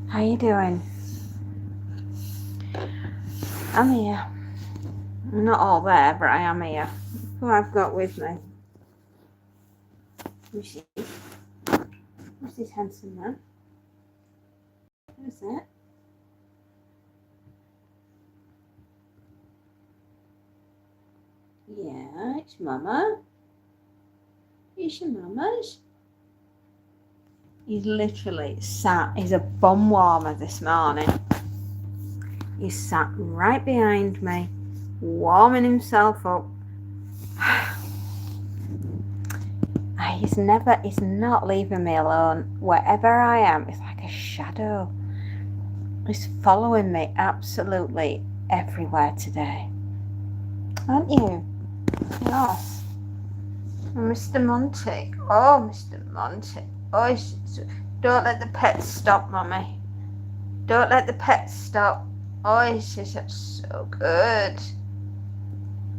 How you doing? I'm here. I'm not all there, but I am here. Who I've got with me? Who's this handsome man? Who's that? Yeah, it's Mama. It's your Mama's. He's literally sat. He's a bum warmer this morning. He's sat right behind me, warming himself up. He's not leaving me alone. Wherever I am, it's like a shadow. He's following me absolutely everywhere today. Aren't you? Yes. Mr. Monty. Oh, Mr. Monty. Oh, don't let the pets stop, Mummy. Don't let the pets stop. Oh, it's just so good.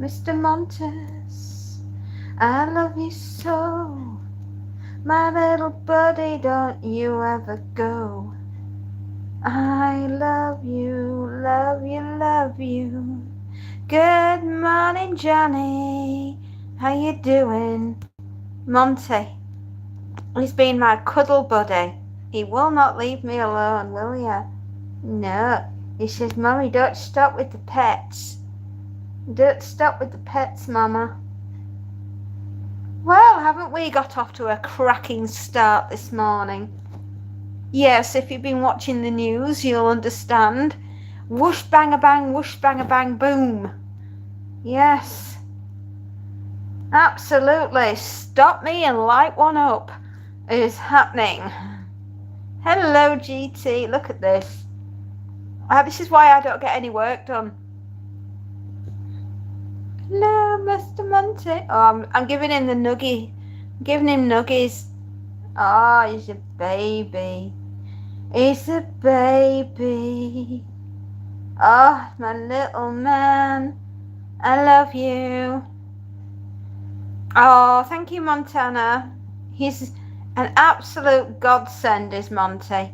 Mr. Montes, I love you so. My little buddy, don't you ever go. I love you, love you, love you. Good morning, Johnny. How you doing? Monty. He's been my cuddle buddy. He will not leave me alone, will ya? No. He says, Mummy, don't stop with the pets. Don't stop with the pets, Mama. Well, haven't we got off to a cracking start this morning? Yes, if you've been watching the news, you'll understand. Whoosh, bang a bang, whoosh, bang a bang, boom. Yes. Absolutely. Stop me and light one up is happening. Hello, GT. Look at this. This is why I don't get any work done. Hello, Mr. Monty. Oh, I'm giving him the nuggie. I'm giving him nuggies. Oh, he's a baby. He's a baby. Oh, my little man. I love you. Oh, thank you, Montana. He's an absolute godsend, is Monty.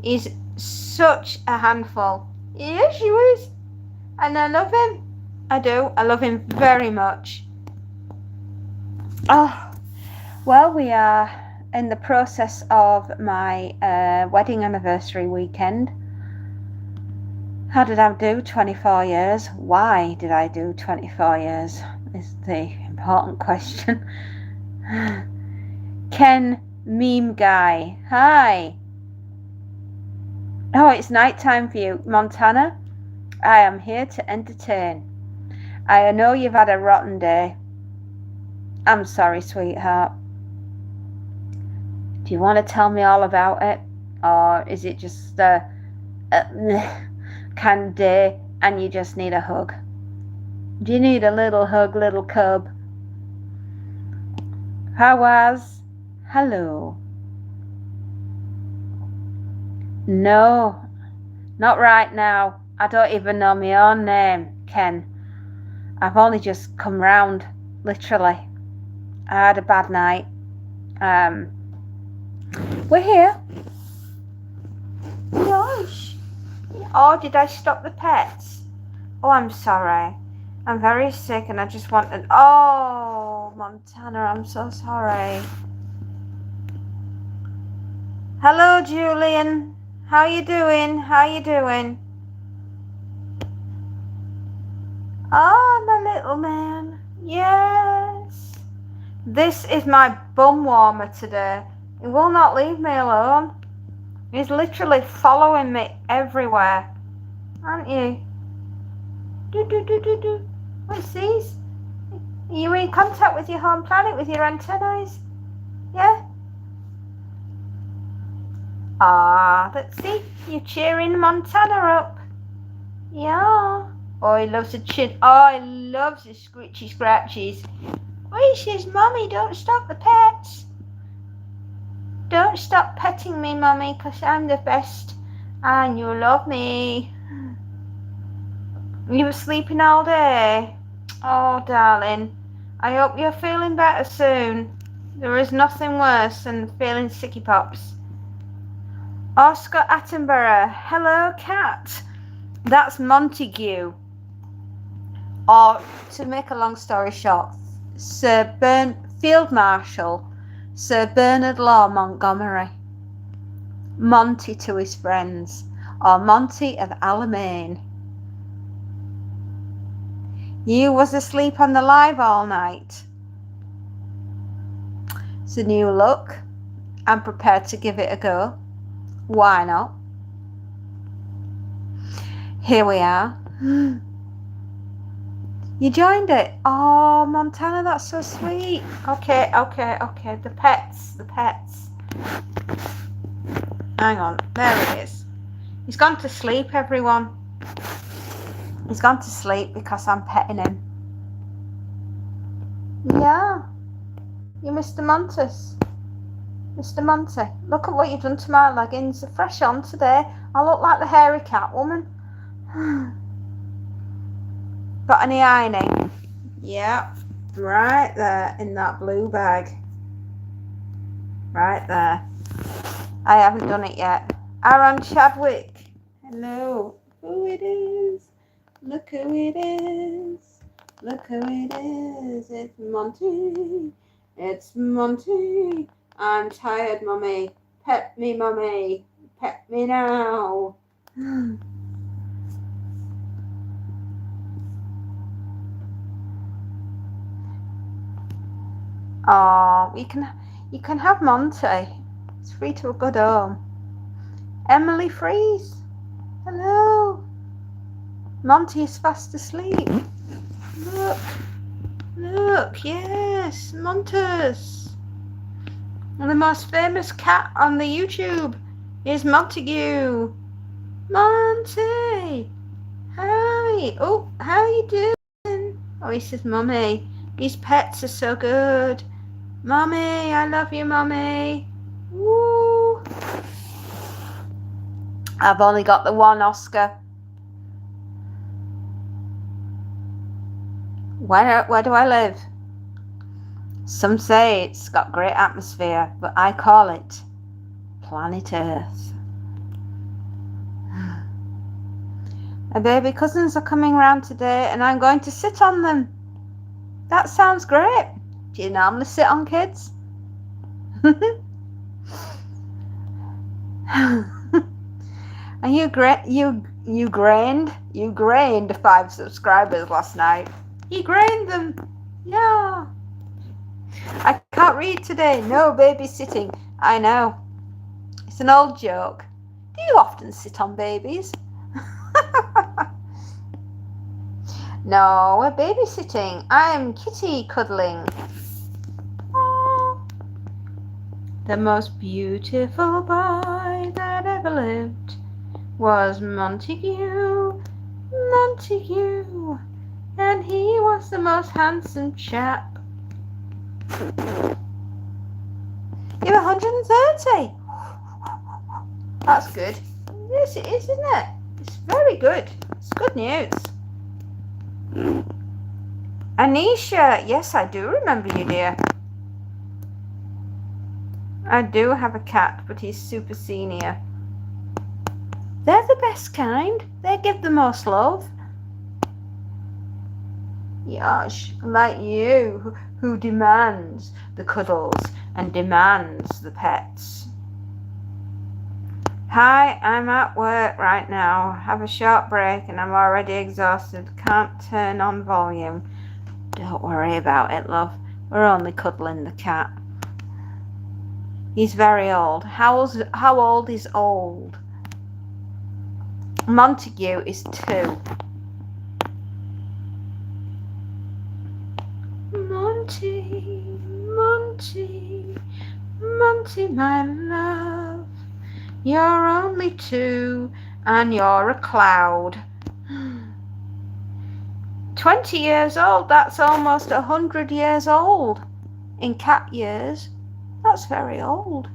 He's such a handful. Yes, he is. And I love him. I do. I love him very much. Oh, well, we are in the process of my wedding anniversary weekend. How did I do 24 years? Why did I do 24 years? Is the important question. Ken Meme Guy. Hi. Oh, it's night time for you, Montana. I am here to entertain. I know you've had a rotten day. I'm sorry, sweetheart. Do you want to tell me all about it? Or is it just a kind of day and you just need a hug? Do you need a little hug, little cub? Hello. No, not right now. I don't even know my own name, Ken. I've only just come round, literally. I had a bad night. We're here. Gosh. Oh, did I stop the pets? Oh, I'm sorry. I'm very sick and I just want an... Oh, Montana, I'm so sorry. Hello, Julian. How you doing? Oh, my little man. Yes. This is my bum warmer today. He will not leave me alone. He's literally following me everywhere. Aren't you? Do. What's these? Are you in contact with your home planet with your antennae? Yeah? Let's see. You're cheering Montana up. Yeah. Oh, he loves a chin. Oh, he loves the screechy scratchies. Oh, he says, Mummy, don't stop the pets. Don't stop petting me, Mummy, because I'm the best. And you love me. You were sleeping all day. Oh, darling. I hope you're feeling better soon. There is nothing worse than feeling sicky pops. Oscar Attenborough, hello cat. That's Montague. Or, to make a long story short, Field Marshal Sir Bernard Law Montgomery. Monty to his friends, or Monty of Alamein. You was asleep on the live all night. It's a new look. I'm prepared to give it a go. Why not? Here we are. You joined it. Oh, Montana, that's so sweet. Okay. The pets. Hang on. There it is. He's gone to sleep, everyone. He's gone to sleep because I'm petting him. Yeah. You Mr. Montes. Mr. Monty, look at what you've done to my leggings. They're fresh on today. I look like the hairy cat woman. Got any ironing? Yeah, right there in that blue bag. Right there. I haven't done it yet. Aaron Chadwick. Hello. Who it is? Look who it is. Look who it is. It's Monty. It's Monty. I'm tired, Mummy. Pet me, Mummy. Pet me now. Oh, you can have Monty. It's free to a good home. Emily Freeze. Hello. Monty is fast asleep. Look, yes, Montes. And the most famous cat on the YouTube is Montague. Monty. Hi. Oh, how are you doing? Oh, he says, Mummy, these pets are so good. Mummy, I love you, Mummy. Woo. I've only got the one Oscar. Where do I live? Some say it's got great atmosphere, but I call it planet Earth. My baby cousins are coming round today and I'm going to sit on them. That sounds great. Do you normally sit on kids? And you grained 5 subscribers last night. You grained them. Yeah. I can't read today. No babysitting. I know. It's an old joke. Do you often sit on babies? No, we're babysitting. I'm kitty cuddling. Aww. The most beautiful boy that ever lived was Montague, and he was the most handsome chap. You're 130. That's good. Yes, it is, isn't it? It's very good. It's good news. Anisha, yes, I do remember you, dear. I do have a cat, but he's super senior. They're the best kind. They give the most love. Yosh, like you, who demands the cuddles and demands the pets. Hi, I'm at work right now. Have a short break and I'm already exhausted. Can't turn on volume. Don't worry about it, love. We're only cuddling the cat. He's very old. How old is old? Montague is 2. Monty, my love. You're only 2 and you're a cloud. 20 years old, that's almost 100 years old. In cat years, that's very old.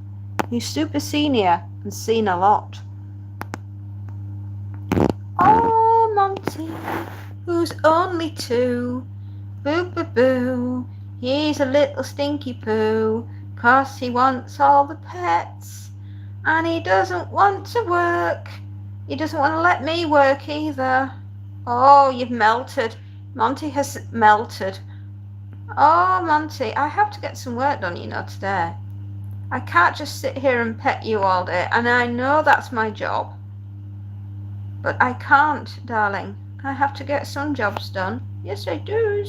He's super senior and seen a lot. Oh, Monty, who's only 2. Boo, boo, boo. He's a little stinky poo, 'cause he wants all the pets. And he doesn't want to work. He doesn't want to let me work either. Oh, you've melted. Monty has melted. Oh, Monty, I have to get some work done, today. I can't just sit here and pet you all day, and I know that's my job. But I can't, darling. I have to get some jobs done. Yes, I do.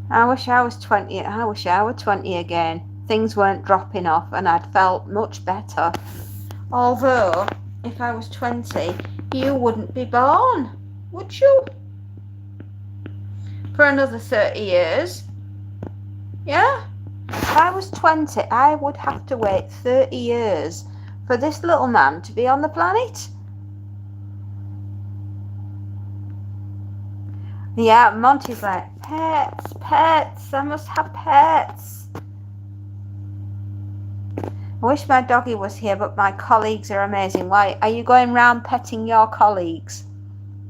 I wish I was 20. I wish I were 20 again. Things weren't dropping off and I'd felt much better. Although, if I was 20, you wouldn't be born, would you? For another 30 years. Yeah? If I was 20, I would have to wait 30 years for this little man to be on the planet. Yeah, Monty's like, pets, I must have pets. I wish my doggy was here, but my colleagues are amazing. Why, are you going round petting your colleagues?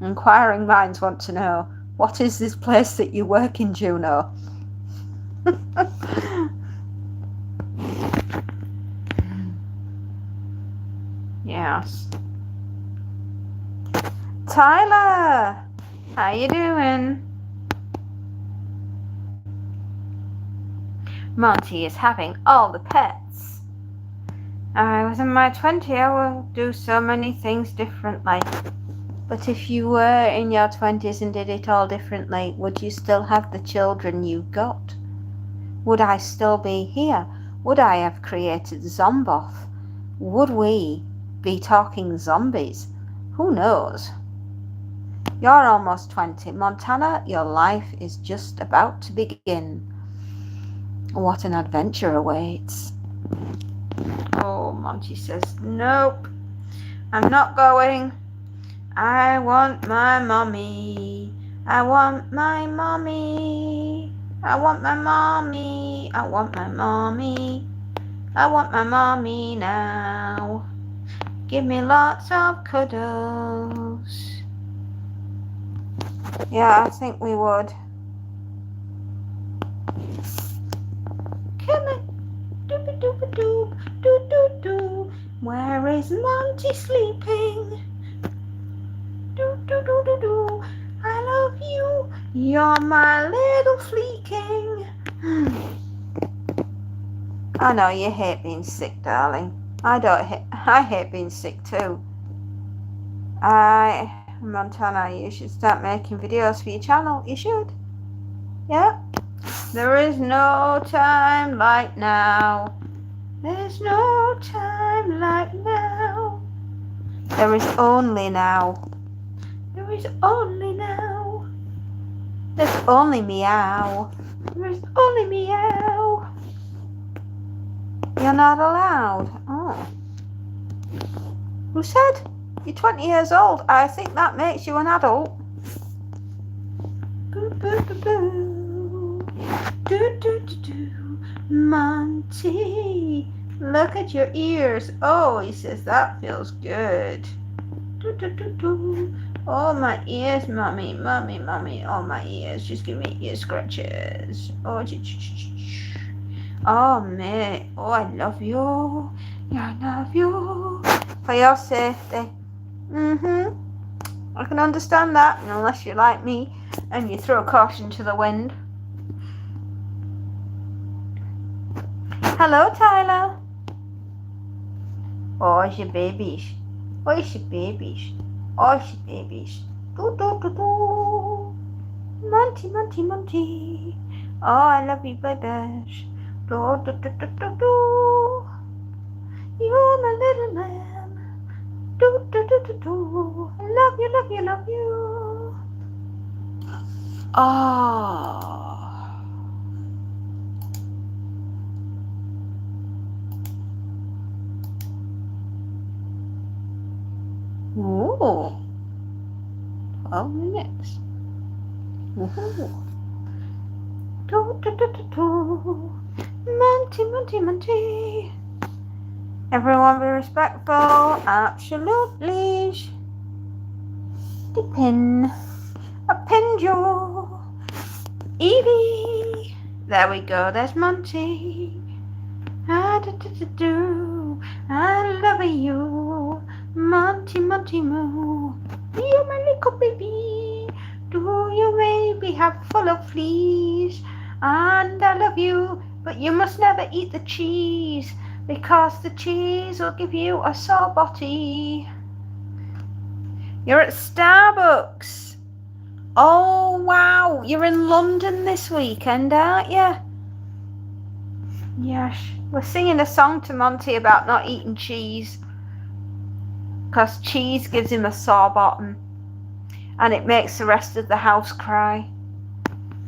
Inquiring minds want to know, what is this place that you work in, Juno? Yes. Tyler, how you doing? Monty is having all the pets. I was in my 20s, I would do so many things differently. But if you were in your 20s and did it all differently, would you still have the children you got? Would I still be here? Would I have created Zomboth? Would we be talking zombies? Who knows? You're almost 20. Montana, your life is just about to begin. What an adventure awaits. Oh, Monty says, nope, I'm not going. I want my mommy. I want my mommy. I want my mommy. I want my mommy. I want my mommy now. Give me lots of cuddles. Yeah, I think we would. Come on. Doop-a-doop-a-doop. Doo-doo-doo. Where is Monty sleeping? Do-do-do-do-do. I love you. You're my little fleeking. I know you hate being sick, darling. I hate being sick too. Montana, you should start making videos for your channel. You should. Yeah. There is no time like now. There's no time like now. There is only now. There is only now. There's only meow. There's only meow. You're not allowed. Oh. Who said? You're 20 years old. I think that makes you an adult. Boo, boo, boo, boo. Do, do, do, do. Monty, look at your ears. Oh, he says that feels good. Do, do, do, do. Oh, my ears, mommy, mommy, mommy. Oh, my ears. Just give me ear scratches. Oh, oh, mate. Oh, I love you. Yeah, I love you. For your safety. I can understand that, unless you're like me and you throw caution to the wind. Hello, Tyler. Oh, it's your babies. Oh, it's your babies. Oh, it's your babies. Do, do, do, do. Monty, Monty, Monty. Oh, I love you, babies. Do, do, do, do, do, do. You're my little man. Do, do, do, do, do. I love you, love you, love you. Oh. Ooh. 12 minutes. Woohoo. Do, do, do, do, do. Monty, Monty, Monty. Everyone be respectful. Absolutely. The pin. A pin you. Evie. There we go. There's Monty. Ah, do, do, do, do. I love you, Monty, Monty Moo. You my little baby. Do you maybe have full of fleas? And I love you, but you must never eat the cheese, because the cheese will give you a sore body. You're at Starbucks. Oh wow, you're in London this weekend, aren't you? Yes, we're singing a song to Monty about not eating cheese, because cheese gives him a sore bottom and it makes the rest of the house cry,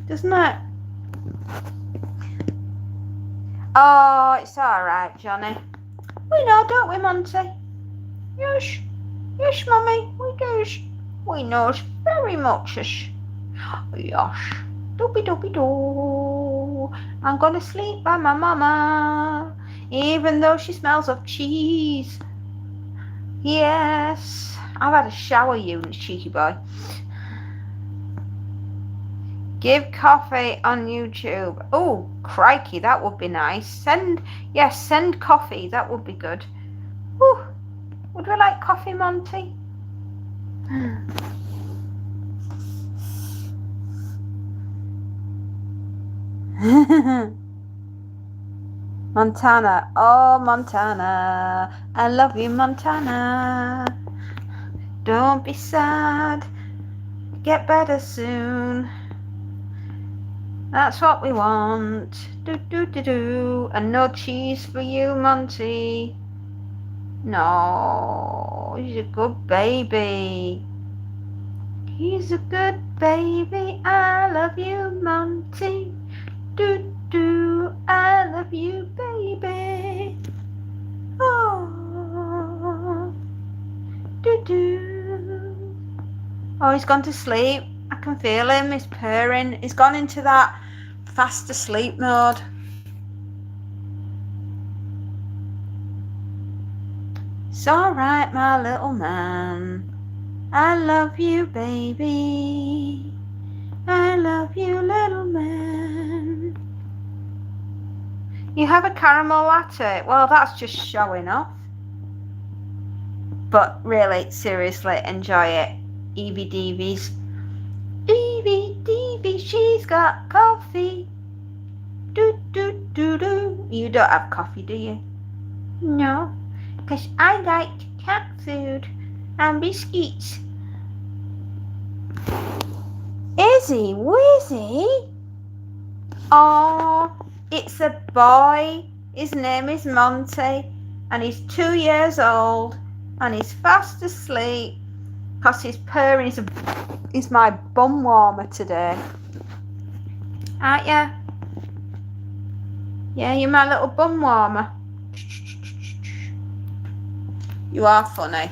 doesn't it? Oh, it's alright, Johnny. We know, don't we, Monty? Yes, yes, Mummy, we does. We knows very much. Yes, doopy doopy doo. I'm gonna sleep by my mama, even though she smells of cheese. Yes, I've had a shower, you cheeky boy. Give coffee on YouTube. Oh, crikey, that would be nice. Send coffee. That would be good. Whew. Would we like coffee, Monty? Montana. Oh, Montana. I love you, Montana. Don't be sad. Get better soon. That's what we want. Do do do do. And no cheese for you, Monty. No, he's a good baby. He's a good baby. I love you, Monty. Do do. I love you, baby. Oh, do do. Oh, he's gone to sleep. I can feel him. He's purring. He's gone into that fast asleep mode. It's alright, my little man. I love you, baby. I love you, little man. You have a caramel latte? Well, that's just showing off. But really, seriously, enjoy it. Evie Deevies. Evie Deevie, she's got coffee. Do do do do. You don't have coffee, do you? No, because I like cat food and biscuits. Izzy Wizzy? Oh, it's a boy. His name is Monty, and he's 2 years old, and he's fast asleep because his purring is my bum warmer today. Aren't you? Yeah, you're my little bum warmer. You are funny.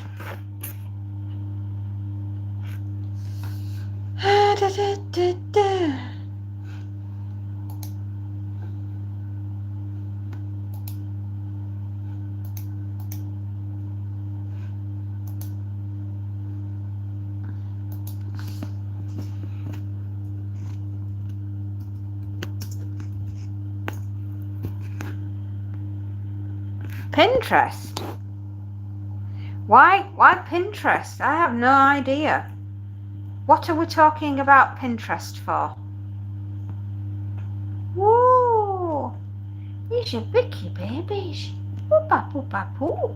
Pinterest? Why Pinterest? I have no idea. What are we talking about Pinterest for? Whoa! These are Vicky babies. Poopa poopa poo.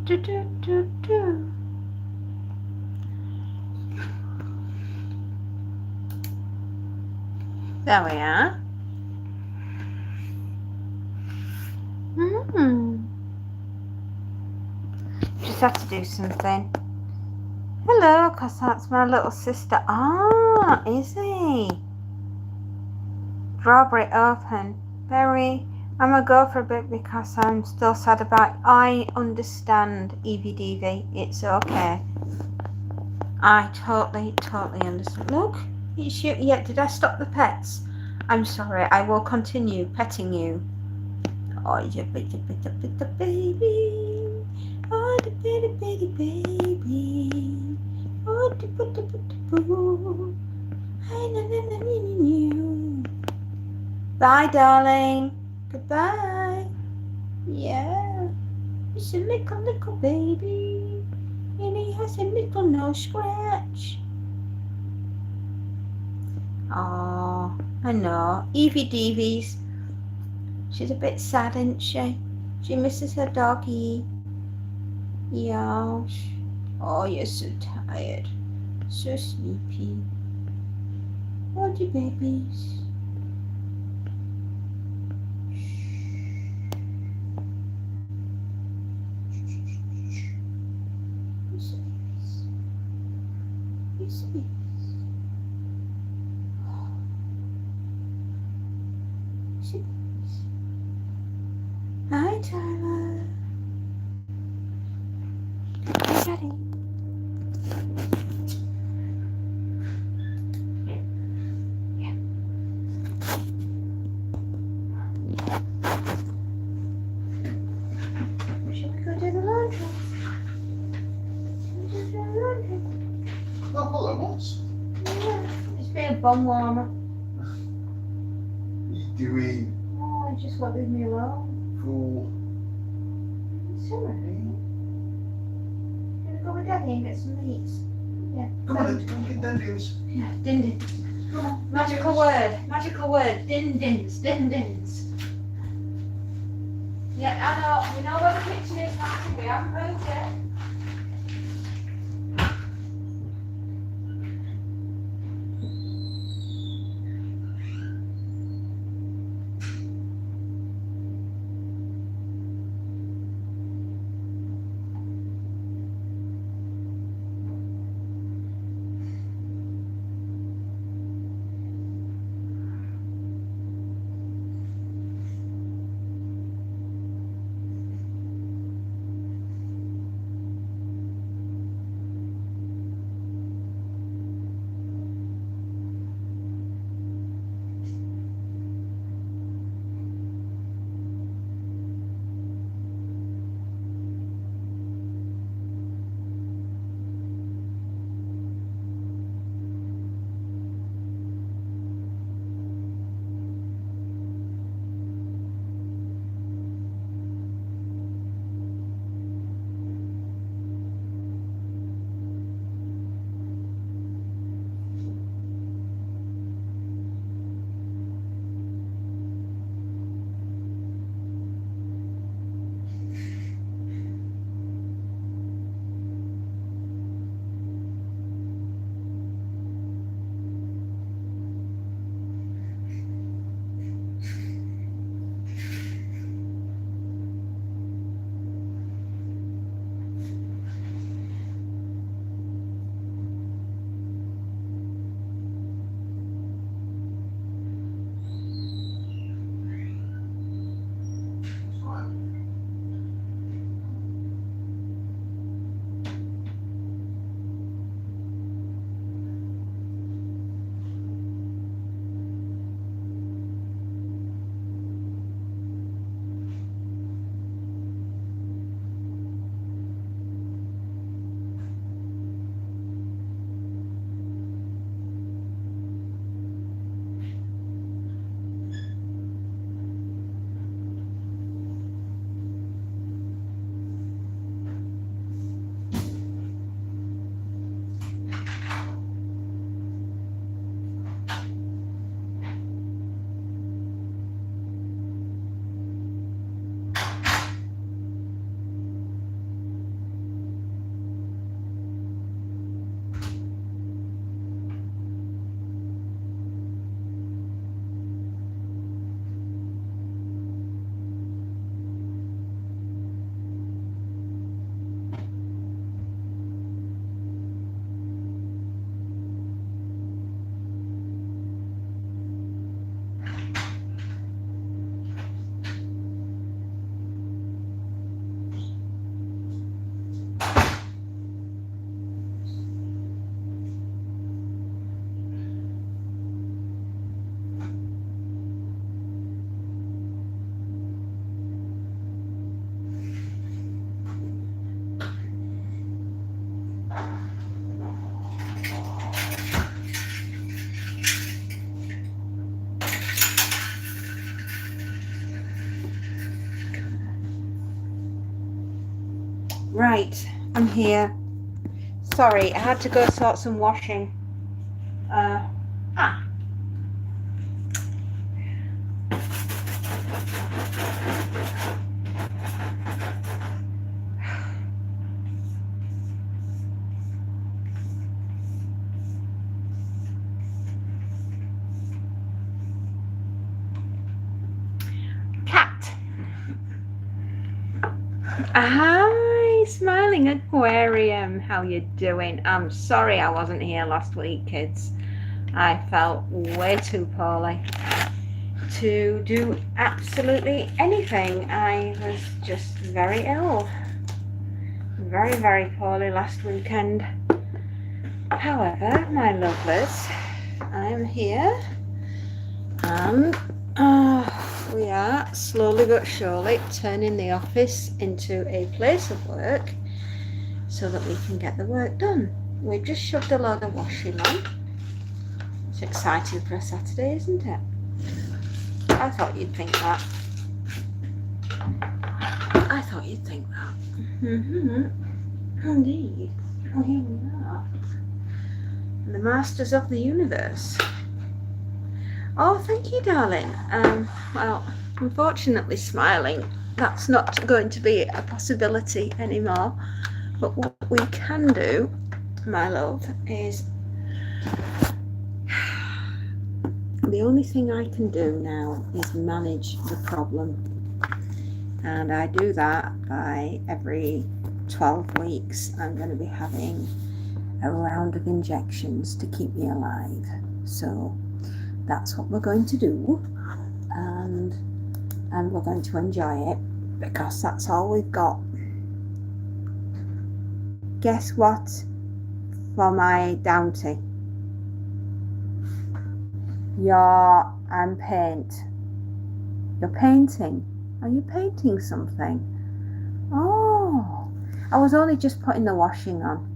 Do, do, do, do. There we are. Just have to do something. Hello, because that's my little sister. Ah, is he? Strawberry open. Berry. I'm going to go for a bit because I'm still sad about it. I understand, Evie Deevie. It's okay. I totally understand. Look, it's you. Yeah, did I stop the pets? I'm sorry. I will continue petting you. Oh, you bitty baby. Oh, the bitty baby. Oh, the boo. Bye, darling. Goodbye. Yeah. It's a little baby. And he has a little nose scratch. Oh, I know. Evie Deevies. She's a bit sad, isn't she? She misses her doggy. Yeah. Oh, you're so tired. So sleepy. Oh, you babies. Hi, Tyler. Hi, Daddy. Yeah. Should we go do the laundry? Oh, hello, Moss. Yeah. It's been a bum warmer. What are you doing? Oh, just won't leave me alone. Fool. Sorry. Gonna go with Daddy and get some meats. Yeah. Come on, then, don't get dandelions. Yeah, din din. Come on. Magical word. Magical word. Din dins. Din dins. Yeah, I know. We know where the kitchen is, Matty. We haven't moved it. Right, I'm here. Sorry, I had to go sort some washing. Cat. Hi, smiling aquarium. How you doing? I'm sorry I wasn't here last week, kids. I felt way too poorly to do absolutely anything. I was just very ill. Very, very poorly last weekend. However, my lovelies, I am here and we are slowly but surely turning the office into a place of work so that we can get the work done. We've just shoved a load of washing on. It's exciting for a Saturday, isn't it? I thought you'd think that. I thought you'd think that. Indeed. Oh, here we are. The masters of the universe. Oh, thank you, darling. Well, unfortunately, smiling, that's not going to be a possibility anymore. But what we can do, my love, is the only thing I can do now is manage the problem. And I do that by every 12 weeks. I'm going to be having a round of injections to keep me alive. So that's what we're going to do, and we're going to enjoy it because that's all we've got. Guess what for my Downty? I'm paint. You're painting. Are you painting something? Oh, I was only just putting the washing on.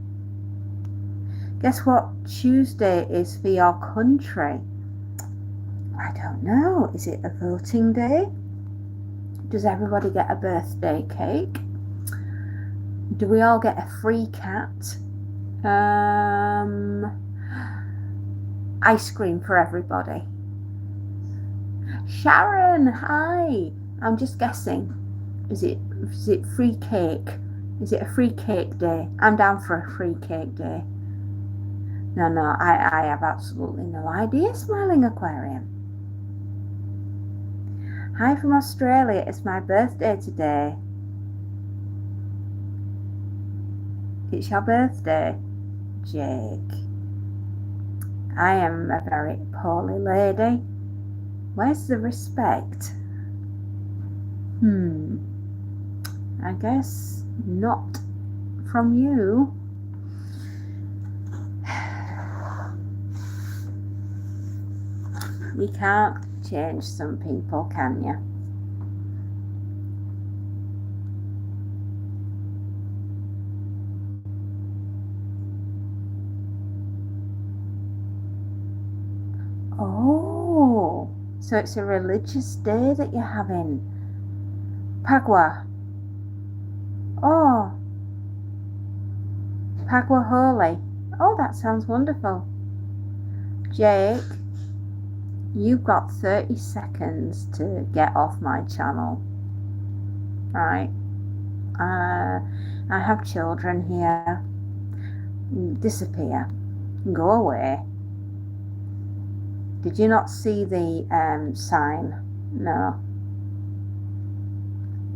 Guess what Tuesday is for your country? I don't know. Is it a voting day? Does everybody get a birthday cake? Do we all get a free cat? Ice cream for everybody. Sharon, hi. I'm just guessing. Is it free cake? Is it a free cake day? I'm down for a free cake day. No, I have absolutely no idea, smiling aquarium. Hi from Australia, it's my birthday today. It's your birthday, Jake. I am a very poorly lady. Where's the respect? I guess not from you. You can't change some people, can you? Oh, so it's a religious day that you're having. Pagwa. Oh, Pagwa Holy. Oh, that sounds wonderful. Jake, you've got 30 seconds to get off my channel. Right. I have children here. Disappear. Go away. Did you not see the sign? No.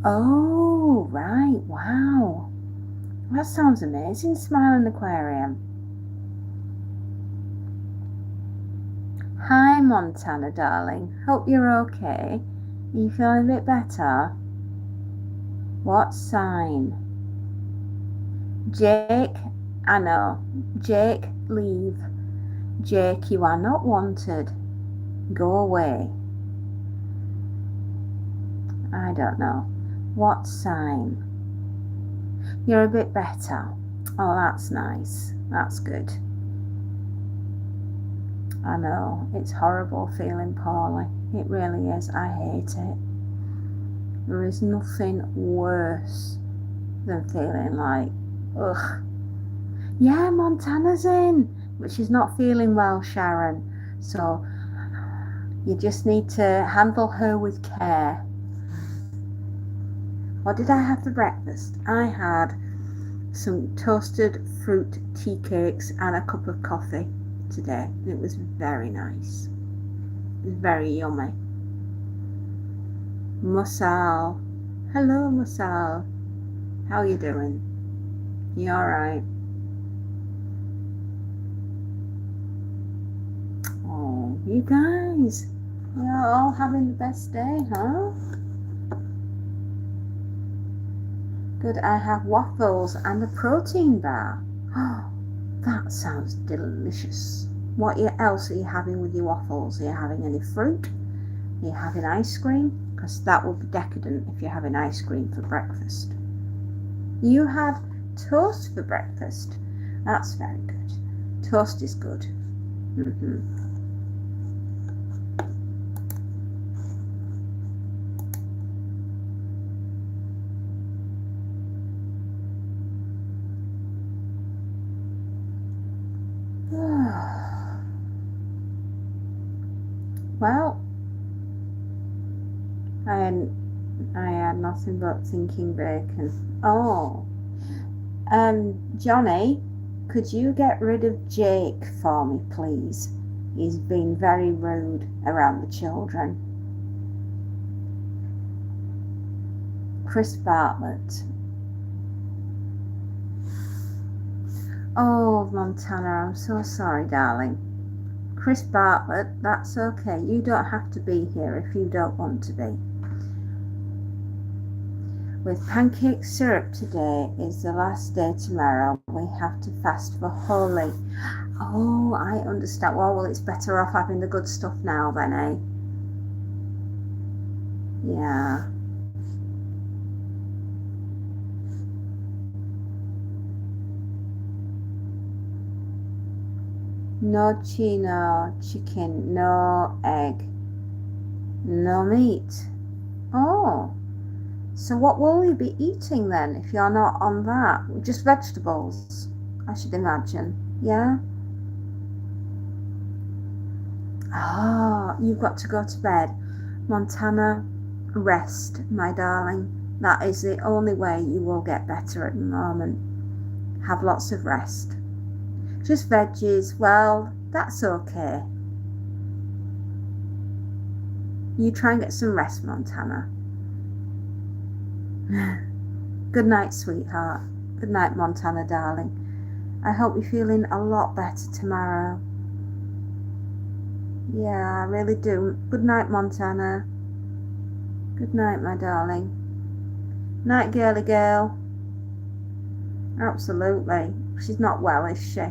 Oh, right. Wow. That sounds amazing, Smiling Aquarium. Hi, Montana, darling. Hope you're okay. Are you feeling a bit better? What sign? Jake, I know. Jake, leave. Jake, you are not wanted. Go away. I don't know. What sign? You're a bit better. Oh, that's nice. That's good. I know. It's horrible feeling poorly. It really is. I hate it. There is nothing worse than feeling like, ugh. Yeah, Montana's in, but she's not feeling well, Sharon. So you just need to handle her with care. What did I have for breakfast? I had some toasted fruit tea cakes and a cup of coffee today. It was very nice. It was very yummy. Musal. Hello, Musal. How are you doing? You alright? Oh, you guys. You're all having the best day, huh? Good, I have waffles and a protein bar. Oh, that sounds delicious. What else are you having with your waffles? Are you having any fruit? Are you having ice cream? Because that would be decadent if you're having ice cream for breakfast. You had toast for breakfast. That's very good. Toast is good. Well, I had nothing but thinking bacon. Oh, Johnny, could you get rid of Jake for me, please? He's been very rude around the children. Chris Bartlett. Oh, Montana, I'm so sorry, darling. Chris Bartlett, that's okay. You don't have to be here if you don't want to be. With pancake syrup today is the last day tomorrow. We have to fast for Holy. Oh, I understand. Well, it's better off having the good stuff now then, eh? Yeah. No chino, chicken, no egg, no meat. Oh, so what will you be eating then if you're not on that? Just vegetables, I should imagine. Yeah? Ah, you've got to go to bed. Montana, rest, my darling. That is the only way you will get better at the moment. Have lots of rest. Just veggies, well, that's okay. You try and get some rest, Montana. Good night, sweetheart. Good night, Montana, darling. I hope you're feeling a lot better tomorrow. Yeah, I really do. Good night, Montana. Good night, my darling. Night, girly girl. Absolutely. She's not well, is she?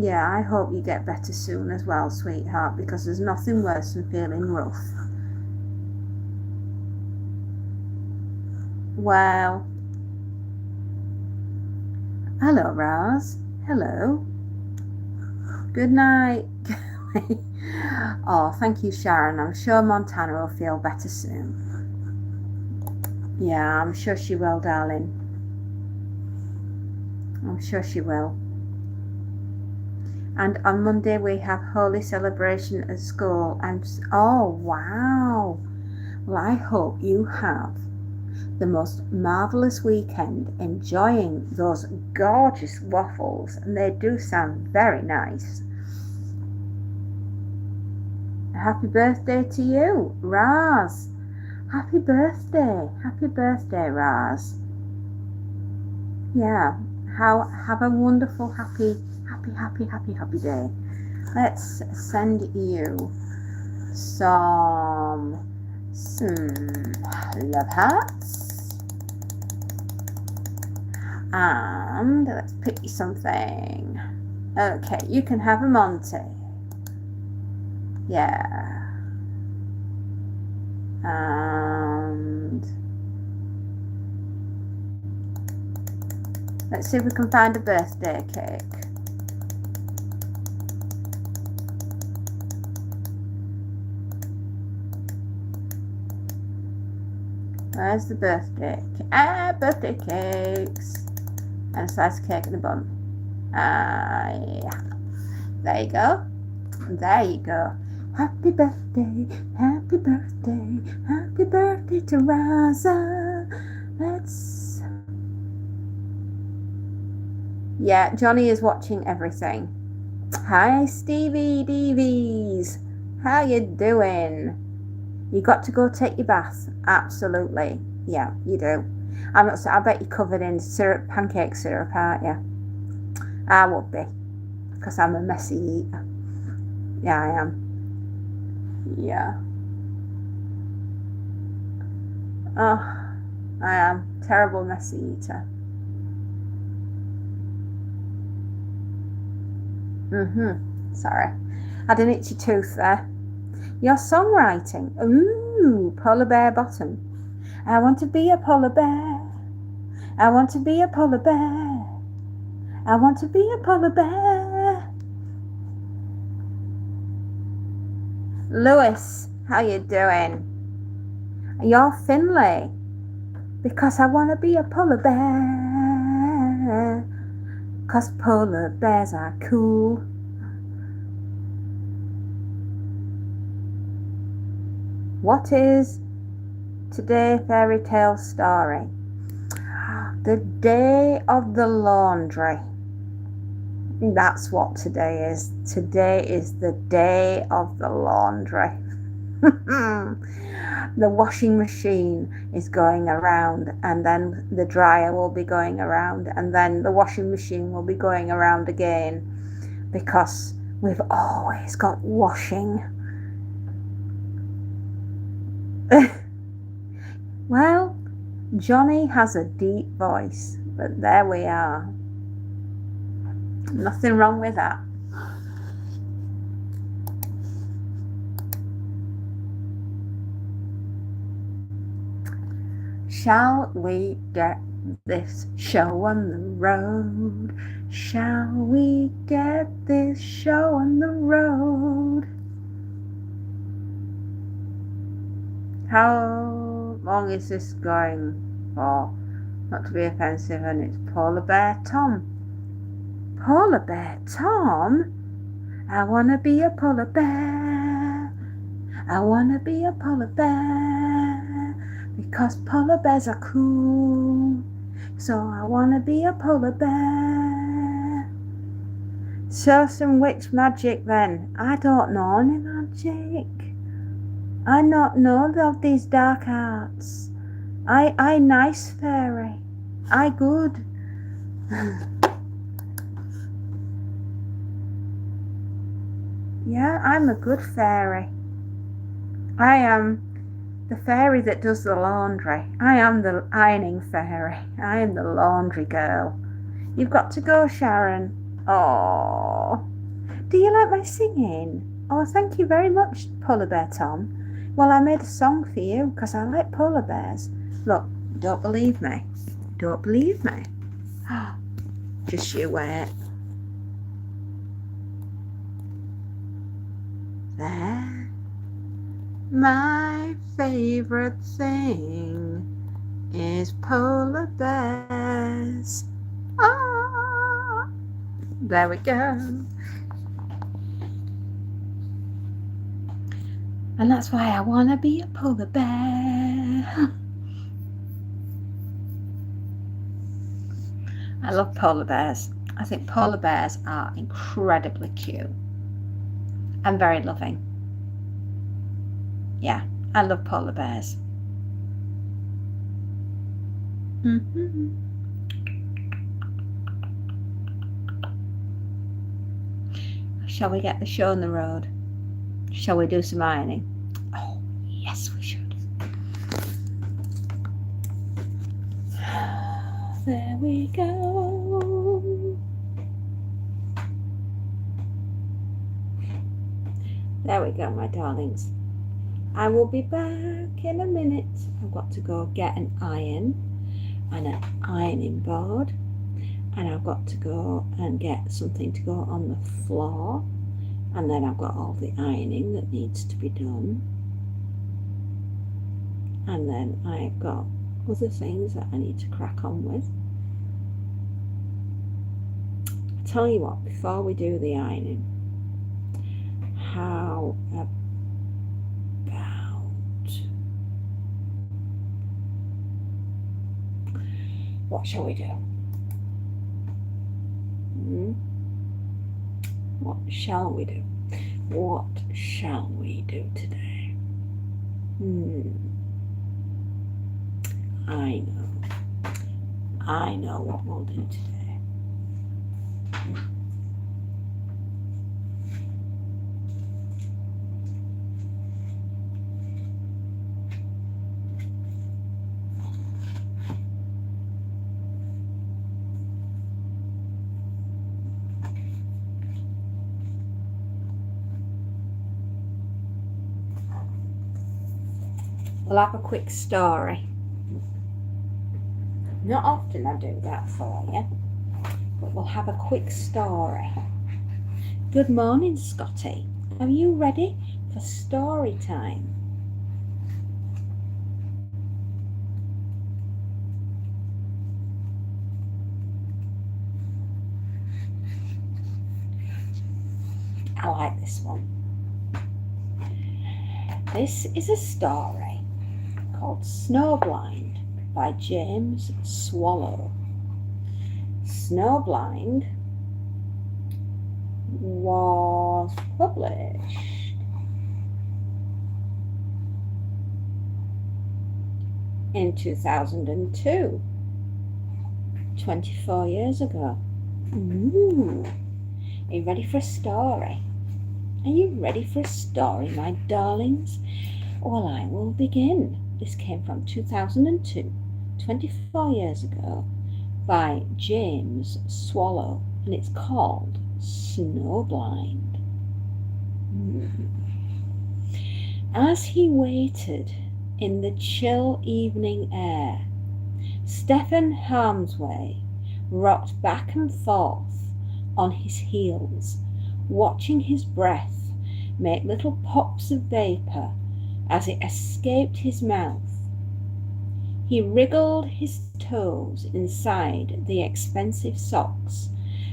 Yeah, I hope you get better soon as well, sweetheart, because there's nothing worse than feeling rough. Well, hello, Roz. Hello. Good night. Oh, thank you, Sharon. I'm sure Montana will feel better soon. Yeah, I'm sure she will, darling. I'm sure she will. And on Monday we have Holy Celebration at school. And oh, wow. Well, I hope you have the most marvellous weekend enjoying those gorgeous waffles, and they do sound very nice. Happy birthday to you, Raz. Happy birthday, Raz. Yeah, have a wonderful, happy day. Let's send you some love hearts. And let's pick you something. Okay, you can have a Monty. Yeah. And let's see if we can find a birthday cake. Where's the birthday? Birthday cakes. And a slice of cake and a bun. Yeah. There you go. There you go. Happy birthday to Raza. Let's... Yeah, Johnny is watching everything. Hi, Stevie Devies. How you doing? You got to go take your bath? Absolutely. Yeah, you do. I bet you're covered in syrup, pancake syrup, aren't you? I would be, because I'm a messy eater. Yeah, I am. Yeah. Oh, I am. Terrible messy eater. Sorry. I had an itchy tooth there. Your songwriting. Ooh, polar bear bottom. I want to be a polar bear. I want to be a polar bear. I want to be a polar bear. Lewis, how you doing? You're Finlay. Because I want to be a polar bear. Because polar bears are cool. What is today's fairy tale story? The day of the laundry. That's what today is. Today is the day of the laundry. The washing machine is going around, and then the dryer will be going around, and then the washing machine will be going around again, because we've always got washing. Well, Johnny has a deep voice, but there we are. Nothing wrong with that. Shall we get this show on the road? Shall we get this show on the road? How long is this going for? Not to be offensive, and it's Polar Bear Tom. Polar Bear Tom? I wanna be a polar bear. I wanna be a polar bear. Because polar bears are cool. So I wanna be a polar bear. Show some witch magic then. I don't know any magic. I not know of these dark arts. I nice fairy. I good. Yeah, I'm a good fairy. I am the fairy that does the laundry. I am the ironing fairy. I am the laundry girl. You've got to go, Sharon. Oh, do you like my singing? Oh, thank you very much, Polar Bear Tom. Well, I made a song for you because I like polar bears. Look, don't believe me. Don't believe me. Just you wait. There. My favorite thing is polar bears. Ah, there we go. And that's why I want to be a polar bear. I love polar bears. I think polar bears are incredibly cute and very loving. Yeah, I love polar bears. Shall we get the show on the road? Shall we do some ironing? Oh, yes, we should. There we go. There we go, my darlings. I will be back in a minute. I've got to go get an iron and an ironing board, and I've got to go and get something to go on the floor, and then I've got all the ironing that needs to be done, and then I've got other things that I need to crack on with. I'll tell you what, before we do the ironing, how about what shall we do? What shall we do? What shall we do today? I know what we'll do today. We'll have a quick story. Not often I do that for you, but we'll have a quick story. Good morning, Scotty. Are you ready for story time? I like this one. This is a story called Snowblind by James Swallow. Snowblind was published in 2002, 24 years ago. Are you ready for a story? Are you ready for a story, my darlings? Well, I will begin. This came from 2002, 24 years ago, by James Swallow, and it's called Snowblind. As he waited in the chill evening air, Stephen Harmsway rocked back and forth on his heels, watching his breath make little pops of vapour as it escaped his mouth. He wriggled his toes inside the expensive socks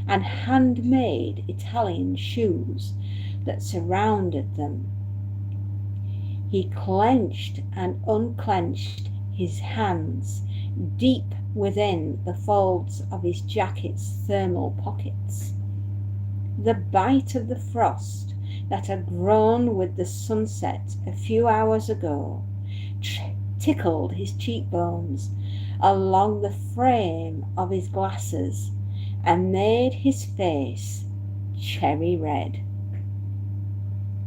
and handmade Italian shoes that surrounded them. He clenched and unclenched his hands deep within the folds of his jacket's thermal pockets. The bite of the frost that had grown with the sunset a few hours ago tickled his cheekbones along the frame of his glasses and made his face cherry red.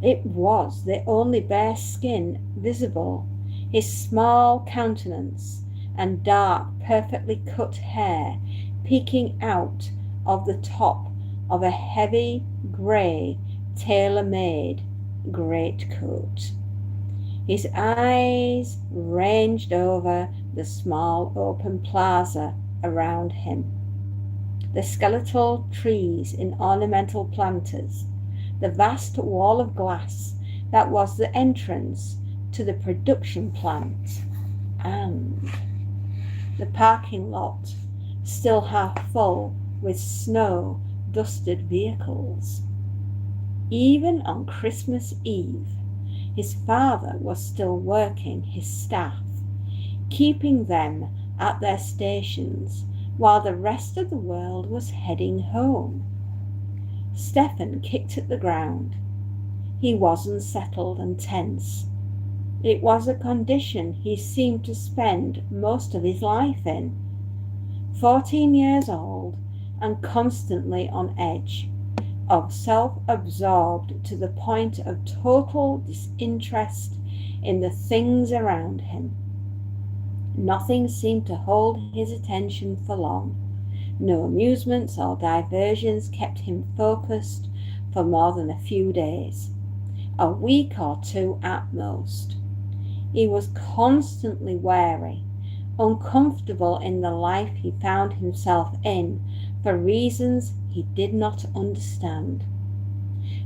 It was the only bare skin visible, his small countenance and dark, perfectly cut hair peeking out of the top of a heavy grey tailor-made greatcoat. His eyes ranged over the small open plaza around him, the skeletal trees in ornamental planters, the vast wall of glass that was the entrance to the production plant, and the parking lot, still half full with snow-dusted vehicles. Even on Christmas Eve, his father was still working his staff, keeping them at their stations while the rest of the world was heading home. Stephen kicked at the ground. He was unsettled and tense. It was a condition he seemed to spend most of his life in. 14 years old and constantly on edge, of self-absorbed to the point of total disinterest in the things around him. Nothing seemed to hold his attention for long. No amusements or diversions kept him focused for more than a few days, a week or two at most. He was constantly wary, uncomfortable in the life he found himself in for reasons he did not understand.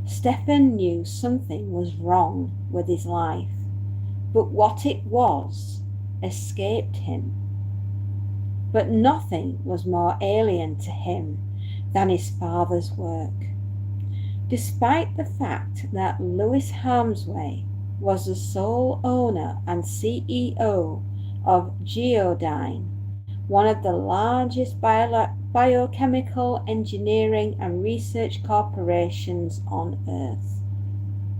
Stephen knew something was wrong with his life, but what it was escaped him. But nothing was more alien to him than his father's work. Despite the fact that Lewis Harmsway was the sole owner and CEO of Geodyne, one of the largest biochemical engineering and research corporations on Earth.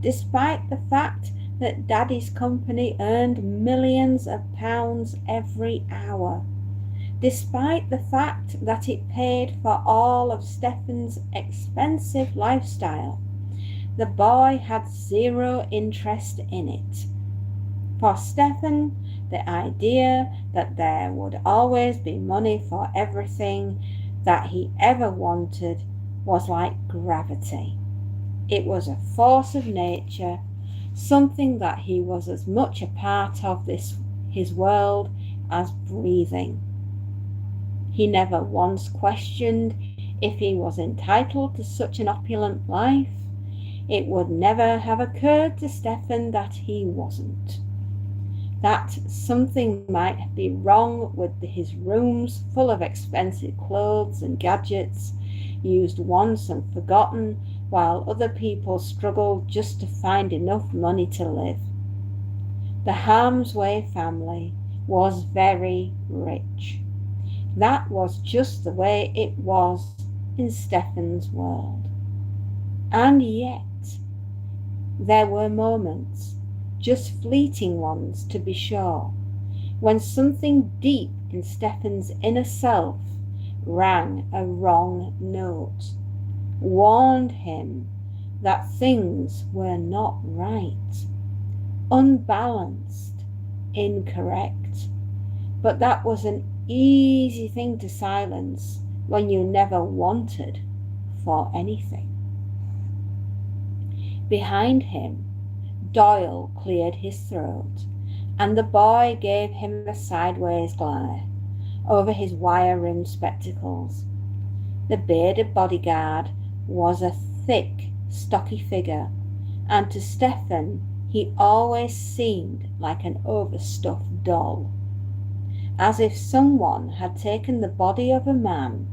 Despite the fact that Daddy's company earned millions of pounds every hour. Despite the fact that it paid for all of Stefan's expensive lifestyle, the boy had zero interest in it. For Stefan, the idea that there would always be money for everything that he ever wanted was like gravity. It was a force of nature, something that he was as much a part of his world as breathing. He never once questioned if he was entitled to such an opulent life. It would never have occurred to Stefan that he wasn't. That something might be wrong with his rooms full of expensive clothes and gadgets, used once and forgotten, while other people struggled just to find enough money to live. The Harmsway family was very rich. That was just the way it was in Stefan's world. And yet, there were moments, just fleeting ones to be sure, when something deep in Stefan's inner self rang a wrong note, warned him that things were not right, unbalanced, incorrect. But that was an easy thing to silence when you never wanted for anything. Behind him, Doyle cleared his throat, and the boy gave him a sideways glare over his wire-rimmed spectacles. The bearded bodyguard was a thick, stocky figure, and to Stefan he always seemed like an overstuffed doll, as if someone had taken the body of a man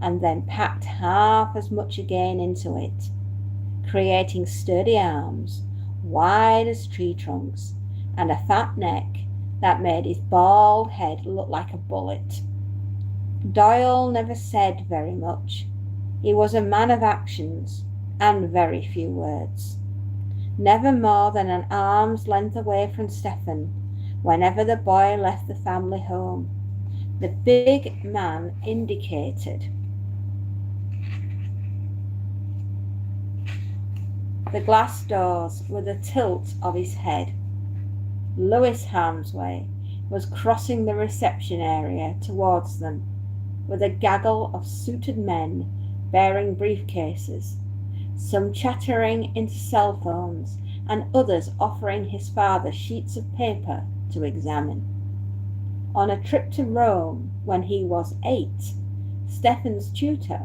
and then packed half as much again into it, creating sturdy arms, wide as tree trunks, and a fat neck that made his bald head look like a bullet. Doyle never said very much. He was a man of actions and very few words. Never more than an arm's length away from Stefan whenever the boy left the family home. The big man indicated the glass doors with a tilt of his head. Lewis Harmsway was crossing the reception area towards them, with a gaggle of suited men bearing briefcases, some chattering into cell phones and others offering his father sheets of paper to examine. On a trip to Rome when he was 8, Stefan's tutor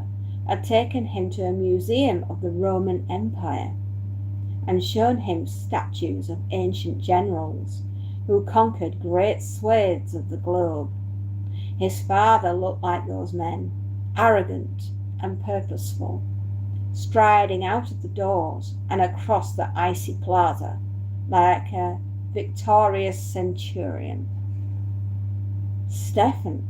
had taken him to a museum of the Roman Empire and shown him statues of ancient generals who conquered great swathes of the globe. His father looked like those men, arrogant and purposeful, striding out of the doors and across the icy plaza like a victorious centurion. Stefan,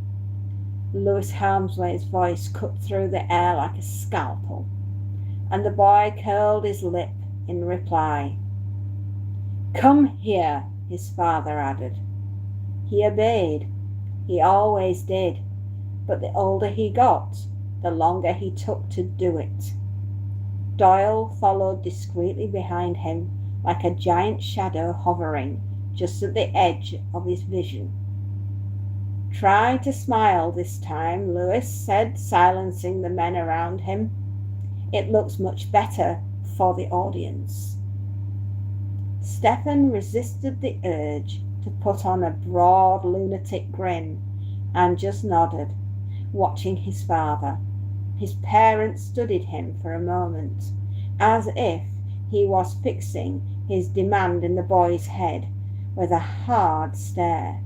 Lewis Harmsway's voice cut through the air like a scalpel, and the boy curled his lip in reply. "Come here," his father added. He obeyed. He always did, but the older he got, the longer he took to do it. Doyle followed discreetly behind him, like a giant shadow hovering just at the edge of his vision. "Try to smile this time," Lewis said, silencing the men around him. "It looks much better for the audience." Stefan resisted the urge to put on a broad lunatic grin and just nodded, watching his father. His parents studied him for a moment, as if he was fixing his demand in the boy's head with a hard stare.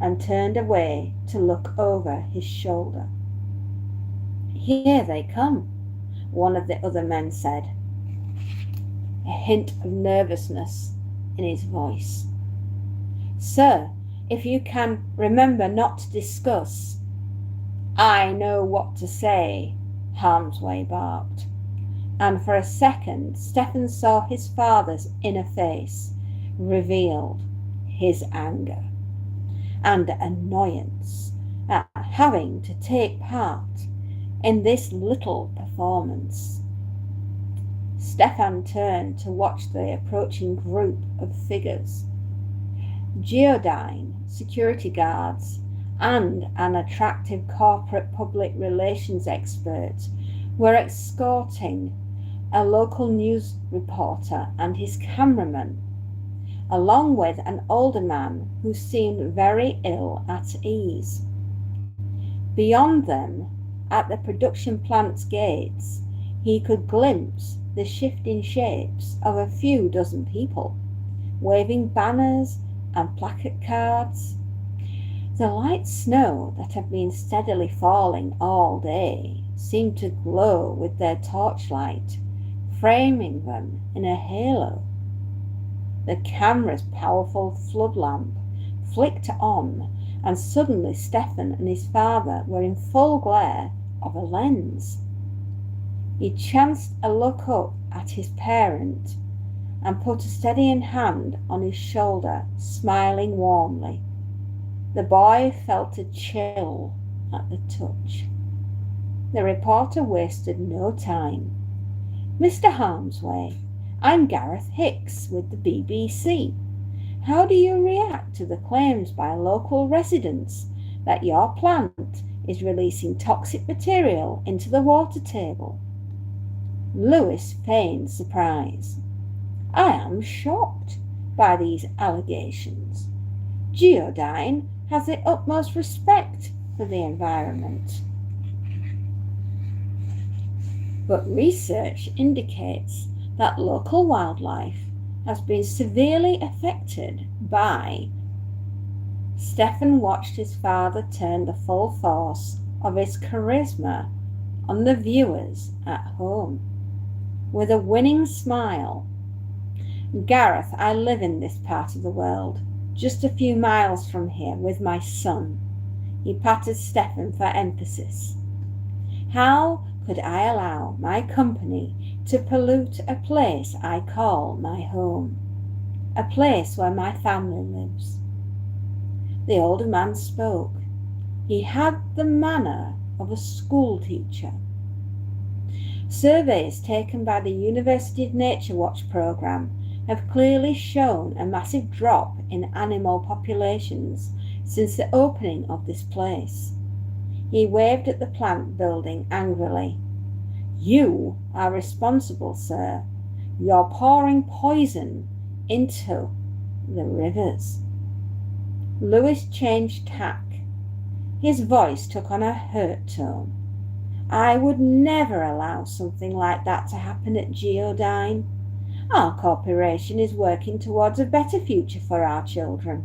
and turned away to look over his shoulder. "Here they come," one of the other men said, a hint of nervousness in his voice. "Sir, if you can remember not to discuss—" "I know what to say," Harmsway barked. And for a second Stephen saw his father's inner face revealed, his anger and annoyance at having to take part in this little performance. Stefan turned to watch the approaching group of figures. Geodyne, security guards, and an attractive corporate public relations expert were escorting a local news reporter and his cameraman, along with an older man who seemed very ill at ease. Beyond them, at the production plant's gates, he could glimpse the shifting shapes of a few dozen people, waving banners and placard cards. The light snow that had been steadily falling all day seemed to glow with their torchlight, framing them in a halo. The camera's powerful flood lamp flicked on, and suddenly Stephen and his father were in full glare of a lens. He chanced a look up at his parent and put a steadying hand on his shoulder, smiling warmly. The boy felt a chill at the touch. The reporter wasted no time. "Mr. Harmsway, I'm Gareth Hicks with the BBC. How do you react to the claims by local residents that your plant is releasing toxic material into the water table?" Lewis feigned surprise. "I am shocked by these allegations. Geodyne has the utmost respect for the environment. But research indicates that local wildlife has been severely affected by—" Stephen watched his father turn the full force of his charisma on the viewers at home. With a winning smile, "Gareth, I live in this part of the world, just a few miles from here, with my son." He patted Stephen for emphasis. "How could I allow my company to pollute a place I call my home, a place where my family lives?" The older man spoke. He had the manner of a school teacher. "Surveys taken by the University Nature Watch program have clearly shown a massive drop in animal populations since the opening of this place." He waved at the plant building angrily. "You are responsible, sir. You're pouring poison into the rivers." Lewis changed tack. His voice took on a hurt tone. "I would never allow something like that to happen at Geodyne. Our corporation is working towards a better future for our children."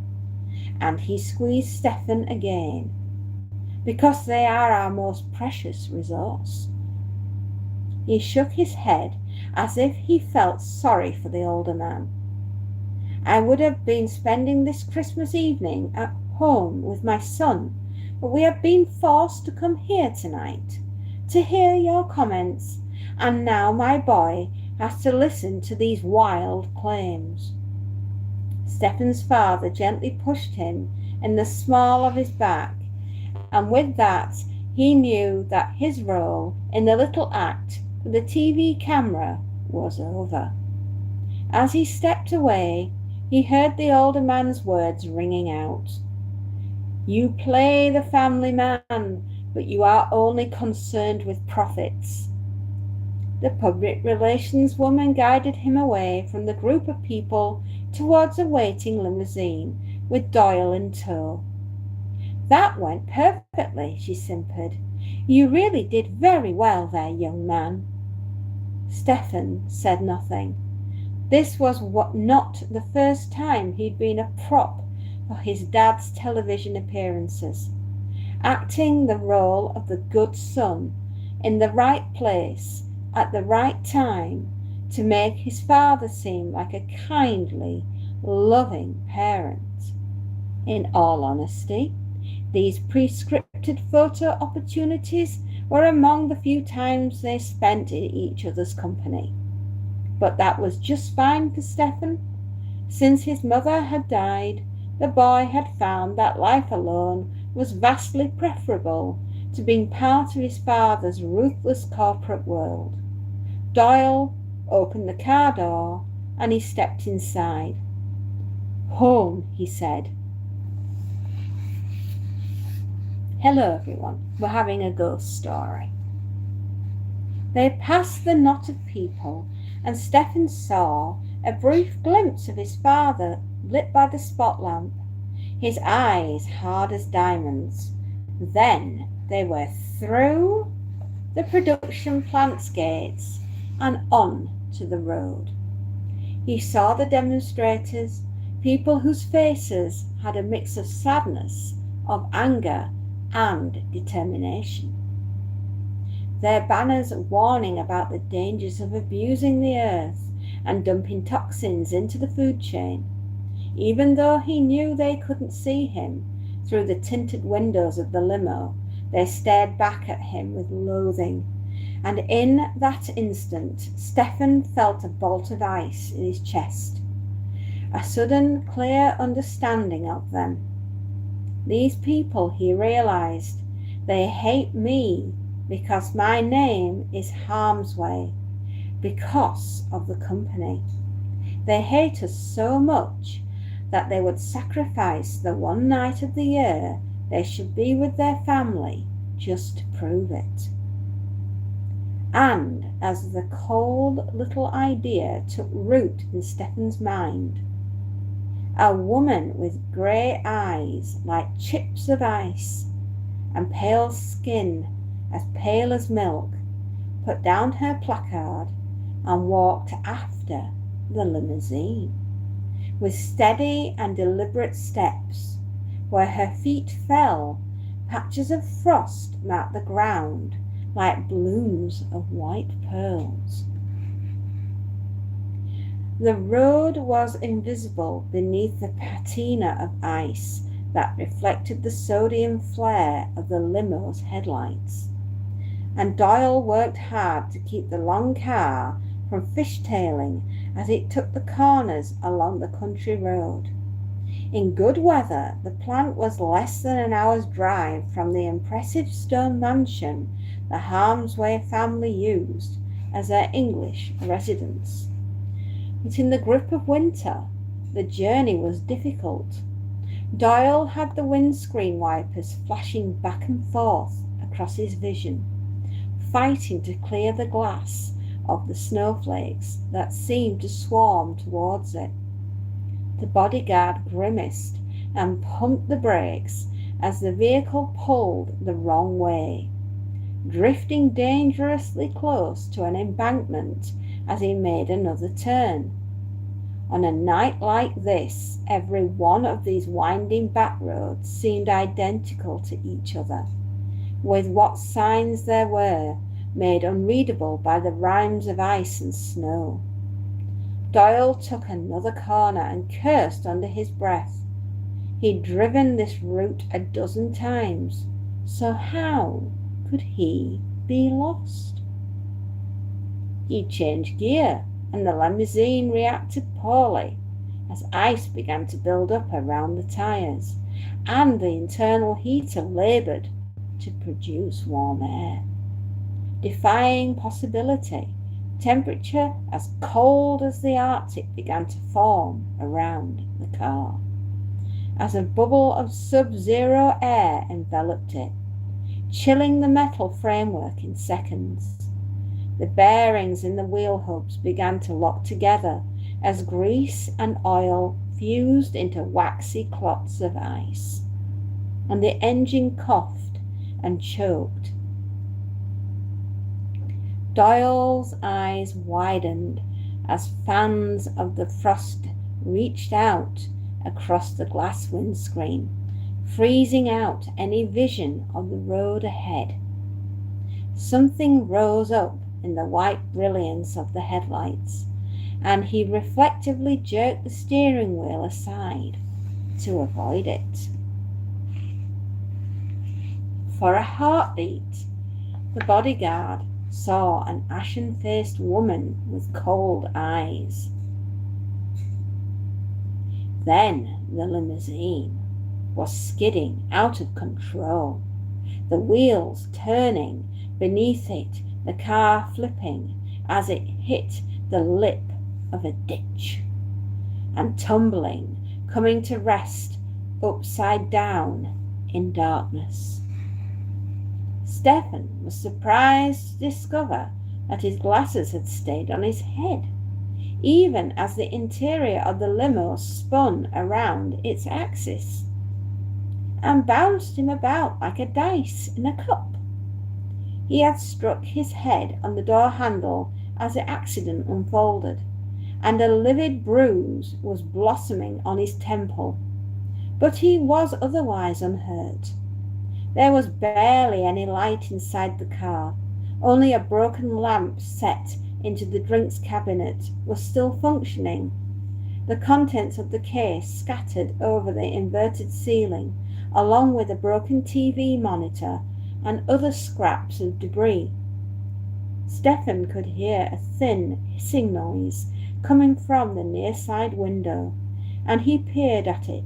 And he squeezed Stephen again. "Because they are our most precious resource." He shook his head as if he felt sorry for the older man. "I would have been spending this Christmas evening at home with my son, but we have been forced to come here tonight to hear your comments, and now my boy has to listen to these wild claims." Stephen's father gently pushed him in the small of his back, and with that he knew that his role in the little act for the TV camera was over. As he stepped away, he heard the older man's words ringing out. "You play the family man, but you are only concerned with profits." The public relations woman guided him away from the group of people towards a waiting limousine with Doyle in tow. "That went perfectly," she simpered. "You really did very well there, young man." Stephen said nothing. This was not the first time he'd been a prop for his dad's television appearances, acting the role of the good son in the right place at the right time to make his father seem like a kindly, loving parent. In all honesty, these pre-scripted photo opportunities were among the few times they spent in each other's company. But that was just fine for Stefan. Since his mother had died, the boy had found that life alone was vastly preferable to being part of his father's ruthless corporate world. Doyle opened the car door and he stepped inside. "Home," he said. "Hello everyone, we're having a ghost story." They passed the knot of people and Stefan saw a brief glimpse of his father lit by the spot lamp, his eyes hard as diamonds. Then they were through the production plant's gates and on to the road. He saw the demonstrators, people whose faces had a mix of sadness, of anger, and determination. Their banners warning about the dangers of abusing the earth and dumping toxins into the food chain. Even though he knew they couldn't see him through the tinted windows of the limo, they stared back at him with loathing. And in that instant, Stefan felt a bolt of ice in his chest, a sudden clear understanding of them. These people, he realized, they hate me because my name is Harm's Way, because of the company. They hate us so much that they would sacrifice the one night of the year they should be with their family just to prove it. And as the cold little idea took root in Stefan's mind, a woman with grey eyes like chips of ice and pale skin as pale as milk put down her placard and walked after the limousine with steady and deliberate steps. Where her feet fell, patches of frost marked the ground like blooms of white pearls. The road was invisible beneath the patina of ice that reflected the sodium flare of the limo's headlights, and Doyle worked hard to keep the long car from fishtailing as it took the corners along the country road. In good weather, the plant was less than an hour's drive from the impressive stone mansion the Harm's Way family used as their English residence. But in the grip of winter, the journey was difficult. Doyle had the windscreen wipers flashing back and forth across his vision, fighting to clear the glass of the snowflakes that seemed to swarm towards it. The bodyguard grimaced and pumped the brakes as the vehicle pulled the wrong way, drifting dangerously close to an embankment as he made another turn. On a night like this, every one of these winding back roads seemed identical to each other, with what signs there were made unreadable by the rhymes of ice and snow. Doyle took another corner and cursed under his breath. He'd driven this route a dozen times, so how could he be lost? He changed gear, and the limousine reacted poorly as ice began to build up around the tires, and the internal heater laboured to produce warm air. Defying possibility, temperature as cold as the Arctic began to form around the car, as a bubble of sub-zero air enveloped it, chilling the metal framework in seconds. The bearings in the wheel hubs began to lock together as grease and oil fused into waxy clots of ice, and the engine coughed and choked. Doyle's eyes widened as fans of the frost reached out across the glass windscreen, freezing out any vision of the road ahead. Something rose up in the white brilliance of the headlights, and he reflectively jerked the steering wheel aside to avoid it. For a heartbeat, the bodyguard saw an ashen-faced woman with cold eyes. Then the limousine was skidding out of control, the wheels turning, beneath it the car flipping as it hit the lip of a ditch, and tumbling, coming to rest upside down in darkness. Stefan was surprised to discover that his glasses had stayed on his head, even as the interior of the limo spun around its axis and bounced him about like a dice in a cup. He had struck his head on the door handle as the accident unfolded, and a livid bruise was blossoming on his temple, but he was otherwise unhurt. There was barely any light inside the car. Only a broken lamp set into the drinks cabinet was still functioning. The contents of the case scattered over the inverted ceiling, along with a broken TV monitor and other scraps of debris. Stefan could hear a thin hissing noise coming from the near side window, and he peered at it.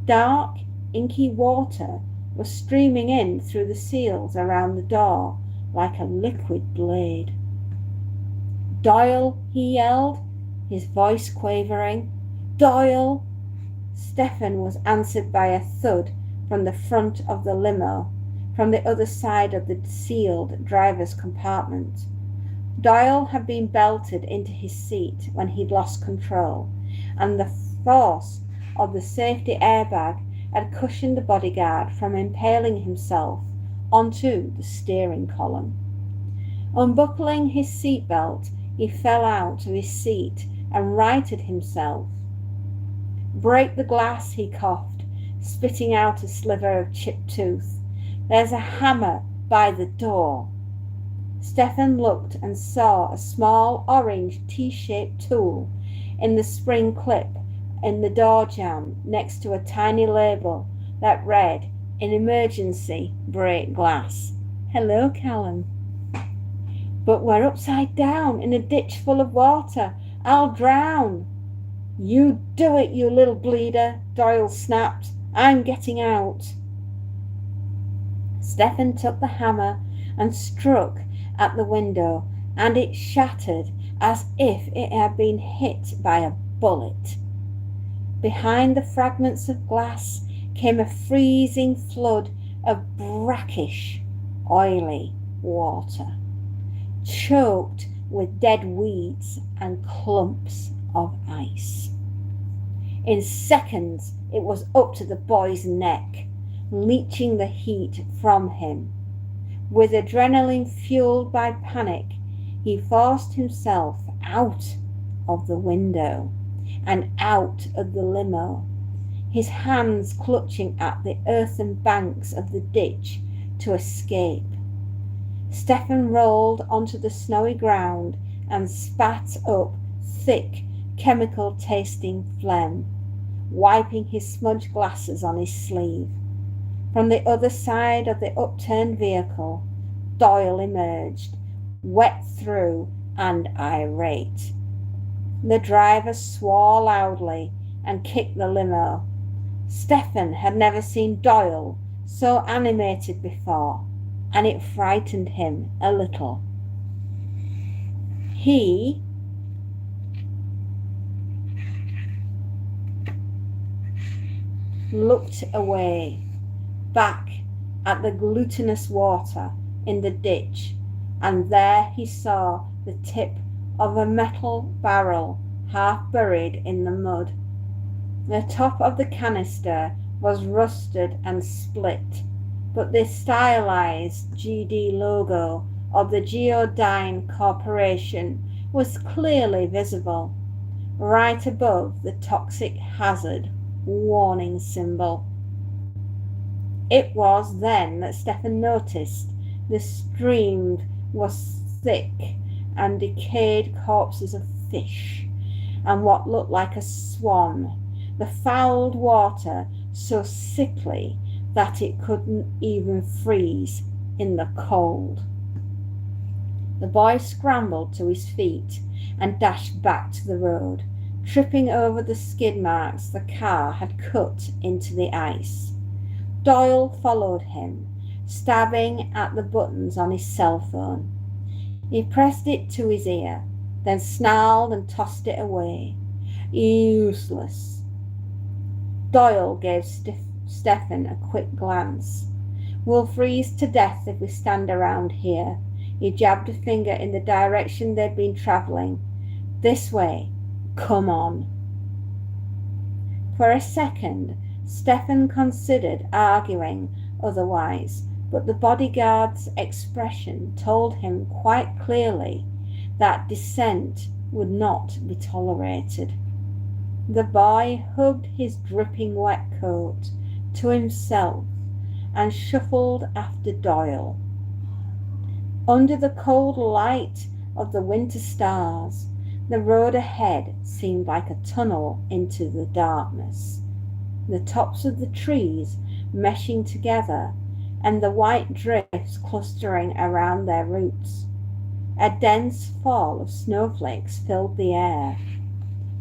Dark, inky water was streaming in through the seals around the door like a liquid blade. "Doyle," he yelled, his voice quavering. "Doyle!" Stefan was answered by a thud from the front of the limo, from the other side of the sealed driver's compartment. Doyle had been belted into his seat when he'd lost control, and the force of the safety airbag had cushioned the bodyguard from impaling himself onto the steering column. Unbuckling his seatbelt, he fell out of his seat and righted himself. "Break the glass," he coughed, spitting out a sliver of chipped tooth. "There's a hammer by the door." Stefan looked and saw a small orange T-shaped tool in the spring clip in the door jamb next to a tiny label that read, "In emergency, break glass." "Hello, Callum." "But we're upside down in a ditch full of water. I'll drown." "You do it, you little bleeder," Doyle snapped. "I'm getting out." Stefan took the hammer and struck at the window, and it shattered as if it had been hit by a bullet. Behind the fragments of glass came a freezing flood of brackish, oily water, choked with dead weeds and clumps of ice. In seconds, it was up to the boy's neck, leaching the heat from him. With adrenaline fueled by panic, he forced himself out of the window and out of the limo, his hands clutching at the earthen banks of the ditch to escape. Stefan rolled onto the snowy ground and spat up thick, chemical-tasting phlegm, wiping his smudged glasses on his sleeve. From the other side of the upturned vehicle, Doyle emerged, wet through and irate. The driver swore loudly and kicked the limo. Stefan had never seen Doyle so animated before, and it frightened him a little. He looked away, back at the glutinous water in the ditch, and there he saw the tip of a metal barrel half buried in the mud. The top of the canister was rusted and split, but the stylized GD logo of the Geodyne Corporation was clearly visible, right above the toxic hazard warning symbol. It was then that Stephen noticed the stream was thick and decayed corpses of fish and what looked like a swan, the fouled water so sickly that it couldn't even freeze in the cold. The boy scrambled to his feet and dashed back to the road, tripping over the skid marks the car had cut into the ice. Doyle followed him, stabbing at the buttons on his cell phone. He pressed it to his ear, then snarled and tossed it away. Useless. Doyle gave Stephen a quick glance. We'll freeze to death if we stand around here. He jabbed a finger in the direction they'd been travelling. This way. Come on. For a second, Stephen considered arguing otherwise, but the bodyguard's expression told him quite clearly that dissent would not be tolerated. The boy hugged his dripping wet coat to himself and shuffled after Doyle. Under the cold light of the winter stars, the road ahead seemed like a tunnel into the darkness. The tops of the trees meshing together and the white drifts clustering around their roots. A dense fall of snowflakes filled the air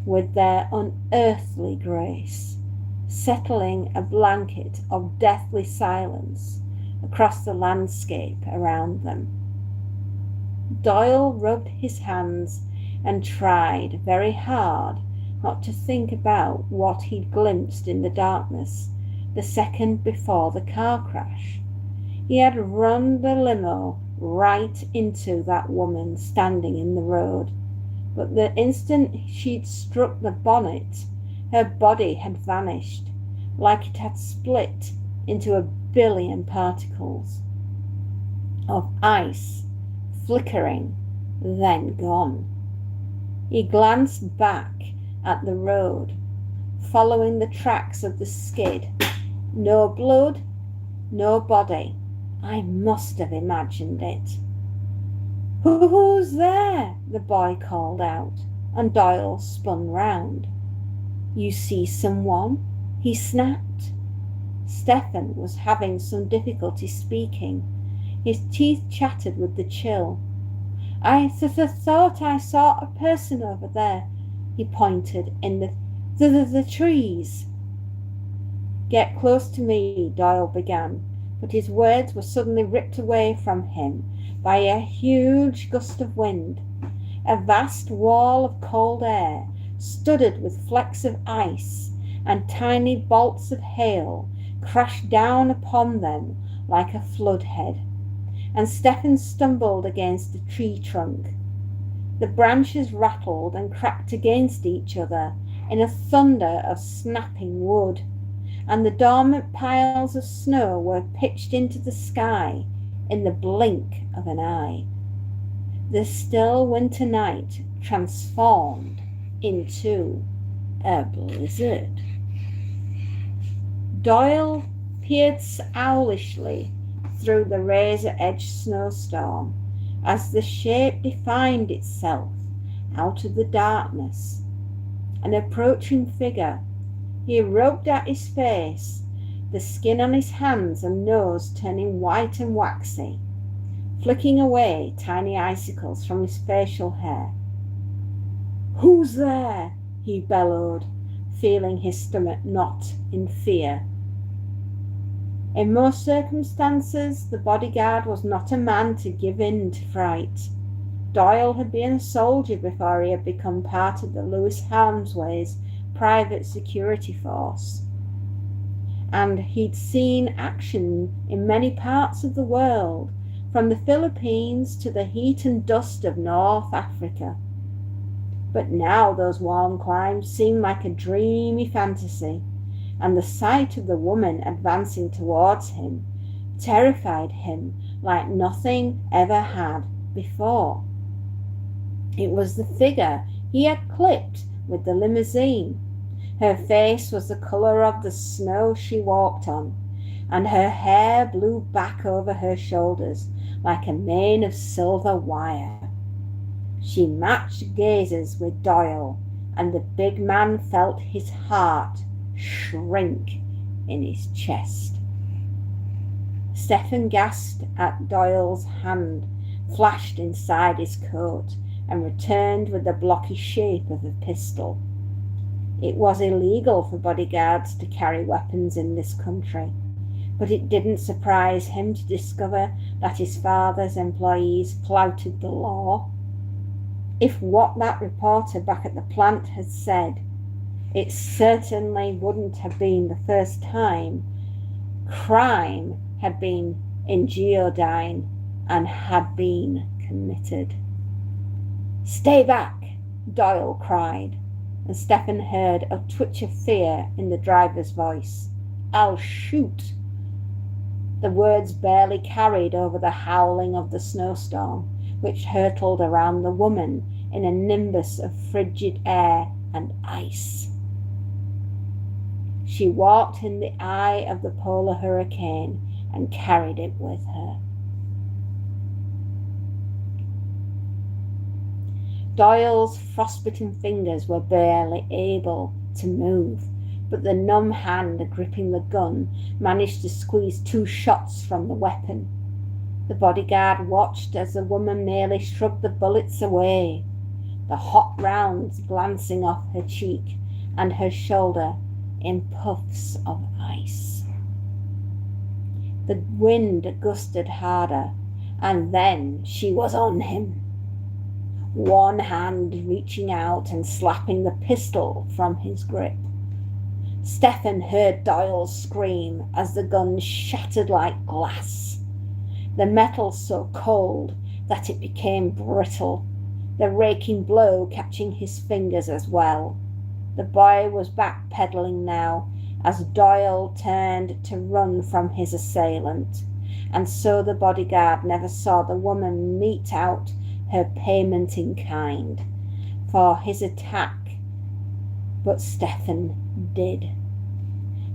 with their unearthly grace, settling a blanket of deathly silence across the landscape around them. Doyle rubbed his hands and tried very hard not to think about what he'd glimpsed in the darkness the second before the car crash. He had run the limo right into that woman standing in the road, but the instant she'd struck the bonnet, her body had vanished, like it had split into a billion particles of ice, flickering, then gone. He glanced back at the road, following the tracks of the skid. No blood, no body. I must have imagined it. Who's there? The boy called out, and Doyle spun round. You see someone? He snapped. Stephen was having some difficulty speaking. His teeth chattered with the chill. I thought I saw a person over there. He pointed in the trees. Get close to me, Doyle began, but his words were suddenly ripped away from him by a huge gust of wind. A vast wall of cold air, studded with flecks of ice and tiny bolts of hail, crashed down upon them like a floodhead, and Stephen stumbled against a tree trunk. The branches rattled and cracked against each other in a thunder of snapping wood, and the dormant piles of snow were pitched into the sky in the blink of an eye. The still winter night transformed into a blizzard. Doyle peered owlishly through the razor-edged snowstorm as the shape defined itself out of the darkness. An approaching figure. He rubbed at his face, the skin on his hands and nose turning white and waxy, flicking away tiny icicles from his facial hair. Who's there? He bellowed, feeling his stomach knot in fear. In most circumstances, the bodyguard was not a man to give in to fright. Doyle had been a soldier before he had become part of the Lewis Harmsway's private security force, and he'd seen action in many parts of the world, from the Philippines to the heat and dust of North Africa. But now those warm climes seemed like a dreamy fantasy, and the sight of the woman advancing towards him terrified him like nothing ever had before. It was the figure he had clipped with the limousine, Her face was the colour of the snow she walked on, and her hair blew back over her shoulders like a mane of silver wire. She matched gazes with Doyle, and the big man felt his heart shrink in his chest. Stephen gasped at Doyle's hand, flashed inside his coat, and returned with the blocky shape of a pistol. It was illegal for bodyguards to carry weapons in this country, but it didn't surprise him to discover that his father's employees flouted the law. If what that reporter back at the plant had said, it certainly wouldn't have been the first time crime had been in Geodyne and had been committed. "Stay back," Doyle cried, and Stephen heard a twitch of fear in the driver's voice. "I'll shoot." The words barely carried over the howling of the snowstorm, which hurtled around the woman in a nimbus of frigid air and ice. She walked in the eye of the polar hurricane and carried it with her. Doyle's frostbitten fingers were barely able to move, but the numb hand gripping the gun managed to squeeze 2 shots from the weapon. The bodyguard watched as the woman merely shrugged the bullets away, the hot rounds glancing off her cheek and her shoulder in puffs of ice. The wind gusted harder, and then she was on him, one hand reaching out and slapping the pistol from his grip. Stephen heard Doyle scream as the gun shattered like glass, the metal so cold that it became brittle, the raking blow catching his fingers as well. The boy was backpedaling now as Doyle turned to run from his assailant, and so the bodyguard never saw the woman mete out her payment in kind for his attack, but Stephen did.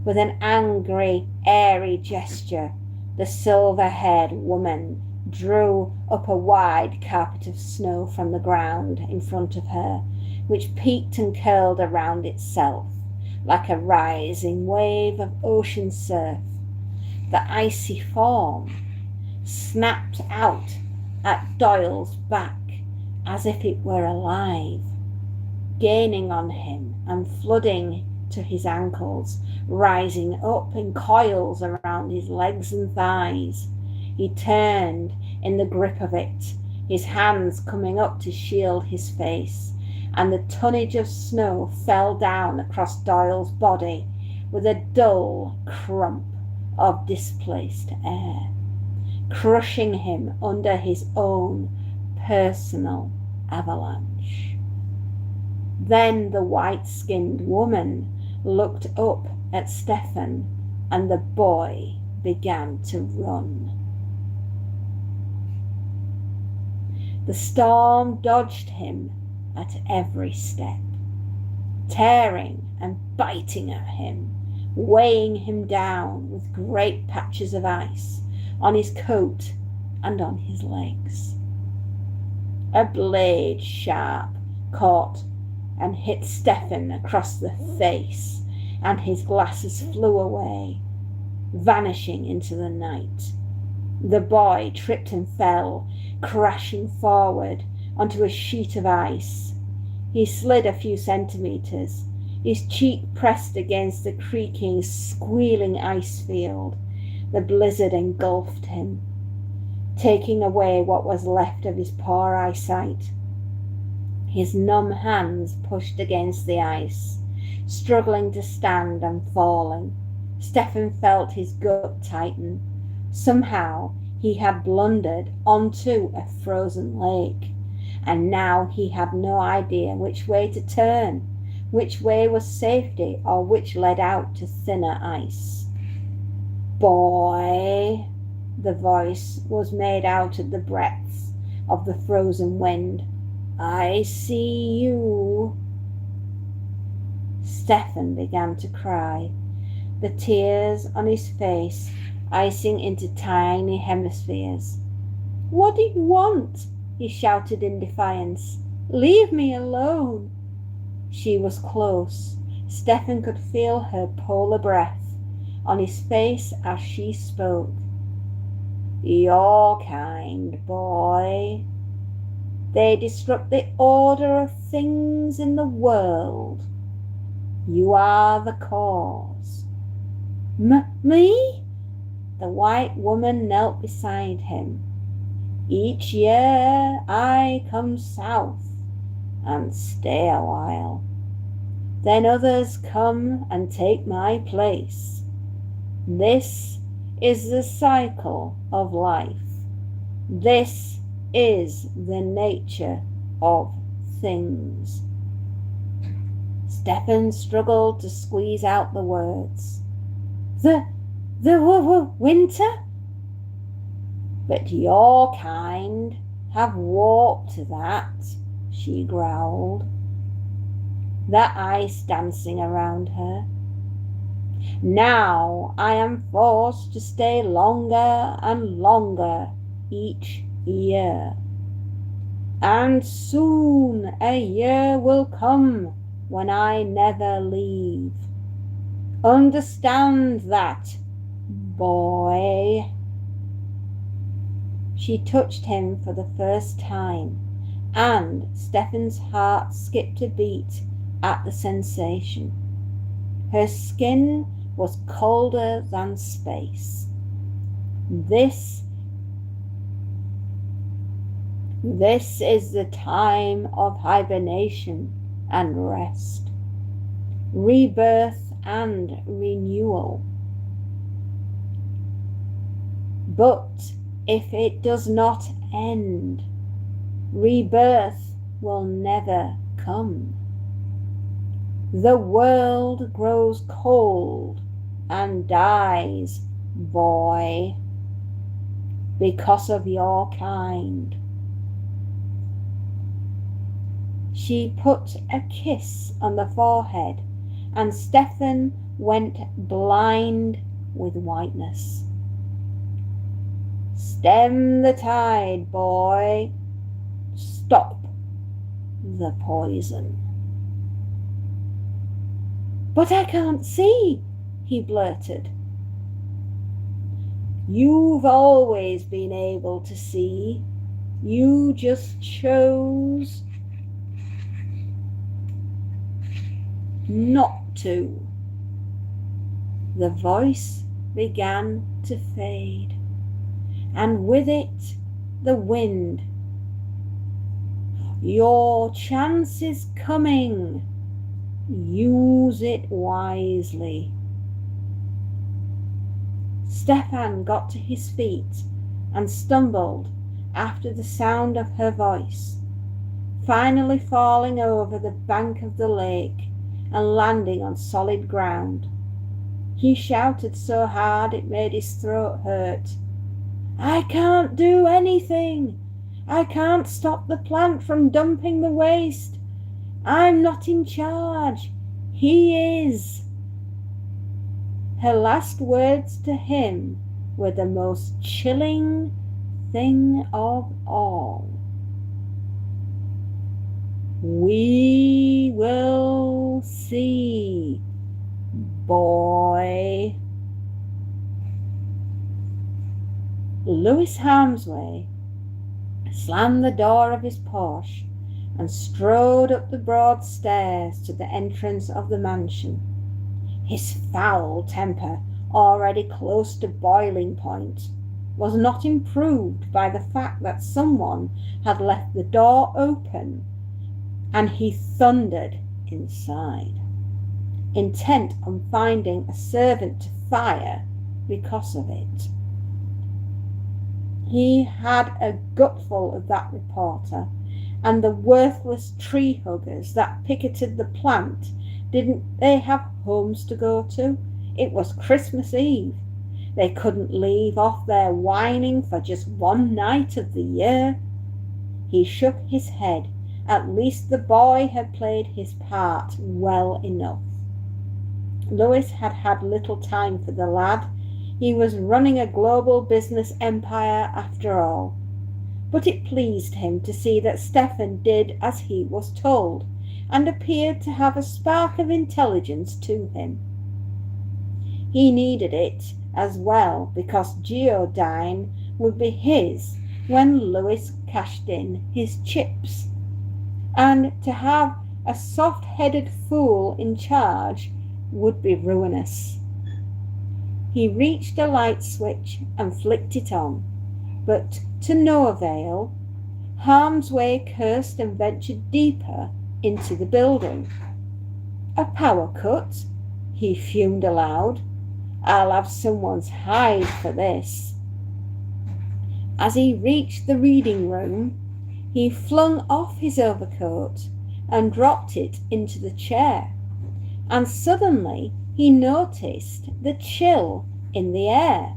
With an angry, airy gesture, the silver-haired woman drew up a wide carpet of snow from the ground in front of her, which peaked and curled around itself like a rising wave of ocean surf. The icy form snapped out at Doyle's back as if it were alive, gaining on him and flooding to his ankles, rising up in coils around his legs and thighs. He turned in the grip of it, his hands coming up to shield his face, and the tonnage of snow fell down across Doyle's body with a dull crump of displaced air, crushing him under his own personal avalanche. Then the white-skinned woman looked up at Stephen, and the boy began to run. The storm dodged him at every step, tearing and biting at him, weighing him down with great patches of ice on his coat and on his legs. A blade sharp caught and hit Stephen across the face, and his glasses flew away, vanishing into the night. The boy tripped and fell, crashing forward onto a sheet of ice. He slid a few centimeters, his cheek pressed against the creaking, squealing ice field. The blizzard engulfed him, taking away what was left of his poor eyesight. His numb hands pushed against the ice, struggling to stand and falling. Stephen felt his gut tighten. Somehow he had blundered onto a frozen lake, and now he had no idea which way to turn, which way was safety or which led out to thinner ice. "Boy," the voice was made out of the breaths of the frozen wind. "I see you." Stefan began to cry, the tears on his face icing into tiny hemispheres. "What do you want?" he shouted in defiance. "Leave me alone." She was close. Stefan could feel her polar breath on his face as she spoke. "Your kind, boy. They disrupt the order of things in the world. You are the cause." Me? The white woman knelt beside him. "Each year I come south and stay a while. Then others come and take my place. This is the cycle of life. This is the nature of things." Stefan struggled to squeeze out the words. The winter? "But your kind have warped that," she growled, the ice dancing around her. "Now I am forced to stay longer and longer each year. And soon a year will come when I never leave. Understand that, boy." She touched him for the first time, and Stefan's heart skipped a beat at the sensation. Her skin was colder than space. This is the time of hibernation and rest, rebirth and renewal. But if it does not end, rebirth will never come. The world grows cold and dies, boy, because of your kind. She put a kiss on the forehead, and Stefan went blind with whiteness. "Stem the tide, boy. Stop the poison." "But I can't see," he blurted. "You've always been able to see. You just chose not to." The voice began to fade, and with it the wind. "Your chance is coming. Use it wisely." Stefan got to his feet and stumbled after the sound of her voice, finally falling over the bank of the lake and landing on solid ground. He shouted so hard it made his throat hurt. "I can't do anything. I can't stop the plant from dumping the waste. I'm not in charge. He is." Her last words to him were the most chilling thing of all. "We will see, boy." Louis Harmsway slammed the door of his Porsche and strode up the broad stairs to the entrance of the mansion. His foul temper, already close to boiling point, was not improved by the fact that someone had left the door open, and he thundered inside, intent on finding a servant to fire because of it. He had a gutful of that reporter and the worthless tree huggers that picketed the plant. Didn't they have homes to go to? It was Christmas Eve. They couldn't leave off their whining for just one night of the year. He shook his head. At least the boy had played his part well enough. Lewis had had little time for the lad. He was running a global business empire after all. But it pleased him to see that Stephen did as he was told, and appeared to have a spark of intelligence to him. He needed it as well, because Geodine would be his when Lewis cashed in his chips. And to have a soft-headed fool in charge would be ruinous. He reached a light switch and flicked it on, but to no avail. Harm's way cursed and ventured deeper into the building. A power cut, he fumed aloud. I'll have someone's hide for this. As he reached the reading room, he flung off his overcoat and dropped it into the chair. And suddenly he noticed the chill in the air.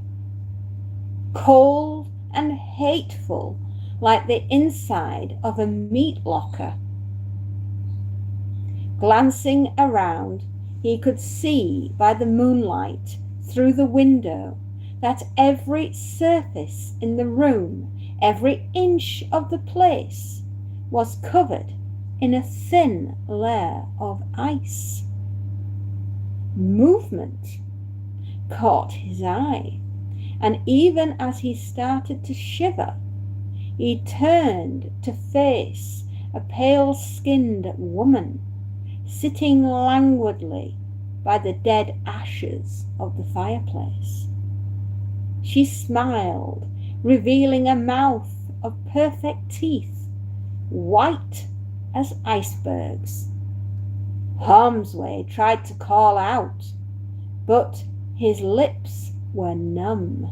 Cold and hateful, like the inside of a meat locker. Glancing around, he could see by the moonlight through the window that every surface in the room, every inch of the place, was covered in a thin layer of ice. Movement caught his eye, and even as he started to shiver, he turned to face a pale-skinned woman sitting languidly by the dead ashes of the fireplace. She smiled, revealing a mouth of perfect teeth, white as icebergs. Harmsway tried to call out, but his lips were numb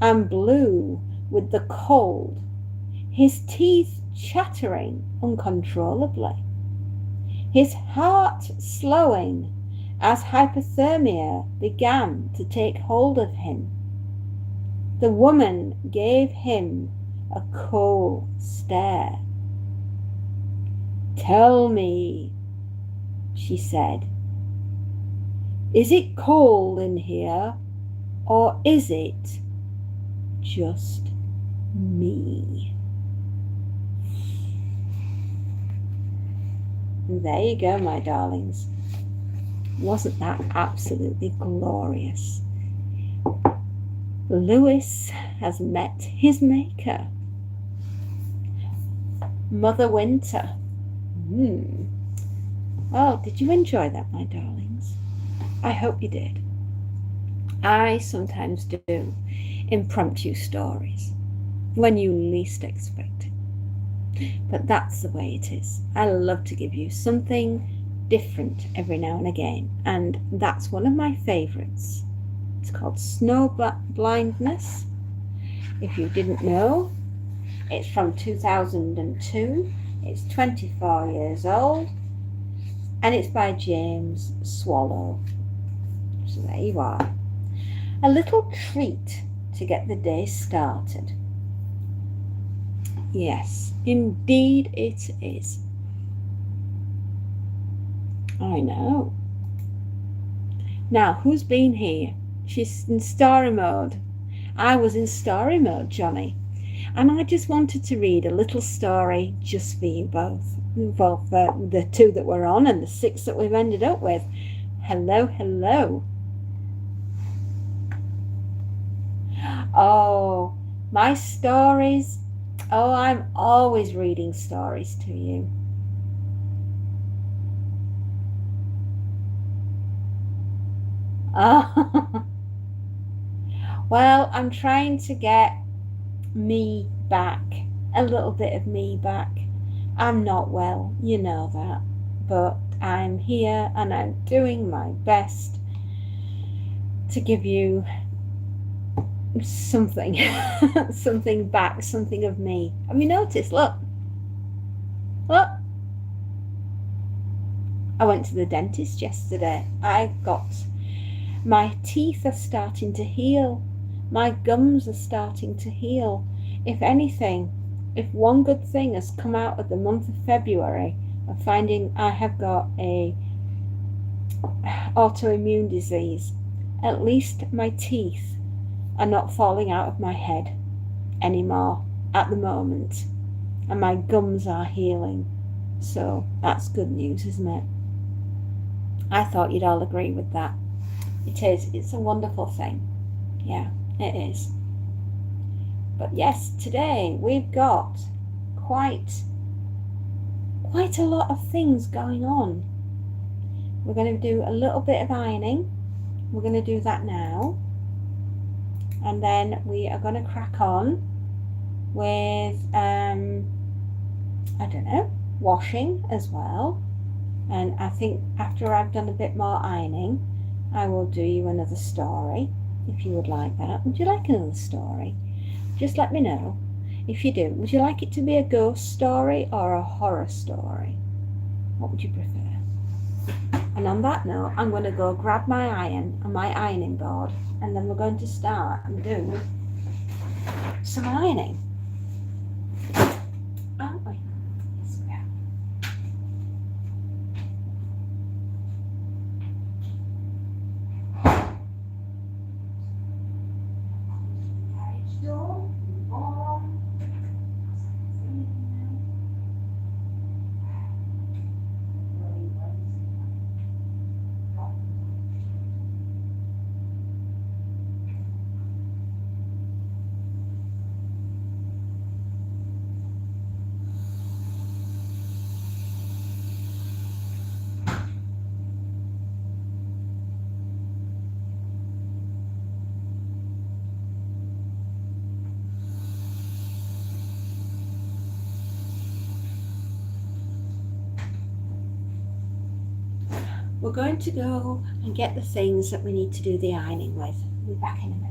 and blue with the cold, his teeth chattering uncontrollably, his heart slowing as hypothermia began to take hold of him. The woman gave him a cold stare. "Tell me," she said, "is it cold in here, or is it just me?" And there you go, my darlings. Wasn't that absolutely glorious? Lewis has met his maker. Mother Winter. Oh, did you enjoy that, my darlings? I hope you did. I sometimes do impromptu stories when you least expect it. But that's the way it is. I love to give you something different every now and again, and that's one of my favorites. It's called Snow Blindness. If you didn't know, it's from 2002. It's 24 years old, and it's by James Swallow. So there you are. A little treat to get the day started. Yes, indeed it is. I know. Now, who's been here? She's in story mode. I was in story mode, Johnny. And I just wanted to read a little story just for you both. Well, for the 2 that we're on and the 6 that we've ended up with. Hello, hello. Oh, my stories. Oh, I'm always reading stories to you. Oh. Well, I'm trying to get me back, a little bit of me back. I'm not well, you know that, but I'm here and I'm doing my best to give you something, something back, something of me. Have you noticed? Look. I went to the dentist yesterday. My teeth are starting to heal. My gums are starting to heal. If anything, if one good thing has come out of the month of February, of finding I have got a autoimmune disease. At least my teeth are not falling out of my head anymore at the moment, and my gums are healing. So that's good news, isn't it? I thought you'd all agree with that. It is. It's a wonderful thing. Yeah, it is. But yes, today we've got quite a lot of things going on. We're going to do a little bit of ironing. We're going to do that now. And then we are going to crack on with, I don't know, washing as well. And I think after I've done a bit more ironing, I will do you another story, if you would like that. Would you like another story? Just let me know. If you do, would you like it to be a ghost story or a horror story? What would you prefer? And on that note, I'm going to go grab my iron and my ironing board, and then we're going to start and do some ironing. Aren't we? Yes, we are. We're going to go and get the things that we need to do the ironing with. We'll be back in a minute.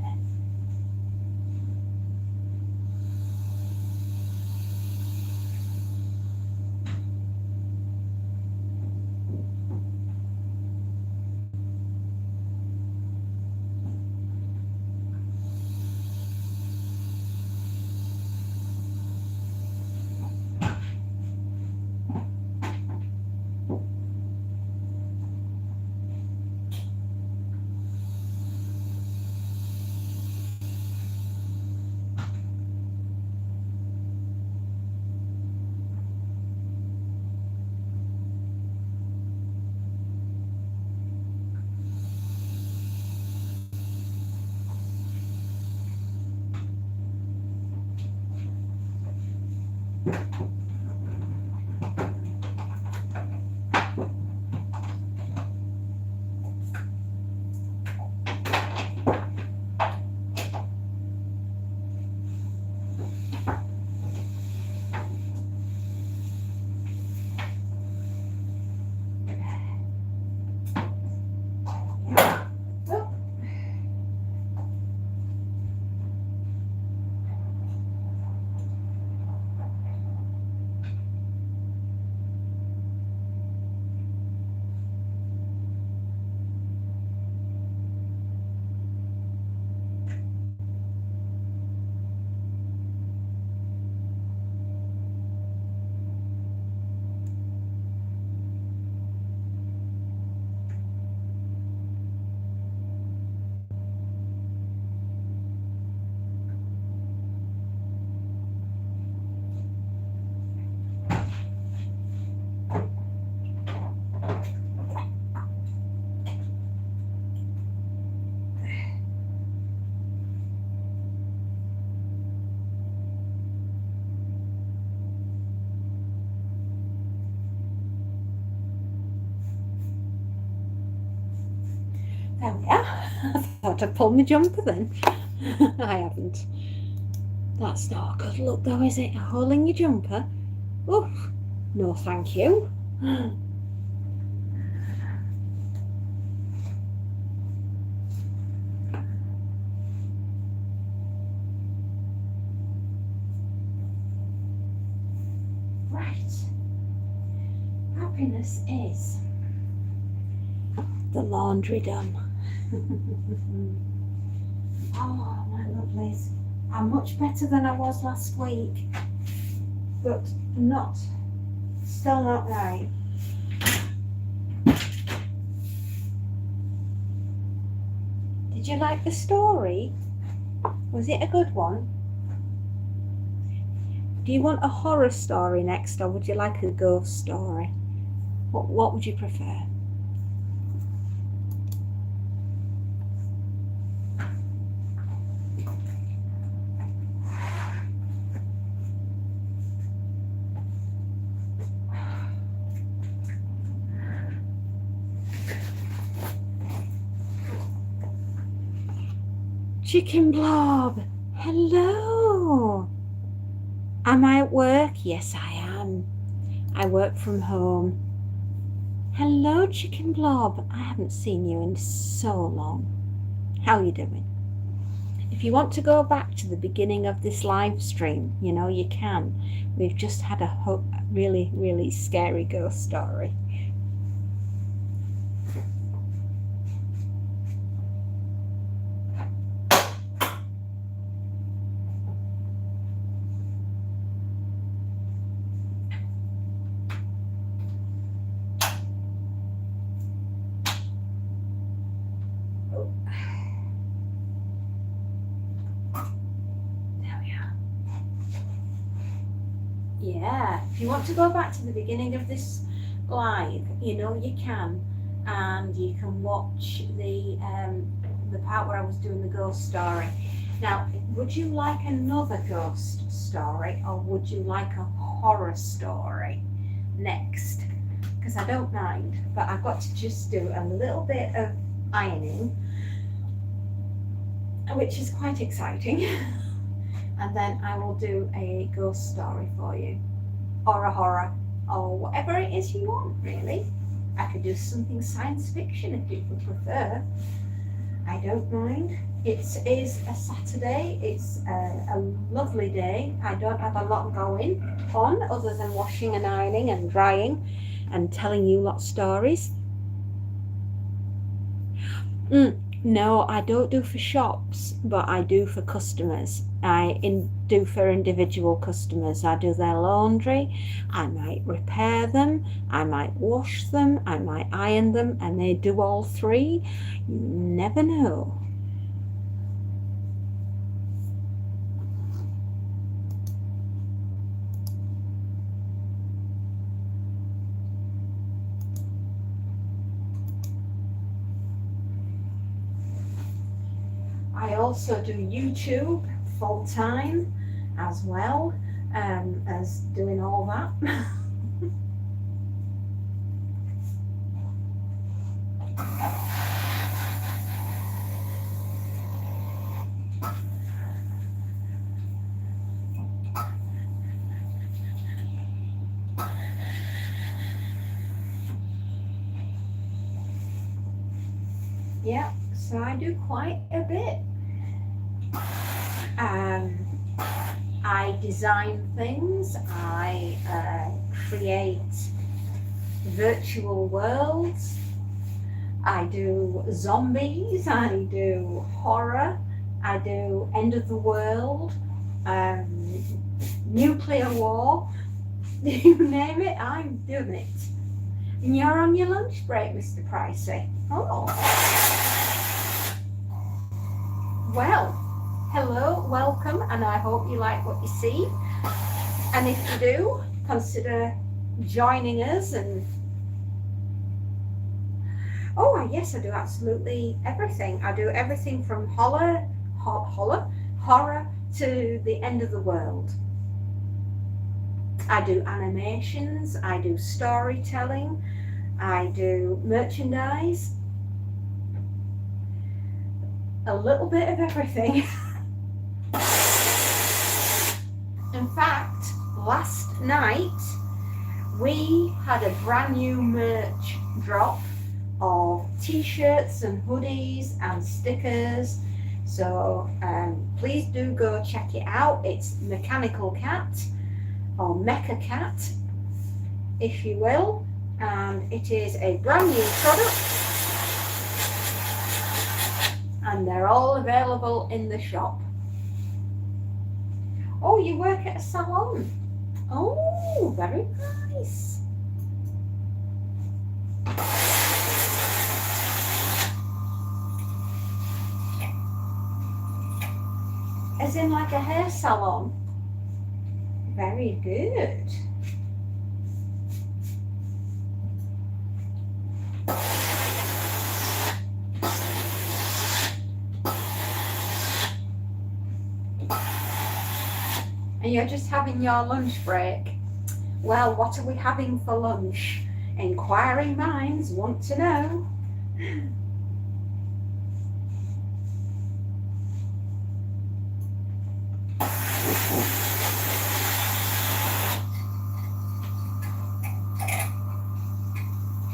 There we are. I thought I'd pulled my jumper then. I haven't. That's not a good look though, is it? Holding your jumper? Oh, no thank you. Right. Happiness is the laundry done. Oh, my lovelies. I'm much better than I was last week, but still not right. Did you like the story? Was it a good one? Do you want a horror story next, or would you like a ghost story? What would you prefer? Chicken Blob, hello. Am I at work? Yes, I am. I work from home. Hello, Chicken Blob. I haven't seen you in so long. How are you doing? If you want to go back to the beginning of this live stream, you know you can. We've just had a really, really scary ghost story. Yeah, if you want to go back to the beginning of this live, you know you can, and you can watch the part where I was doing the ghost story. Now, would you like another ghost story, or would you like a horror story next? Because I don't mind, but I've got to just do a little bit of ironing, which is quite exciting. And then I will do a ghost story for you, or a horror, or whatever it is you want, really. I could do something science fiction if you would prefer. I don't mind. It is a Saturday. It's a lovely day. I don't have a lot going on other than washing and ironing and drying and telling you lots of stories. No, I don't do for shops, but I do for customers. I do for individual customers. I do their laundry. I might repair them. I might wash them. I might iron them. I may do all three. You never know. I also do YouTube full time as well as doing all that. Yeah, so I do quite a bit. I design things, I create virtual worlds, I do zombies, I do horror, I do end of the world, nuclear war, you name it, I'm doing it. And you're on your lunch break, Mr. Pricey. Oh. Well, hello, welcome, and I hope you like what you see. And if you do, consider joining us. And oh yes, I do absolutely everything. I do everything from horror to the end of the world. I do animations, I do storytelling, I do merchandise, a little bit of everything. In fact, last night we had a brand new merch drop of t-shirts and hoodies and stickers, so please do go check it out. It's Mechanical Cat, or Mecha Cat, if you will, and it is a brand new product, and they're all available in the shop. Oh, you work at a salon? Oh, very nice. As in like a hair salon. Very good. And you're just having your lunch break. Well, what are we having for lunch? Inquiring minds want to know.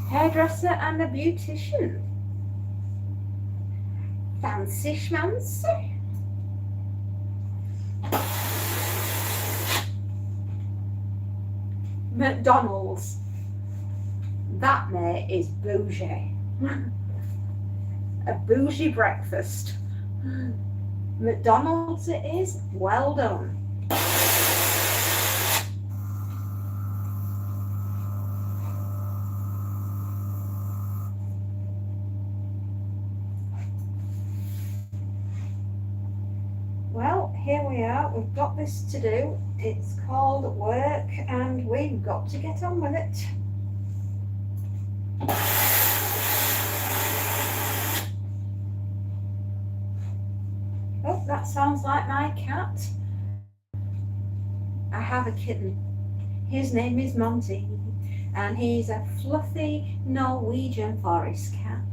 Hairdresser and a beautician. Fancy schmancy. McDonald's. That, mate, is bougie. A bougie breakfast. McDonald's it is. Well done. Well, here we are. We've got this to do. It's called work and we've got to get on with it. Oh, that sounds like my cat. I have a kitten. His name is Monty and he's a fluffy Norwegian forest cat.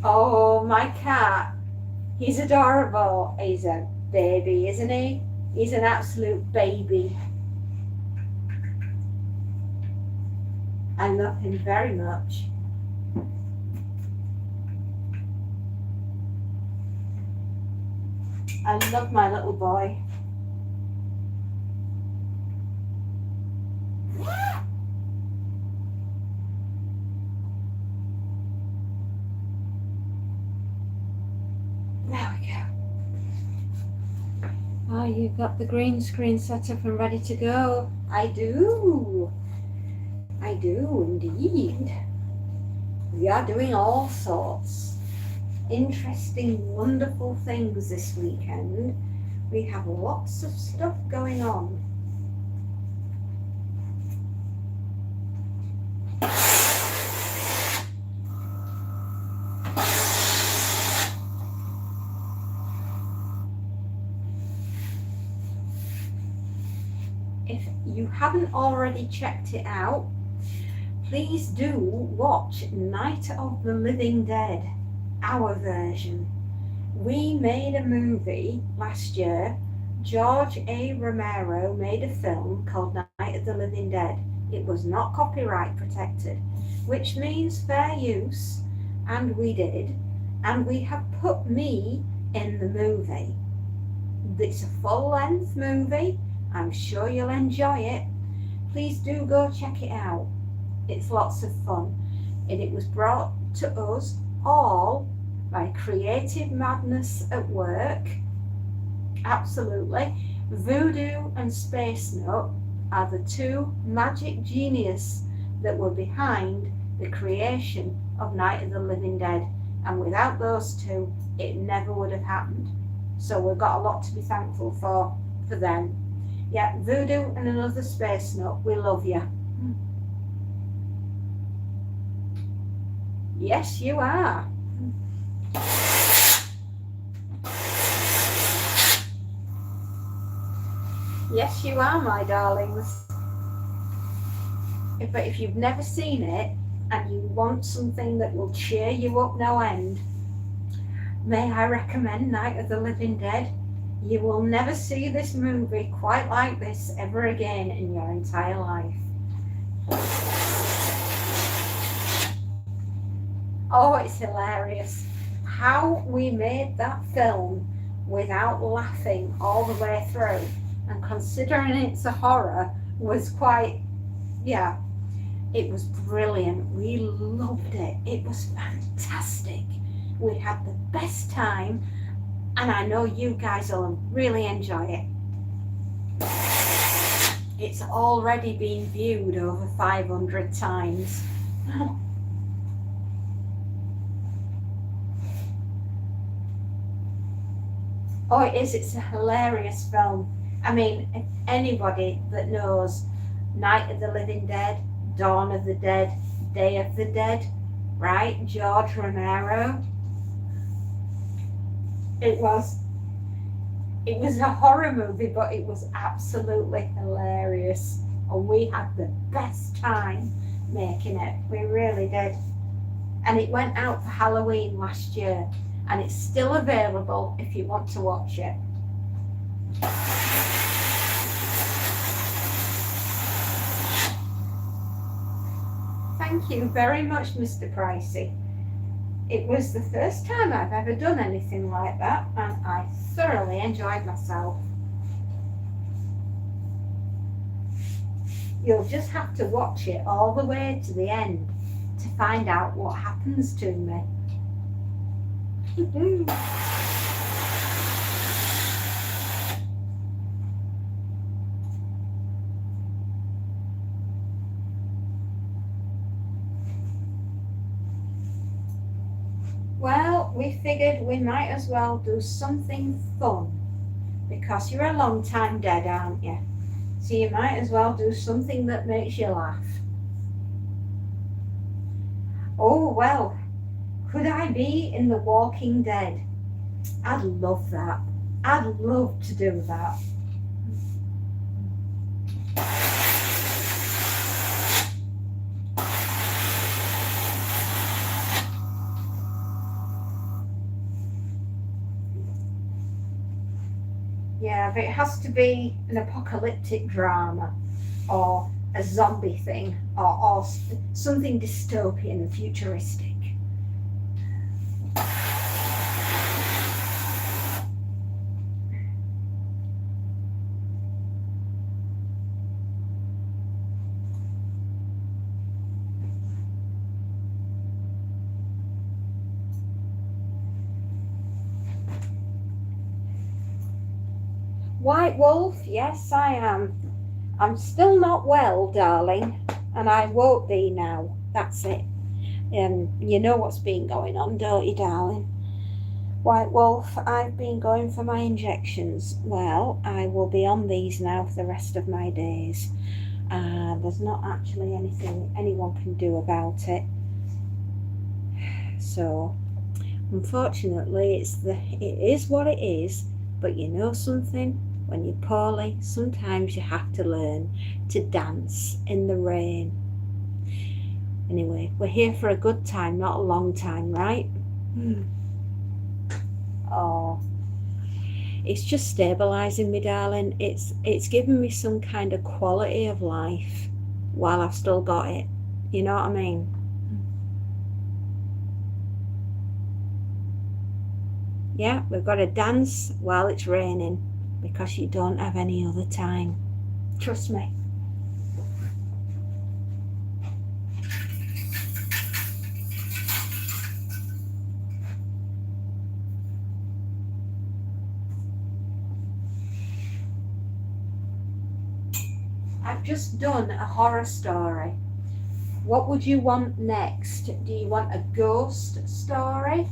Oh, my cat. He's adorable. He's a baby, isn't he? He's an absolute baby. I love him very much. I love my little boy. There we go. Oh, you've got the green screen set up and ready to go. I do. I do indeed. We are doing all sorts. Interesting, wonderful things this weekend. We have lots of stuff going on. If you haven't already checked it out, please do watch Night of the Living Dead, our version. We made a movie last year. George A. Romero made a film called Night of the Living Dead. It was not copyright protected, which means fair use, and we did. And we have put me in the movie. It's a full-length movie. I'm sure you'll enjoy it. Please do go check it out. It's lots of fun. And it was brought to us all by Creative Madness at Work. Absolutely. Voodoo and Space Nut are the two magic genius that were behind the creation of Night of the Living Dead. And without those two, it never would have happened. So we've got a lot to be thankful for them. Yeah, Voodoo and another Space Nut, we love you. Yes, you are. Yes, you are, my darlings. But if you've never seen it and you want something that will cheer you up no end, may I recommend Night of the Living Dead? You will never see this movie quite like this ever again in your entire life. Oh, it's hilarious. How we made that film without laughing all the way through, and considering it's a horror, was quite, yeah, it was brilliant. We loved it. It was fantastic. We had the best time, and I know you guys will really enjoy it. It's already been viewed over 500 times. Oh, it is. It's a hilarious film. I mean, if anybody that knows Night of the Living Dead, Dawn of the Dead, Day of the Dead, right? George Romero. It was a horror movie, but it was absolutely hilarious. And we had the best time making it. We really did. And it went out for Halloween last year. And it's still available if you want to watch it. Thank you very much, Mr. Pricey. It was the first time I've ever done anything like that, and I thoroughly enjoyed myself. You'll just have to watch it all the way to the end to find out what happens to me. Well, we figured we might as well do something fun, because you're a long time dead, aren't you? So you might as well do something that makes you laugh. Oh, well, could I be in The Walking Dead? I'd love that. I'd love to do that. Yeah, but it has to be an apocalyptic drama or a zombie thing or something dystopian and futuristic. White Wolf, yes, I am. I'm still not well, darling, and I won't be now. That's it. You know what's been going on, don't you, darling? White Wolf, I've been going for my injections. Well, I will be on these now for the rest of my days. There's not actually anything anyone can do about it. So, unfortunately, it is what it is. But you know something? When you're poorly, sometimes you have to learn to dance in the rain. Anyway, we're here for a good time, not a long time, right? Oh, it's just stabilizing me, darling. It's giving me some kind of quality of life while I've still got it. You know what I mean? Yeah, we've got to dance while it's raining because you don't have any other time. Trust me. I've just done a horror story. What would you want next? Do you want a ghost story?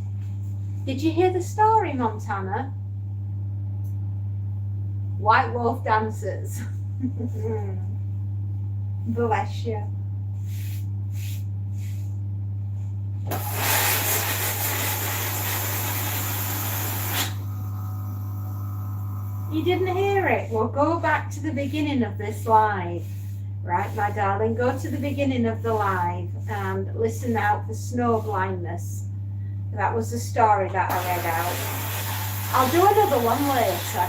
Did you hear the story, Montana? White Wolf dances. Bless you. You didn't hear it? Well, go back to the beginning of this live. Right, my darling, go to the beginning of the live and listen out for snow blindness. That was the story that I read out. I'll do another one later.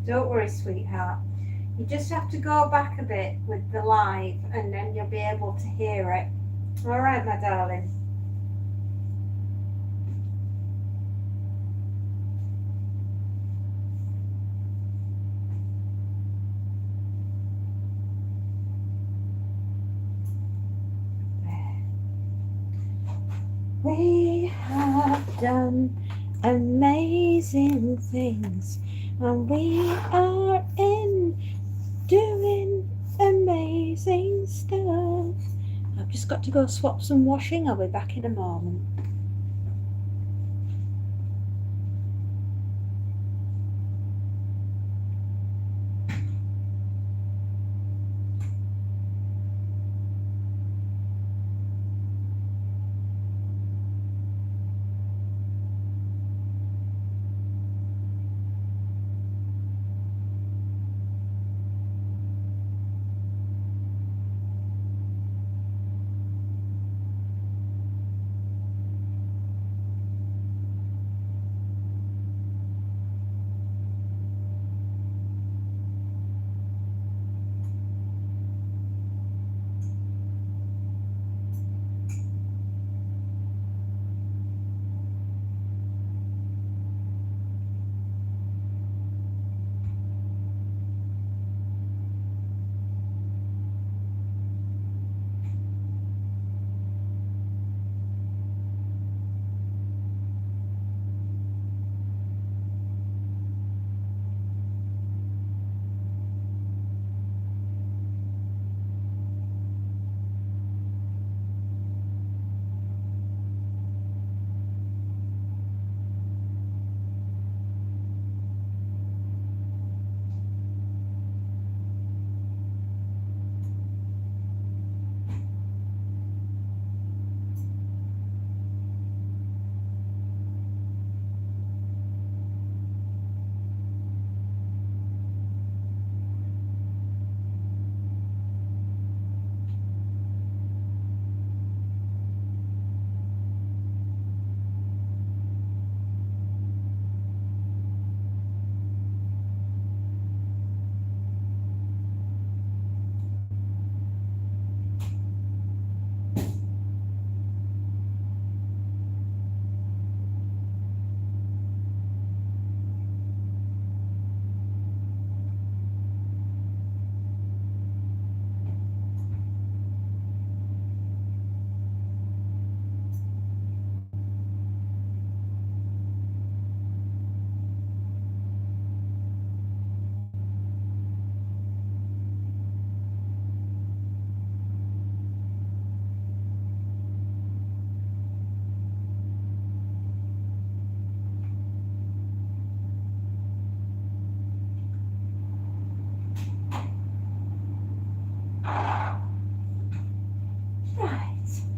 Don't worry, sweetheart. You just have to go back a bit with the live and then you'll be able to hear it. All right, my darling. We have done amazing things, and we are in doing amazing stuff. I've just got to go swap some washing. I'll be back in a moment.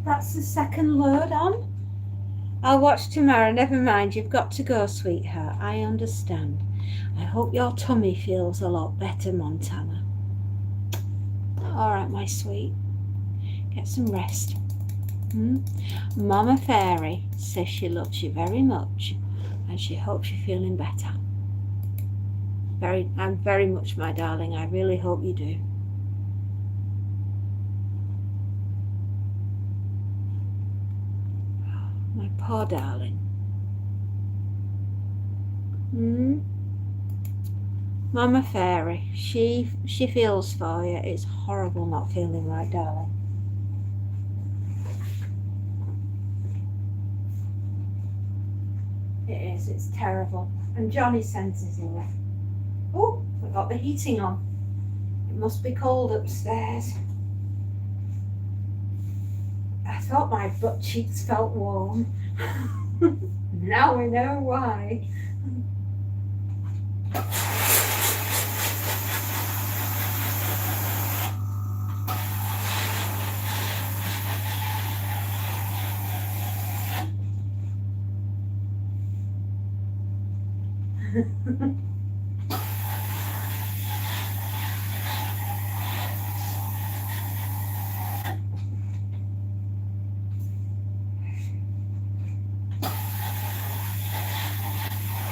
That's the second load on. I'll watch tomorrow. Never mind, you've got to go, sweetheart. I understand. I hope your tummy feels a lot better, Montana. All right, my sweet. Get some rest. Mama Fairy says she loves you very much and she hopes you're feeling better. Very much, my darling. I really hope you do. My poor darling. Mama Fairy, she feels for you. It's horrible not feeling right, darling. It is, it's terrible. And Johnny senses it. Oh, we got the heating on. It must be cold upstairs. I thought my butt cheeks felt warm. Now we know why.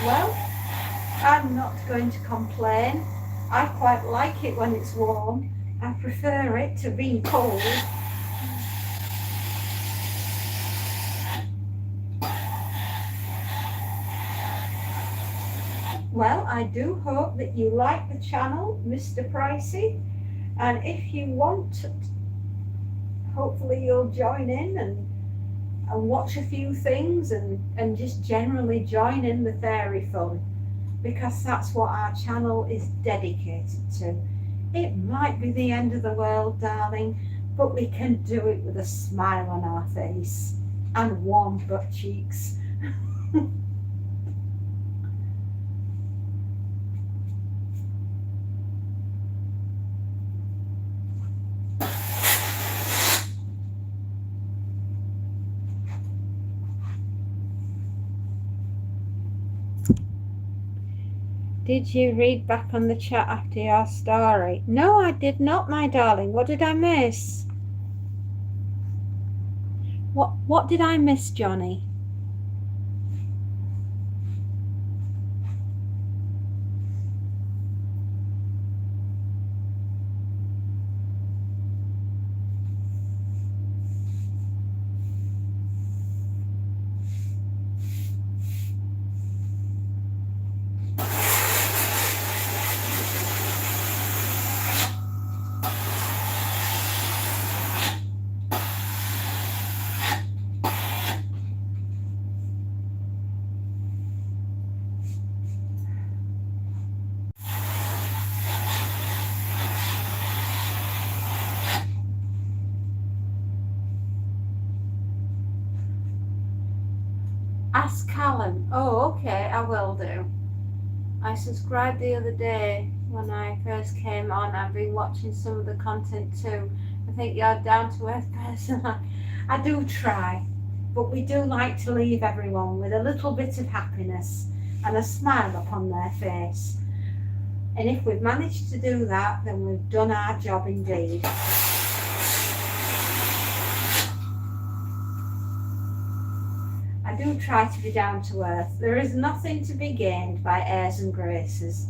Well, I'm not going to complain. I quite like it when it's warm. I prefer it to being cold. Well, I do hope that you like the channel, Mr. Pricey. And if you want, hopefully you'll join in and watch a few things and just generally join in the fairy fun, because that's what our channel is dedicated to. It might be the end of the world, darling, but we can do it with a smile on our face and warm butt cheeks. Did you read back on the chat after your story? No, I did not, my darling. What did I miss? What did I miss, Johnny? Ask Callum. Oh, okay, I will do. I subscribed the other day when I first came on. I've been watching some of the content too. I think you're a down to earth person. I do try, but we do like to leave everyone with a little bit of happiness and a smile upon their face. And if we've managed to do that, then we've done our job indeed. I do try to be down to earth. There is nothing to be gained by airs and graces.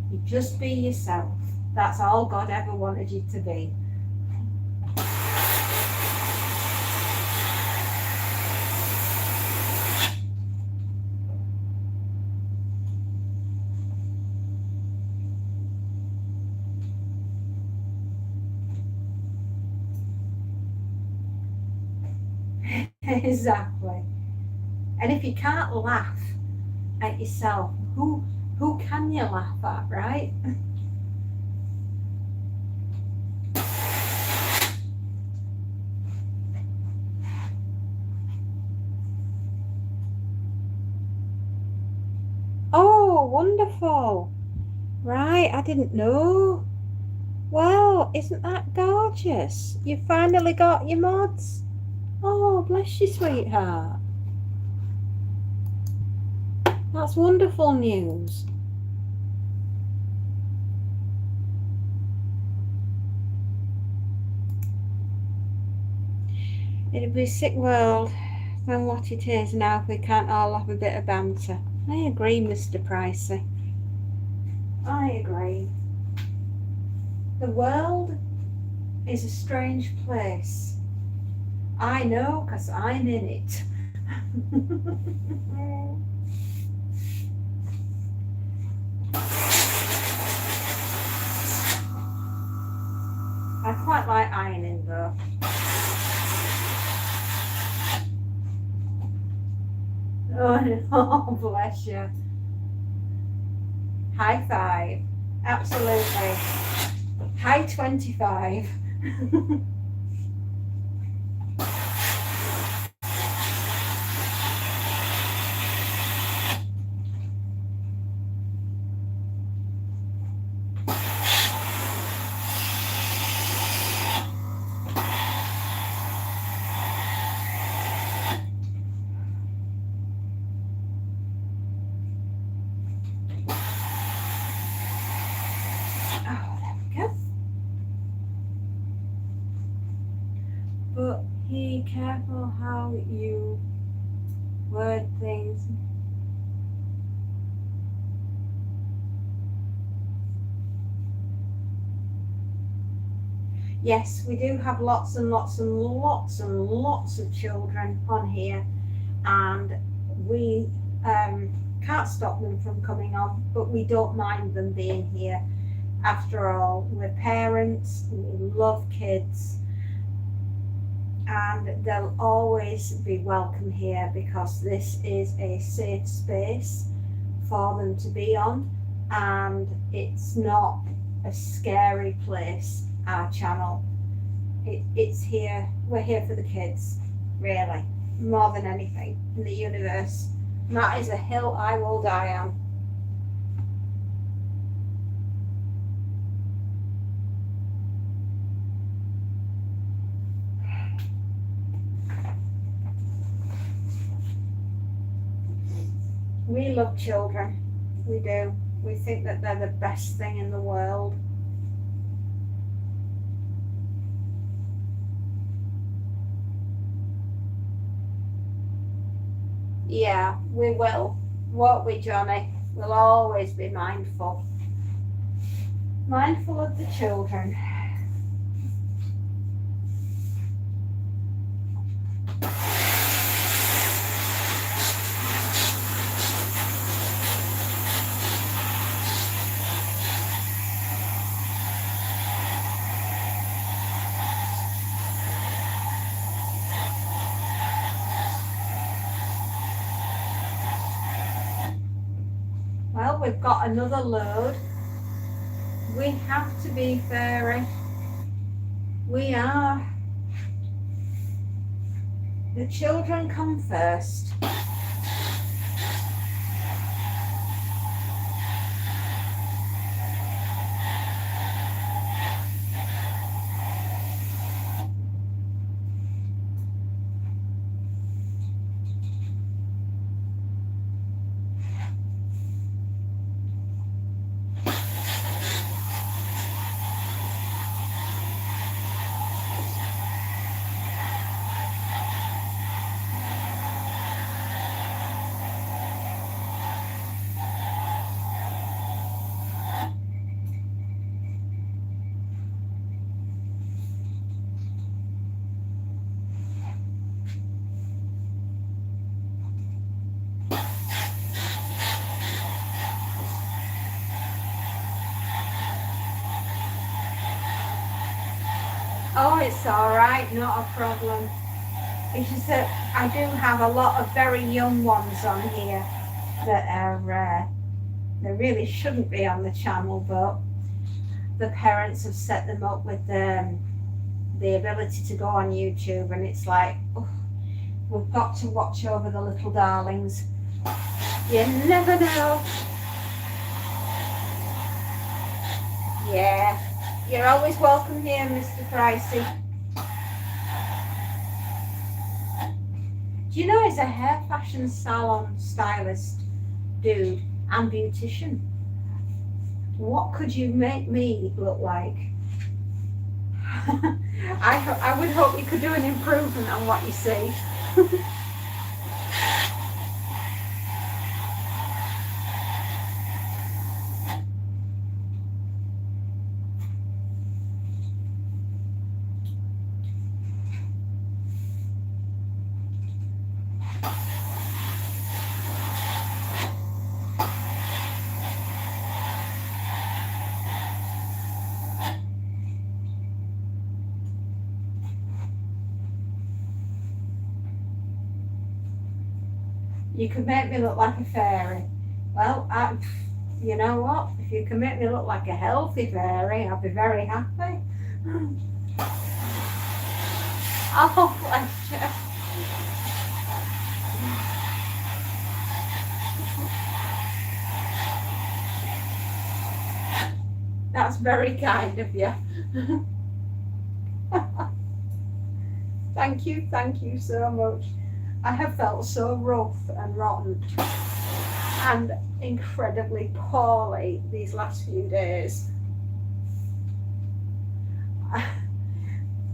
You just be yourself. That's all God ever wanted you to be. Exactly. And if you can't laugh at yourself, who can you laugh at, right? Oh, wonderful. Right, I didn't know. Well, isn't that gorgeous? You finally got your mods? Oh, bless you, sweetheart. That's wonderful news. It'd be a sick world than what it is now if we can't all have a bit of banter. I agree, Mr. Pricey. I agree. The world is a strange place. I know, because I'm in it. I quite like ironing though. Oh no, bless you. High five. Absolutely. High 25. But be careful how you word things. Yes, we do have lots and lots and lots and lots of children on here, and we can't stop them from coming on, but we don't mind them being here. After all, we're parents, we love kids, and they'll always be welcome here because this is a safe space for them to be on, and it's not a scary place. Our channel, it's here, we're here for the kids, really, more than anything in the universe. And that is a hill I will die on. We love children, we do. We think that they're the best thing in the world. Yeah, we will, won't we, Johnny? We'll always be mindful of the children. Well, we've got another load. We have to be fairy. We are. The children come first. Oh, it's all right, not a problem. It's just that I do have a lot of very young ones on here that are, they really shouldn't be on the channel, but the parents have set them up with the ability to go on YouTube, and it's like, oh, we've got to watch over the little darlings. You never know. Yeah, you're always welcome here, Mr. Pricey. Do you know he's a hair fashion salon stylist dude and beautician? What could you make me look like? I would hope you could do an improvement on what you see. You could make me look like a fairy. Well, you know what? If you can make me look like a healthy fairy, I'll be very happy. Oh, bless you. That's very kind of you. Thank you so much. I have felt so rough and rotten and incredibly poorly these last few days.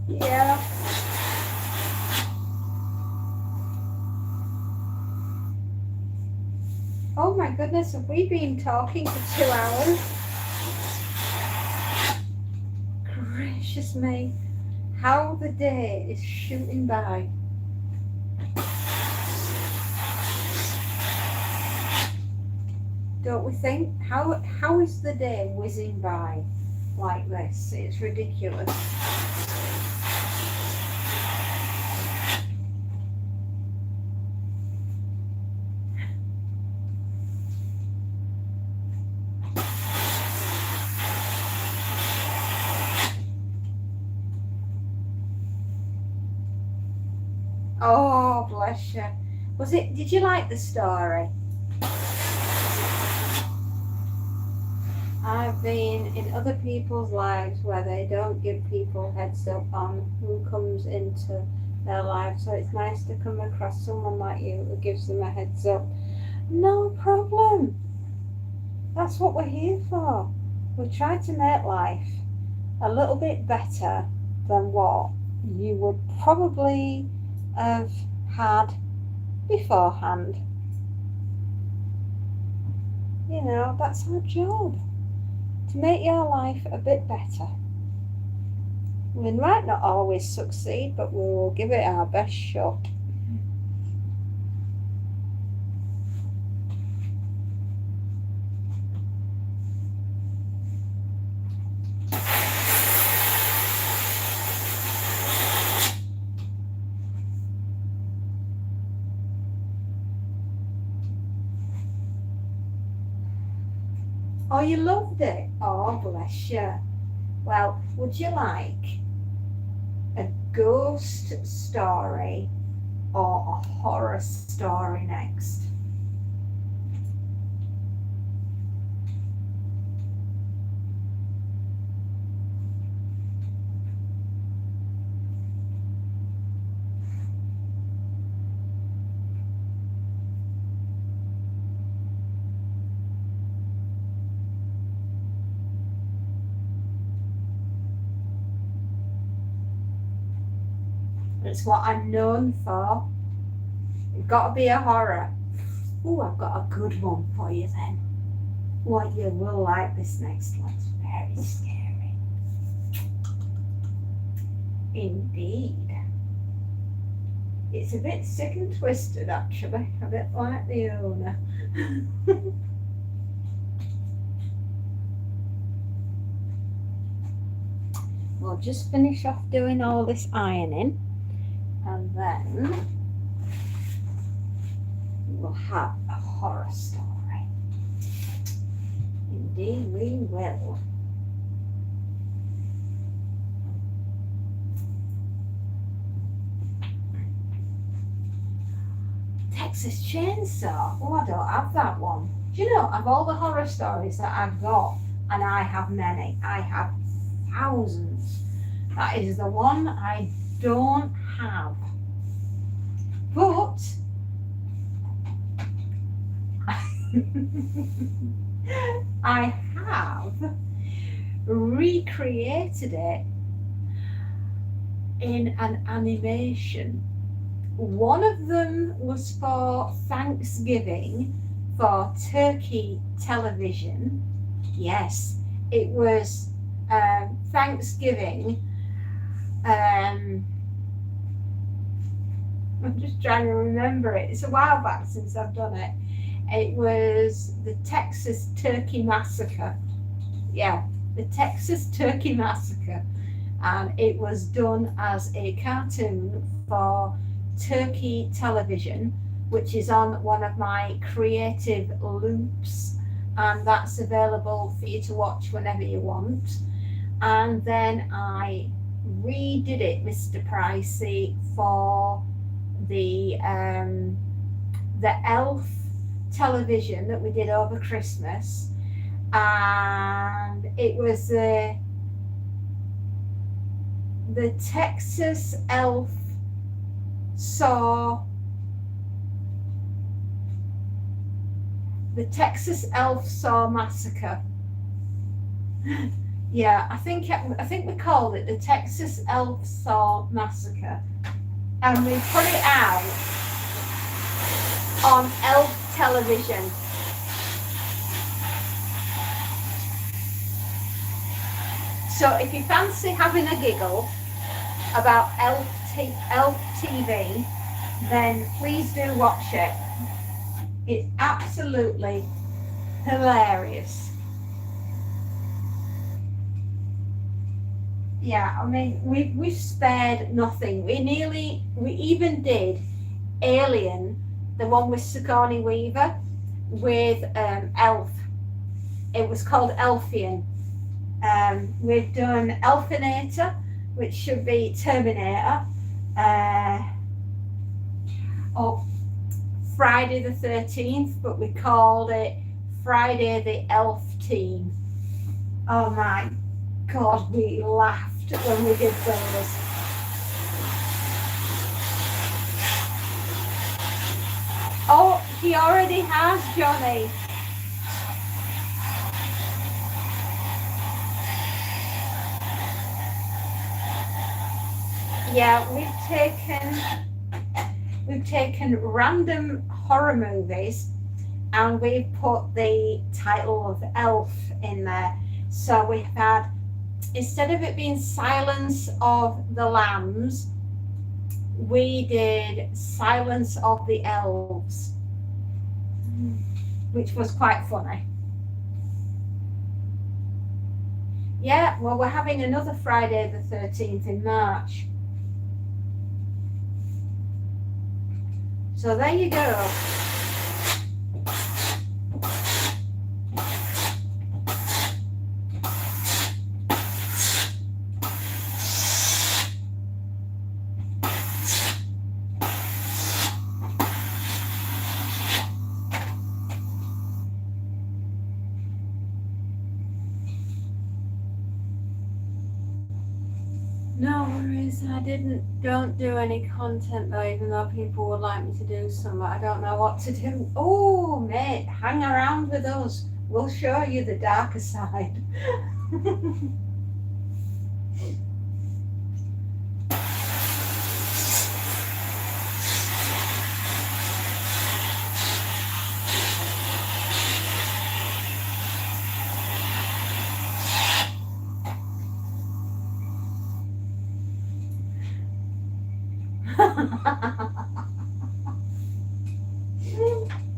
Yeah. Oh my goodness, have we been talking for 2 hours? Gracious. gracious me, how the day is shooting by. Don't we think? How is the day whizzing by like this? It's ridiculous. Oh, bless you. Did you like the story? I've been in other people's lives where they don't give people heads up on who comes into their life, so it's nice to come across someone like you who gives them a heads up. No problem. That's what we're here for. We try to make life a little bit better than what you would probably have had beforehand. You know, that's our job. To make your life a bit better. We might not always succeed, but we will give it our best shot. Oh, you loved it? Oh, bless you. Well, would you like a ghost story or a horror story next? It's what I'm known for. It's got to be a horror. Oh, I've got a good one for you then. Well, you will like this next one. It's very scary. Indeed. It's a bit sick and twisted, actually. A bit like the owner. We'll just finish off doing all this ironing, and then we'll have a horror story. Indeed we will. Texas Chainsaw. Oh, I don't have that one. Do you know, of all the horror stories that I've got, and I have many, I have thousands, that is the one I don't have. But I have recreated it in an animation. One of them was for Thanksgiving for Turkey television. Yes, it was Thanksgiving. I'm just trying to remember it. It's a while back since I've done it. It was the Texas Turkey Massacre. Yeah, the Texas Turkey Massacre. And it was done as a cartoon for Turkey television, which is on one of my creative loops, and that's available for you to watch whenever you want. And then I redid it, Mr. Pricey, for the Elf television that we did over Christmas, and it was the Texas Elf saw Massacre. Yeah, I think we called it the Texas Elf Saw Massacre, and we put it out on Elf television. So if you fancy having a giggle about Elf TV, then please do watch it. It's absolutely hilarious. Yeah, I mean, we've spared nothing. We even did Alien, the one with Sigourney Weaver, with Elf. It was called Elfian. We've done Elfinator, which should be Terminator. Or Friday the 13th, but we called it Friday the Elf Team. Oh my God, we laughed when we did those. Oh, he already has, Johnny. Yeah, we've taken random horror movies and we've put the title of Elf in there. So we've had, instead of it being Silence of the Lambs, we did Silence of the Elves, which was quite funny. Yeah, well, we're having another Friday the 13th in March. So there you go. No worries, don't do any content though, even though people would like me to do some, but I don't know what to do. Oh, mate, hang around with us. We'll show you the darker side.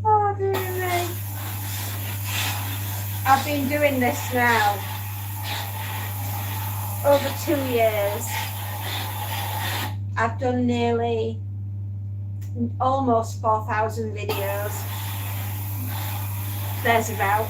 Oh, dear me. I've been doing this now over 2 years. I've done nearly almost 4,000 videos. There's about.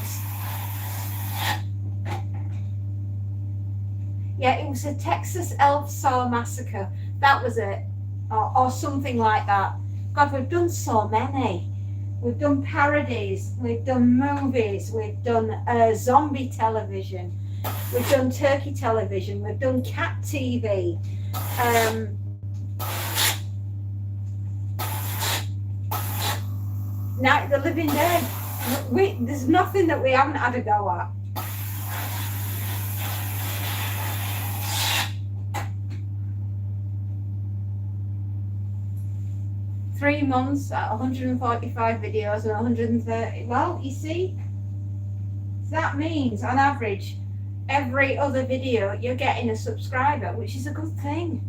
Yeah, it was a Texas Elf Saw Massacre. That was it. Or something like that. God, we've done so many. We've done parodies, we've done movies, we've done zombie television, we've done turkey television, we've done cat TV. Night of the Living Dead. There's nothing that we haven't had a go at. Three months at 145 videos and 130. Well, you see, that means on average, every other video you're getting a subscriber, which is a good thing.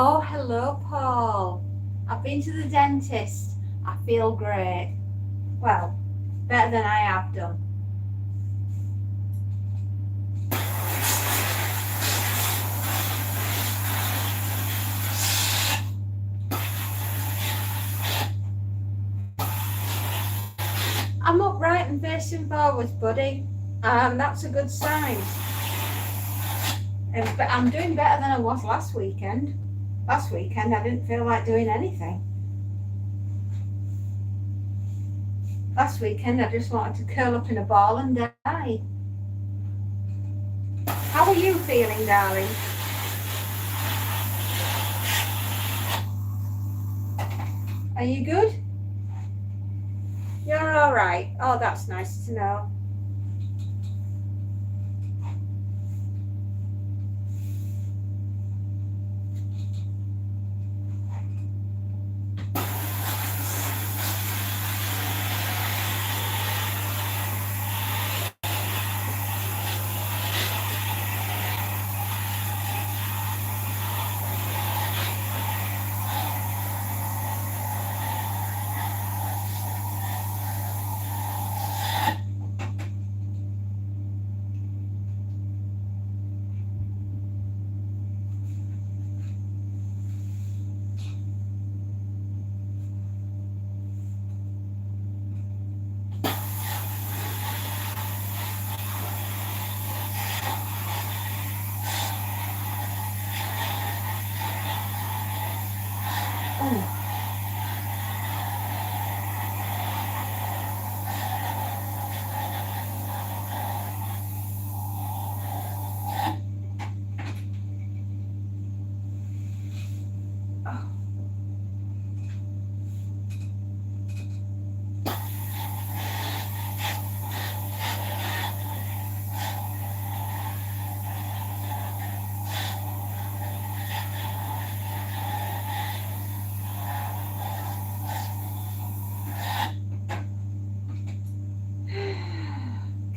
Oh, hello, Paul. I've been to the dentist. I feel great. Well, better than I have done. I'm upright and facing forwards, buddy. That's a good sign. But I'm doing better than I was last weekend. Last weekend, I didn't feel like doing anything. Last weekend, I just wanted to curl up in a ball and die. How are you feeling, darling? Are you good? You're all right. Oh, that's nice to know. Oh.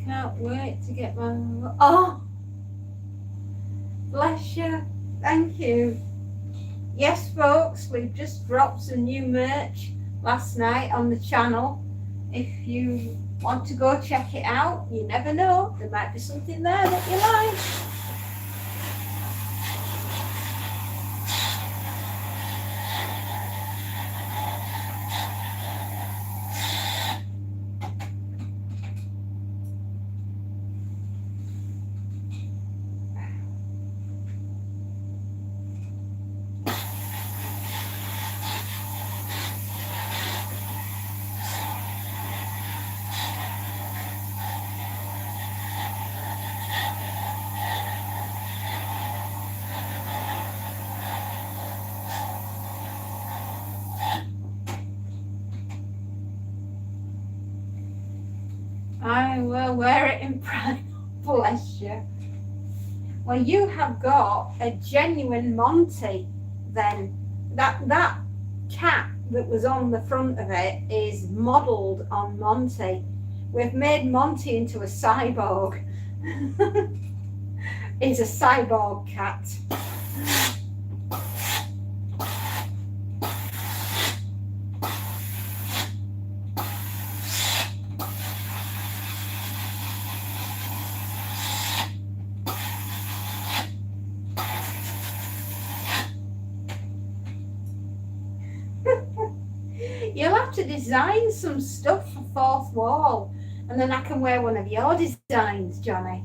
Can't wait to get my... Oh! Bless you. Thank you. Yes, folks, we've just dropped some new merch last night on the channel. If you want to go check it out, you never know, there might be something there that you like. I will wear it in pride. Bless you. Well, you have got a genuine Monty then. That cat that was on the front of it is modelled on Monty. We've made Monty into a cyborg. He's a cyborg cat. You'll have to design some stuff for fourth wall, and then I can wear one of your designs, Johnny.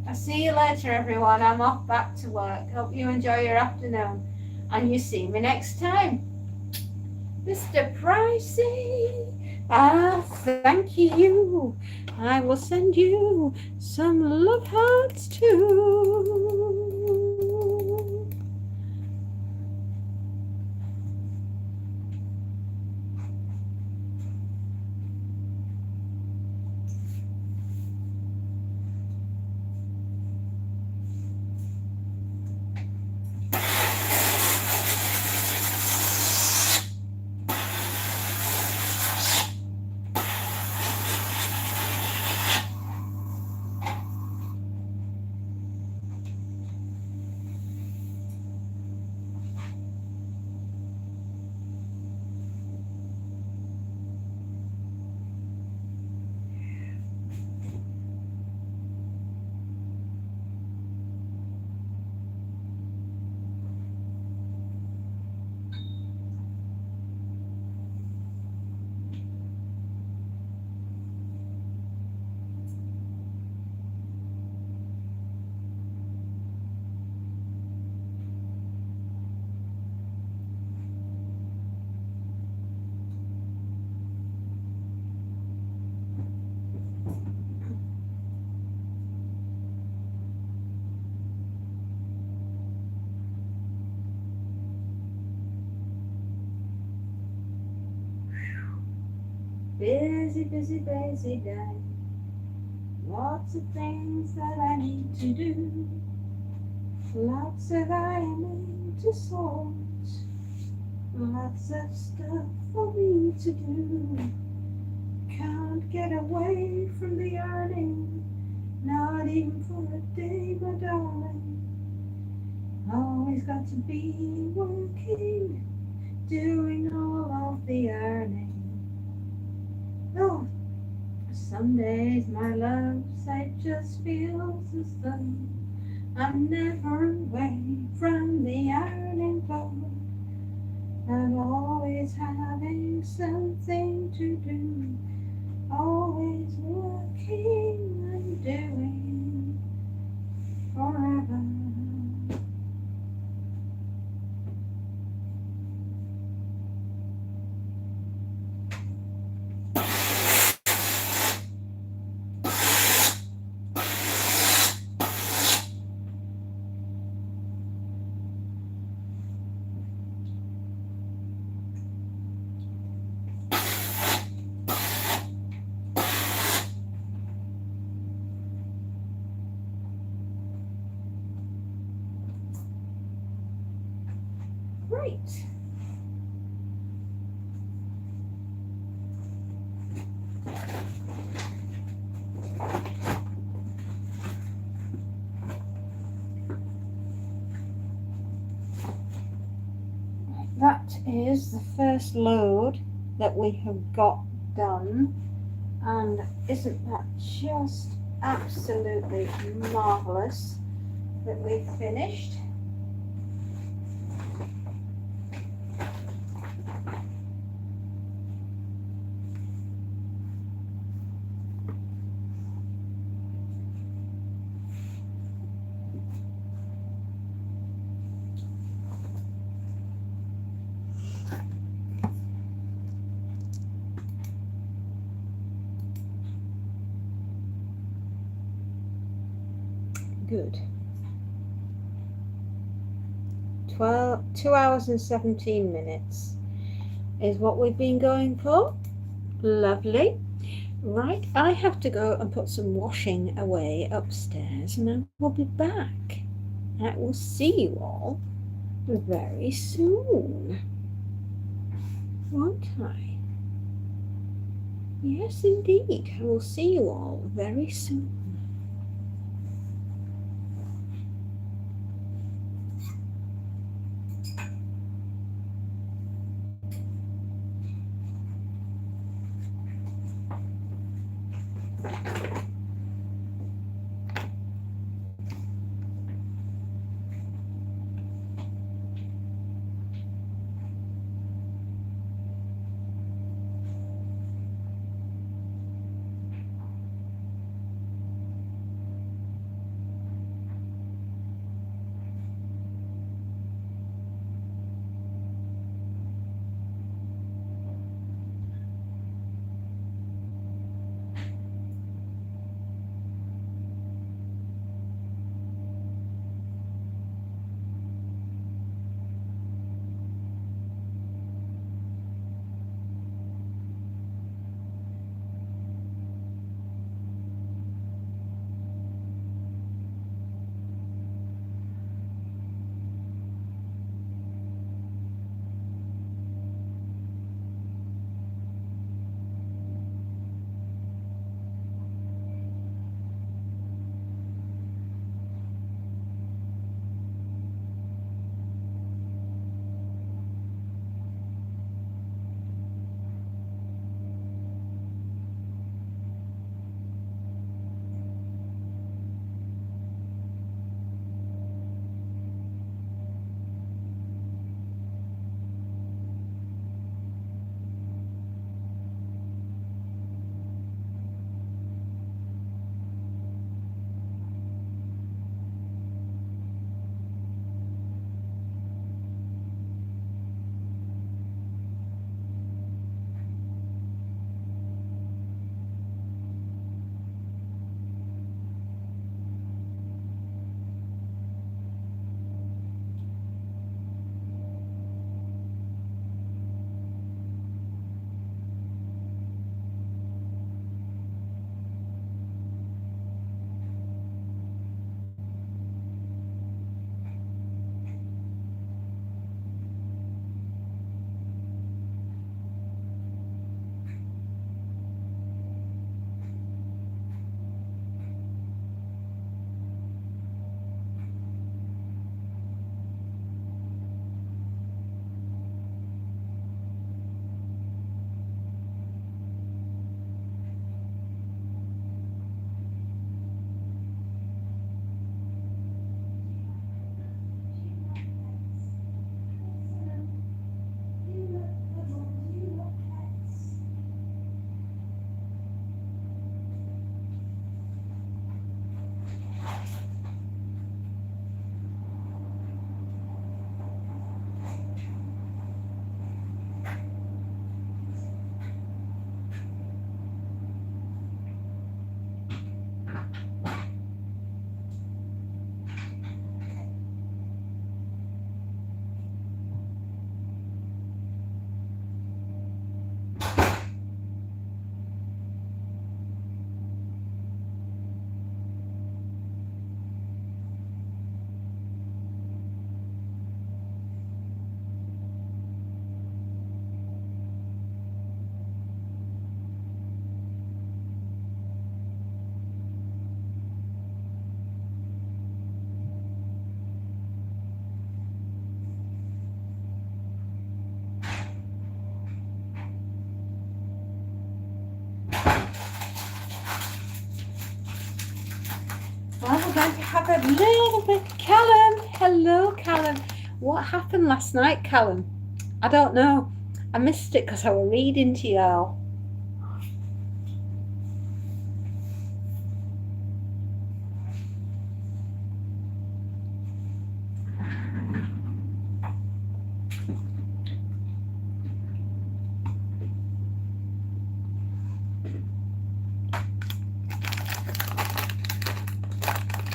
I'll see you later, everyone. I'm off back to work. Hope you enjoy your afternoon. And you see me next time. Mr. Pricey, thank you. I will send you some love hearts too. Busy, busy, busy day. Lots of things that I need to do. Lots of ironing to sort. Lots of stuff for me to do. Can't get away from the ironing, not even for a day, my darling. Always got to be working, doing all of the ironing. Oh, some days, my love, it just feels as though I'm never away from the ironing board. I'm always having something to do, always working and doing forever. Great. That is the first load that we have got done, and isn't that just absolutely marvellous that we've finished? Good. 2 hours and 17 minutes is what we've been going for. Lovely. Right, I have to go and put some washing away upstairs, and I will be back. I will see you all very soon. Won't I? Yes, indeed. I will see you all very soon. a little bit. Callum, hello, Callum. What happened last night, Callum? I don't know. I missed it because I was reading to y'all.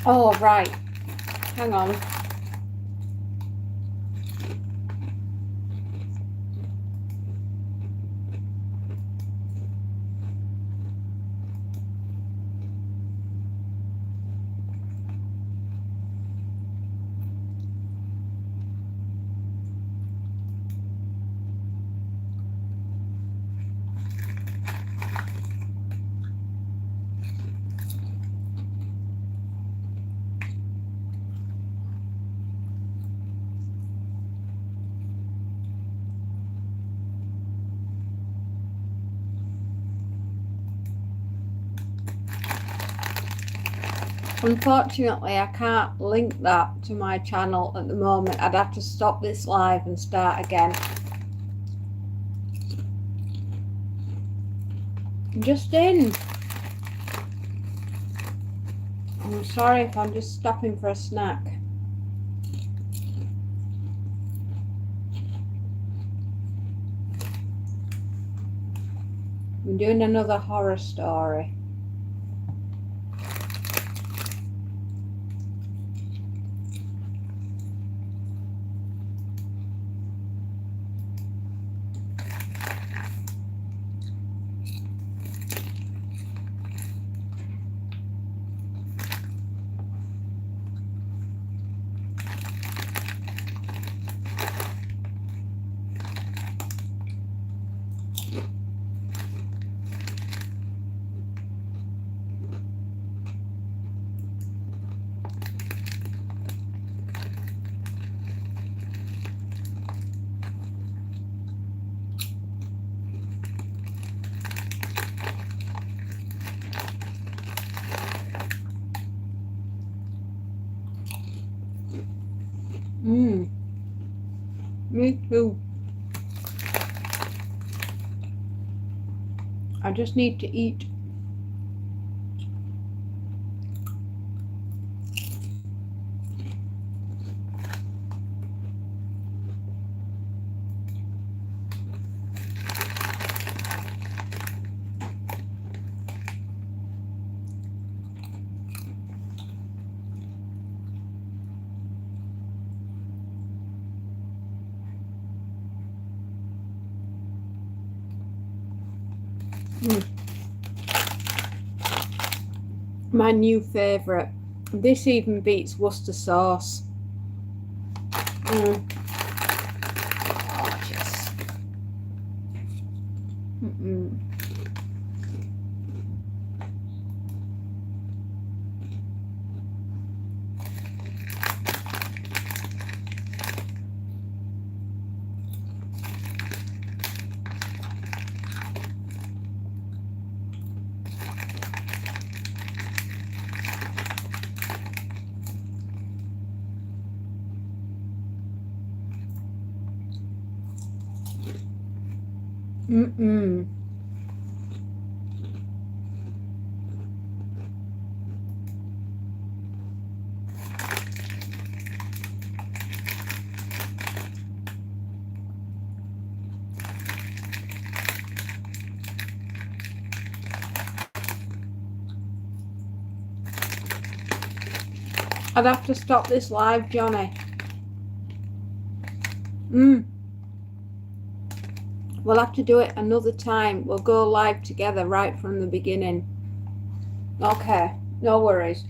Oh, right. Hang on. Unfortunately, I can't link that to my channel at the moment. I'd have to stop this live and start again. I'm just in. I'm sorry if I'm just stopping for a snack. I'm doing another horror story. Me too. I just need to eat. My new favourite. This even beats Worcester sauce. Gorgeous. I'd have to stop this live, Johnny. We'll have to do it another time. We'll go live together right from the beginning. Okay, no worries.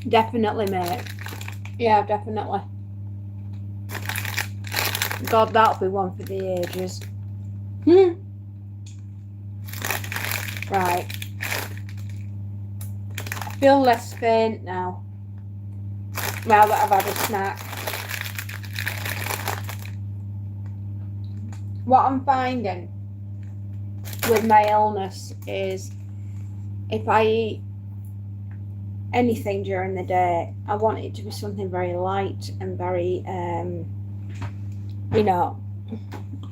Definitely, mate. Yeah, definitely. God, that'll be one for the ages. Right. I feel less faint now that I've had a snack. What I'm finding with my illness is if I eat anything during the day, I want it to be something very light and very,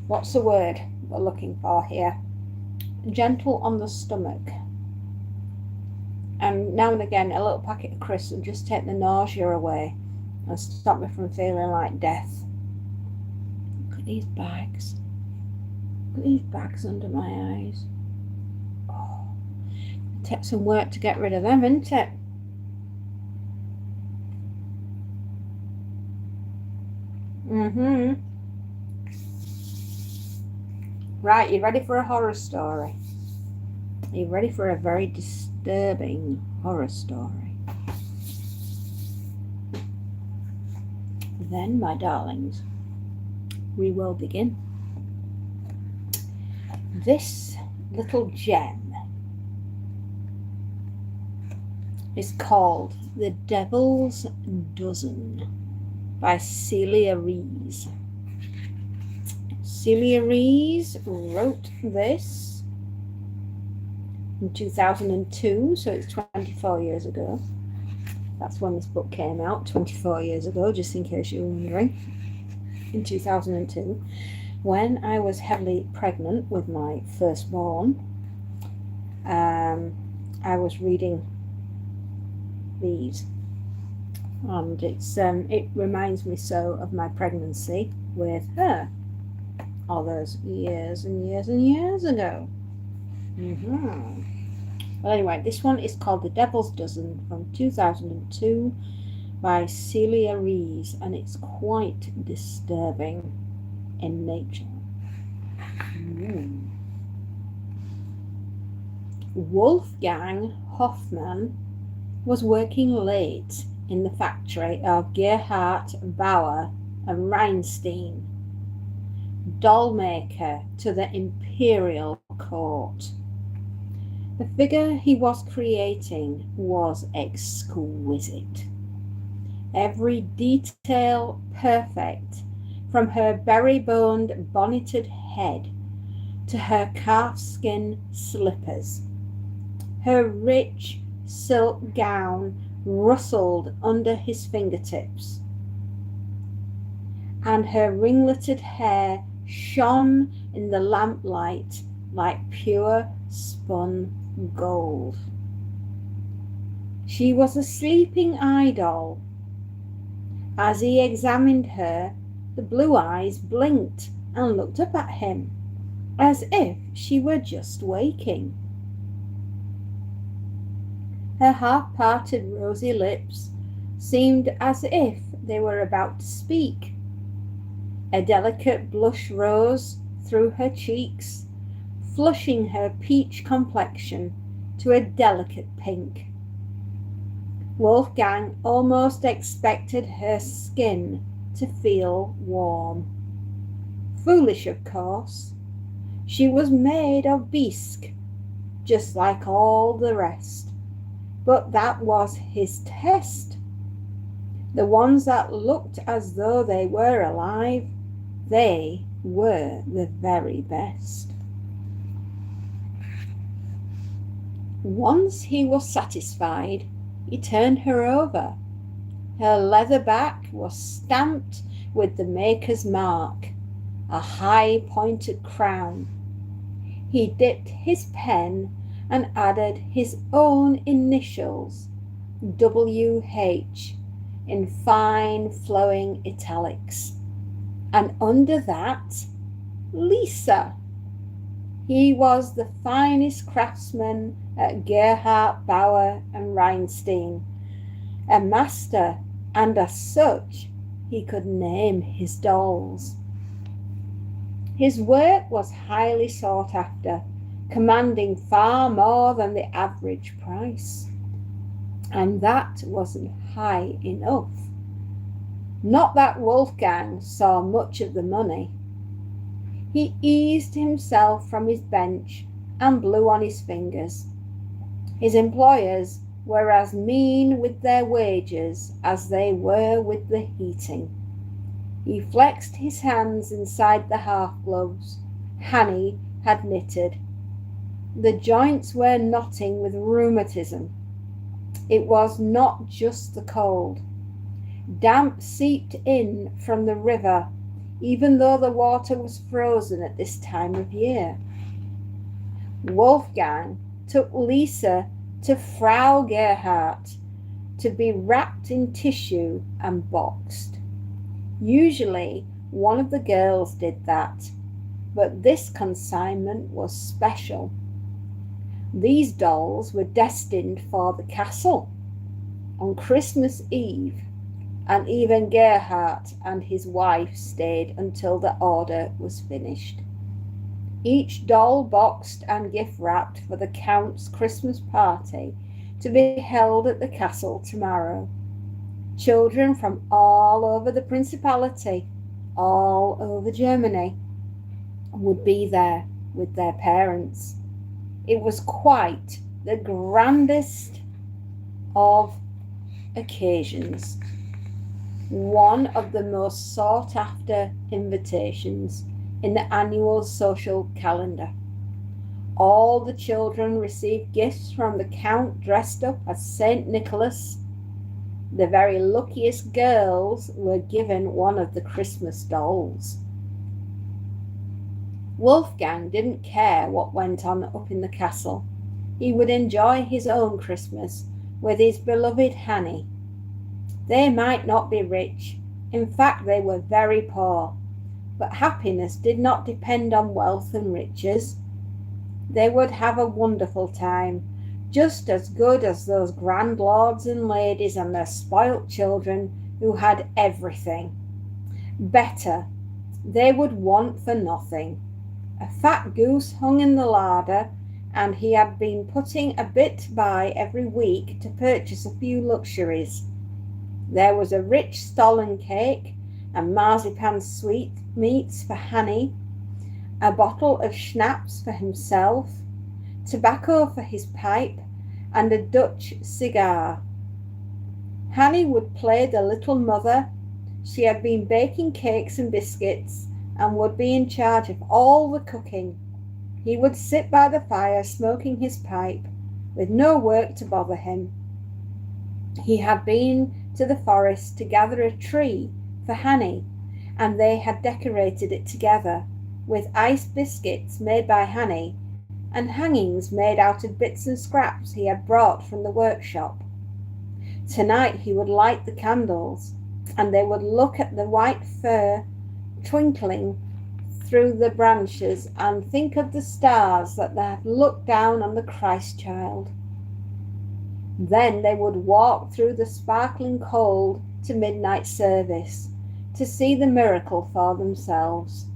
what's the word we're looking for here? Gentle on the stomach. And now and again, a little packet of crisps will just take the nausea away and stop me from feeling like death. Look at these bags. Look at these bags under my eyes. Oh, it takes some work to get rid of them, isn't it? Right, you ready for a horror story? Are you ready for a very disturbing horror story? Then, my darlings, we will begin. This little gem is called The Devil's Dozen by Celia Rees. Celia Rees wrote this in 2002, so it's 24 years ago. That's when this book came out, 24 years ago, just in case you're wondering. In 2002, when I was heavily pregnant with my firstborn, I was reading these, and it reminds me so of my pregnancy with her all those years and years and years ago. Well, anyway, this one is called The Devil's Dozen from 2002 by Celia Rees, and it's quite disturbing in nature. Wolfgang Hoffmann was working late in the factory of Gerhard Bauer and Reinstein, doll maker to the imperial court. The figure he was creating was exquisite. Every detail perfect, from her berry-boned bonneted head to her calfskin slippers. Her rich silk gown rustled under his fingertips, and her ringleted hair shone in the lamplight like pure spun gold. She was a sleeping idol. As he examined her, the blue eyes blinked and looked up at him, as if she were just waking. Her half-parted rosy lips seemed as if they were about to speak. A delicate blush rose through her cheeks, flushing her peach complexion to a delicate pink. Wolfgang almost expected her skin to feel warm. Foolish, of course. She was made of bisque, just like all the rest. But that was his test. The ones that looked as though they were alive, they were the very best. Once he was satisfied, he turned her over. Her leather back was stamped with the maker's mark, a high pointed crown. He dipped his pen and added his own initials, WH, in fine flowing italics. And under that, Lisa. He was the finest craftsman at Gerhard Bauer and Reinstein, a master, and as such, he could name his dolls. His work was highly sought after, commanding far more than the average price. And that wasn't high enough. Not that Wolfgang saw much of the money. He eased himself from his bench and blew on his fingers. His employers were as mean with their wages as they were with the heating. He flexed his hands inside the half gloves Hanny had knitted. The joints were knotting with rheumatism. It was not just the cold. Damp seeped in from the river, even though the water was frozen at this time of year. Wolfgang took Lisa to Frau Gerhardt to be wrapped in tissue and boxed. Usually, one of the girls did that, but this consignment was special. These dolls were destined for the castle. On Christmas Eve, and even Gerhardt and his wife stayed until the order was finished. Each doll boxed and gift wrapped for the Count's Christmas party to be held at the castle tomorrow. Children from all over the Principality, all over Germany, would be there with their parents. It was quite the grandest of occasions, one of the most sought after invitations in the annual social calendar. All the children received gifts from the Count dressed up as St. Nicholas. The very luckiest girls were given one of the Christmas dolls. Wolfgang didn't care what went on up in the castle. He would enjoy his own Christmas with his beloved Hanny. They might not be rich, in fact they were very poor, but happiness did not depend on wealth and riches. They would have a wonderful time, just as good as those grand lords and ladies and their spoilt children who had everything. Better, they would want for nothing. A fat goose hung in the larder, and he had been putting a bit by every week to purchase a few luxuries. There was a rich stollen cake and marzipan sweetmeats for Hanny, a bottle of schnapps for himself, tobacco for his pipe, and a Dutch cigar. Hanny would play the little mother. She had been baking cakes and biscuits and would be in charge of all the cooking. He would sit by the fire smoking his pipe, with no work to bother him. He had been to the forest to gather a tree for Hanny, and they had decorated it together with ice biscuits made by Hanny and hangings made out of bits and scraps he had brought from the workshop. Tonight he would light the candles, and they would look at the white fur twinkling through the branches and think of the stars that they had looked down on the Christ child. Then they would walk through the sparkling cold to midnight service to see the miracle for themselves.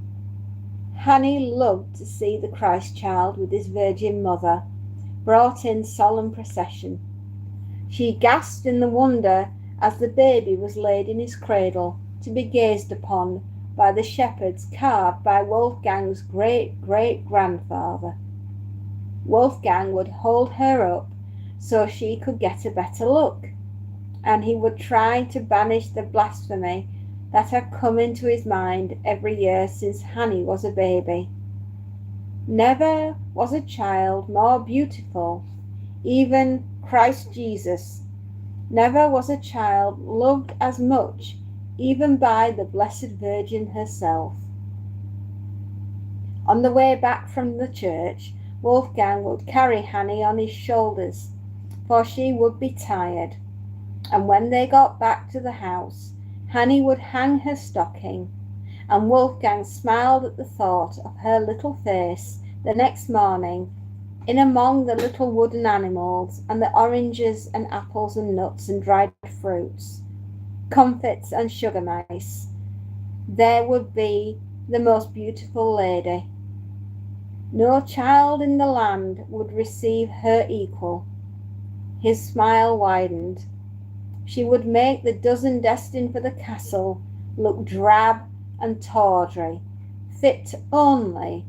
Hanny loved to see the Christ child with his Virgin Mother brought in solemn procession. She gasped in the wonder as the baby was laid in his cradle to be gazed upon by the shepherds carved by Wolfgang's great-great-grandfather. Wolfgang would hold her up so she could get a better look, and he would try to banish the blasphemy that had come into his mind every year since Hanny was a baby. Never was a child more beautiful, even Christ Jesus. Never was a child loved as much, even by the Blessed Virgin herself. On the way back from the church, Wolfgang would carry Hanny on his shoulders, for she would be tired, and when they got back to the house, Hanny would hang her stocking, and Wolfgang smiled at the thought of her little face the next morning in among the little wooden animals and the oranges and apples and nuts and dried fruits, comfits and sugar mice. There would be the most beautiful lady. No child in the land would receive her equal. His smile widened. She would make the dozen destined for the castle look drab and tawdry, fit only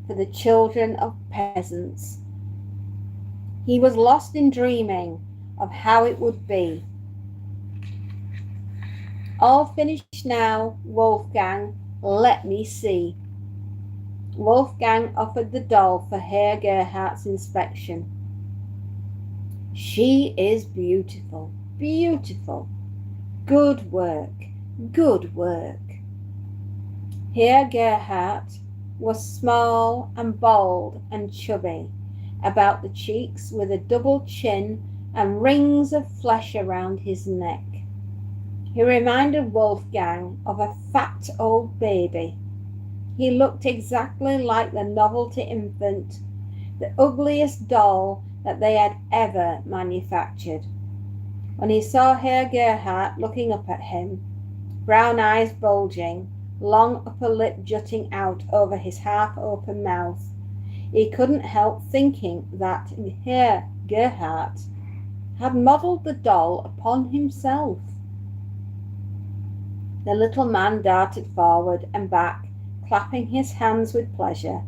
for the children of peasants. He was lost in dreaming of how it would be. All finished now, Wolfgang, let me see. Wolfgang offered the doll for Herr Gerhardt's inspection. She is beautiful, beautiful. Good work, good work. Herr Gerhardt was small and bald and chubby about the cheeks, with a double chin and rings of flesh around his neck. He reminded Wolfgang of a fat old baby. He looked exactly like the novelty infant, the ugliest doll that they had ever manufactured. When he saw Herr Gerhardt looking up at him, brown eyes bulging, long upper lip jutting out over his half-open mouth, he couldn't help thinking that Herr Gerhardt had modelled the doll upon himself. The little man darted forward and back, clapping his hands with pleasure,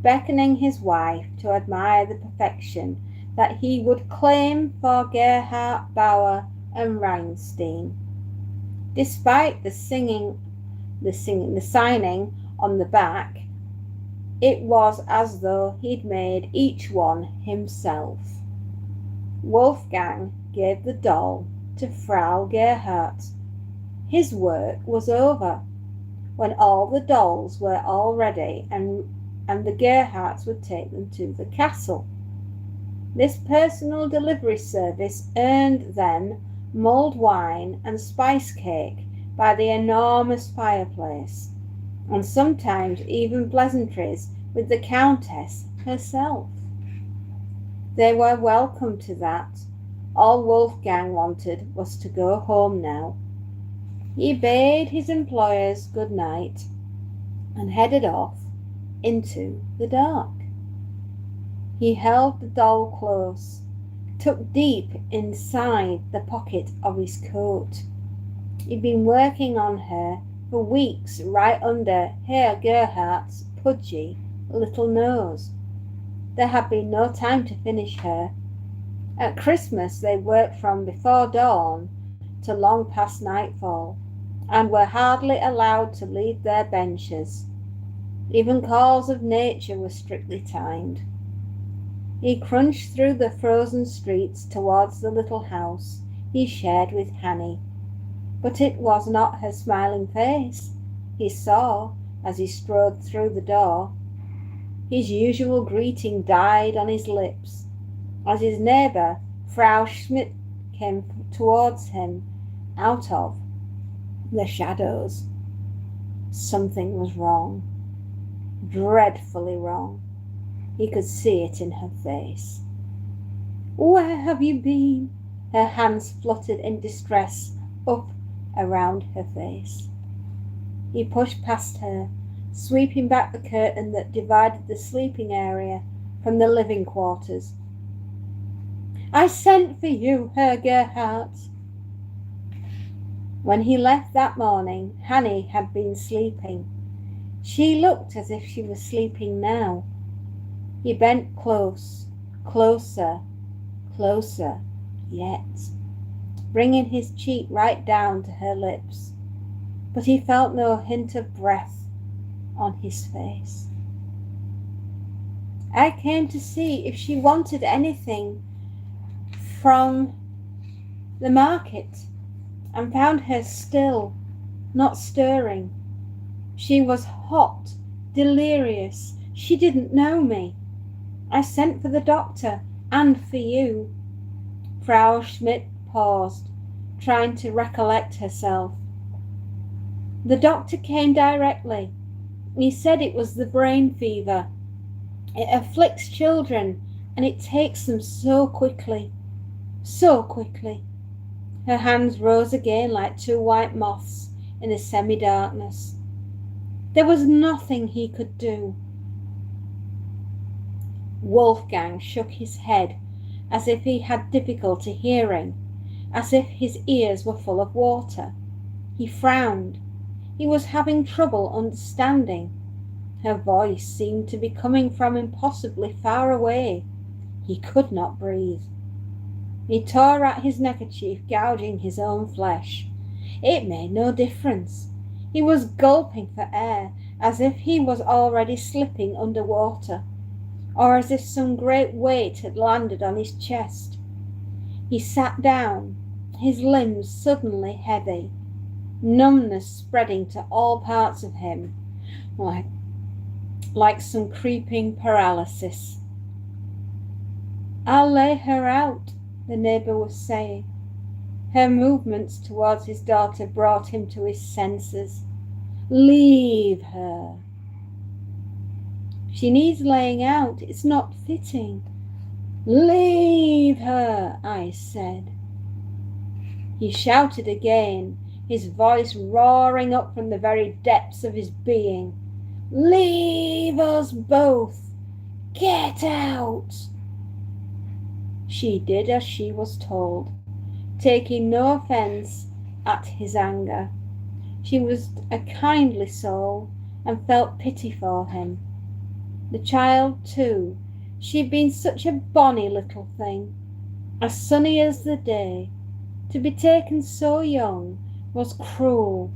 beckoning his wife to admire the perfection that he would claim for Gerhardt, Bauer, and Reinstein. Despite the signing on the back, it was as though he'd made each one himself. Wolfgang gave the doll to Frau Gerhardt. His work was over. When all the dolls were all ready, and the Gerhardts would take them to the castle. This personal delivery service earned them mulled wine and spice cake by the enormous fireplace, and sometimes even pleasantries with the Countess herself. They were welcome to that. All Wolfgang wanted was to go home now. He bade his employers good night and headed off into the dark. He held the doll close, tucked deep inside the pocket of his coat. He'd been working on her for weeks right under Herr Gerhardt's pudgy little nose. There had been no time to finish her. At Christmas they worked from before dawn to long past nightfall, and were hardly allowed to leave their benches. Even calls of nature were strictly timed. He crunched through the frozen streets towards the little house he shared with Hanny, but it was not her smiling face he saw as he strode through the door. His usual greeting died on his lips as his neighbour, Frau Schmidt, came towards him out of the shadows. Something was wrong, dreadfully wrong. He could see it in her face. Where have you been? Her hands fluttered in distress up around her face. He pushed past her, sweeping back the curtain that divided the sleeping area from the living quarters. I sent for you, Herr Gerhardt. When he left that morning, Hanny had been sleeping. She looked as if she was sleeping now. He bent close, closer, closer yet, bringing his cheek right down to her lips, but he felt no hint of breath on his face. I came to see if she wanted anything from the market, and found her still, not stirring. She was hot, delirious. She didn't know me. I sent for the doctor and for you. Frau Schmidt paused, trying to recollect herself. The doctor came directly. He said it was the brain fever. It afflicts children, and it takes them so quickly, so quickly. Her hands rose again like two white moths in the semi-darkness. There was nothing he could do. Wolfgang shook his head as if he had difficulty hearing, as if his ears were full of water. He frowned. He was having trouble understanding. Her voice seemed to be coming from impossibly far away. He could not breathe. He tore at his neckerchief, gouging his own flesh. It made no difference. He was gulping for air, as if he was already slipping under water, or as if some great weight had landed on his chest. He sat down, his limbs suddenly heavy, numbness spreading to all parts of him, like some creeping paralysis. "I'll lay her out," the neighbour was saying. Her movements towards his daughter brought him to his senses. "Leave her." "She needs laying out. It's not fitting." "Leave her, I said." He shouted again, his voice roaring up from the very depths of his being. "Leave us both! Get out!" She did as she was told, taking no offence at his anger. She was a kindly soul and felt pity for him. The child, too, she'd been such a bonny little thing, as sunny as the day. To be taken so young was cruel.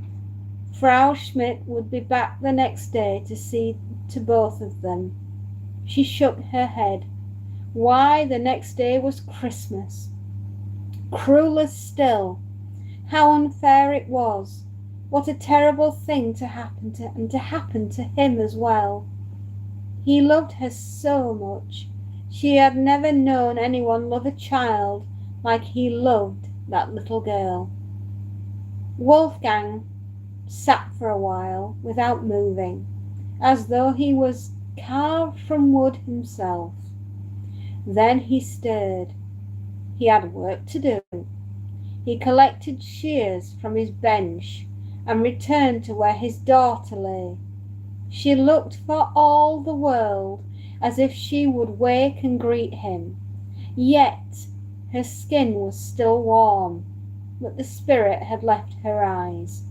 Frau Schmidt would be back the next day to see to both of them. She shook her head. Why, the next day was Christmas. Crueler still. How unfair it was. What a terrible thing to happen to him as well. He loved her so much. She had never known anyone love a child like he loved that little girl. Wolfgang sat for a while without moving, as though he was carved from wood himself. Then he stirred. He had work to do. He collected shears from his bench and returned to where his daughter lay. She looked for all the world as if she would wake and greet him. Yet her skin was still warm, but the spirit had left her eyes.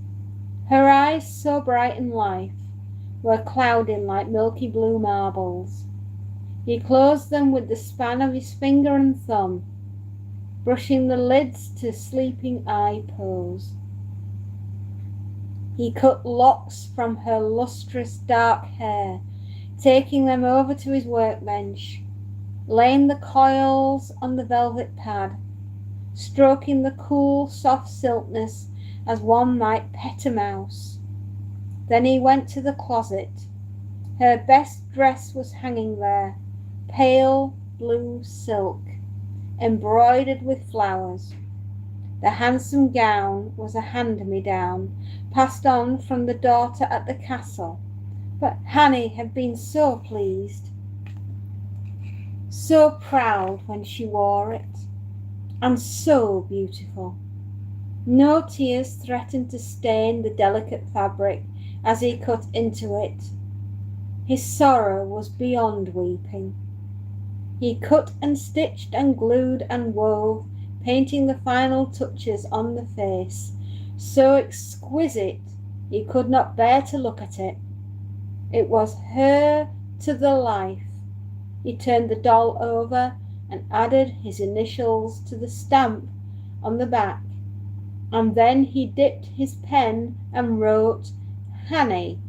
Her eyes, so bright in life, were clouding like milky blue marbles. He closed them with the span of his finger and thumb, brushing the lids to sleeping eye pose. He cut locks from her lustrous dark hair, taking them over to his workbench, laying the coils on the velvet pad, stroking the cool, soft silkness as one might pet a mouse. Then he went to the closet. Her best dress was hanging there, pale blue silk, embroidered with flowers. The handsome gown was a hand-me-down, passed on from the daughter at the castle, but Hanny had been so pleased, so proud when she wore it, and so beautiful. No tears threatened to stain the delicate fabric as he cut into it. His sorrow was beyond weeping. He cut and stitched and glued and wove, painting the final touches on the face, so exquisite he could not bear to look at it. It was her to the life. He turned the doll over and added his initials to the stamp on the back, and then he dipped his pen and wrote Hanny